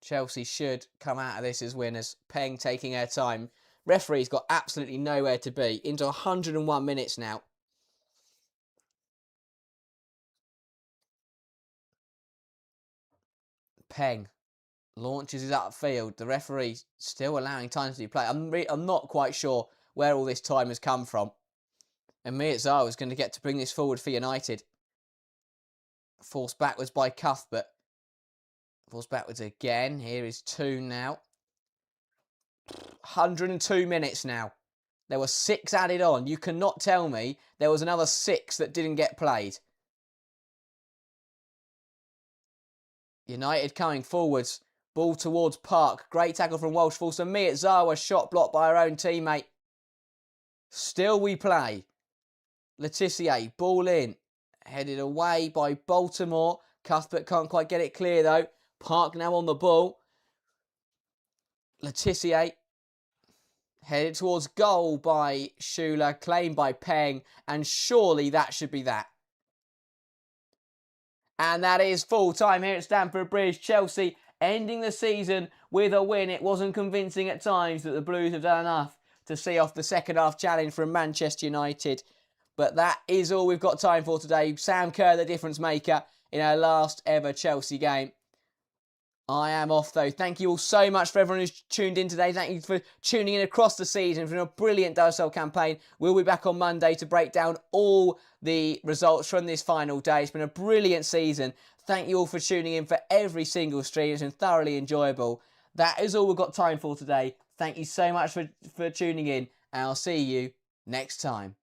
Chelsea should come out of this as winners. Peng taking her time. Referee's got absolutely nowhere to be. Into 101 minutes now. Peng launches his upfield. The referee still allowing time to be played. I'm not quite sure where all this time has come from. And Miyazawa is going to get to bring this forward for United. Forced backwards by Cuthbert. Forced backwards again. Here is 2 now. 102 minutes now. There were 6 added on. You cannot tell me there was another 6 that didn't get played. United coming forwards. Ball towards Park. Great tackle from Welsh. Falls to Miyazawa. Shot blocked by her own teammate. Still we play. Letitia. Ball in. Headed away by Baltimore. Cuthbert can't quite get it clear though. Park now on the ball. Letitia. Headed towards goal by Schuler. Claimed by Peng. And surely that should be that. And that is full time here at Stamford Bridge. Chelsea ending the season with a win. It wasn't convincing at times, but the Blues have done enough to see off the second half challenge from Manchester United. But that is all we've got time for today. Sam Kerr, the difference maker in our last ever Chelsea game. I am off though. Thank you all so much for everyone who's tuned in today. Thank you for tuning in across the season for a brilliant WSL campaign. We'll be back on Monday to break down all the results from this final day. It's been a brilliant season. Thank you all for tuning in for every single stream. It's been thoroughly enjoyable. That is all we've got time for today. Thank you so much for tuning in, and I'll see you next time.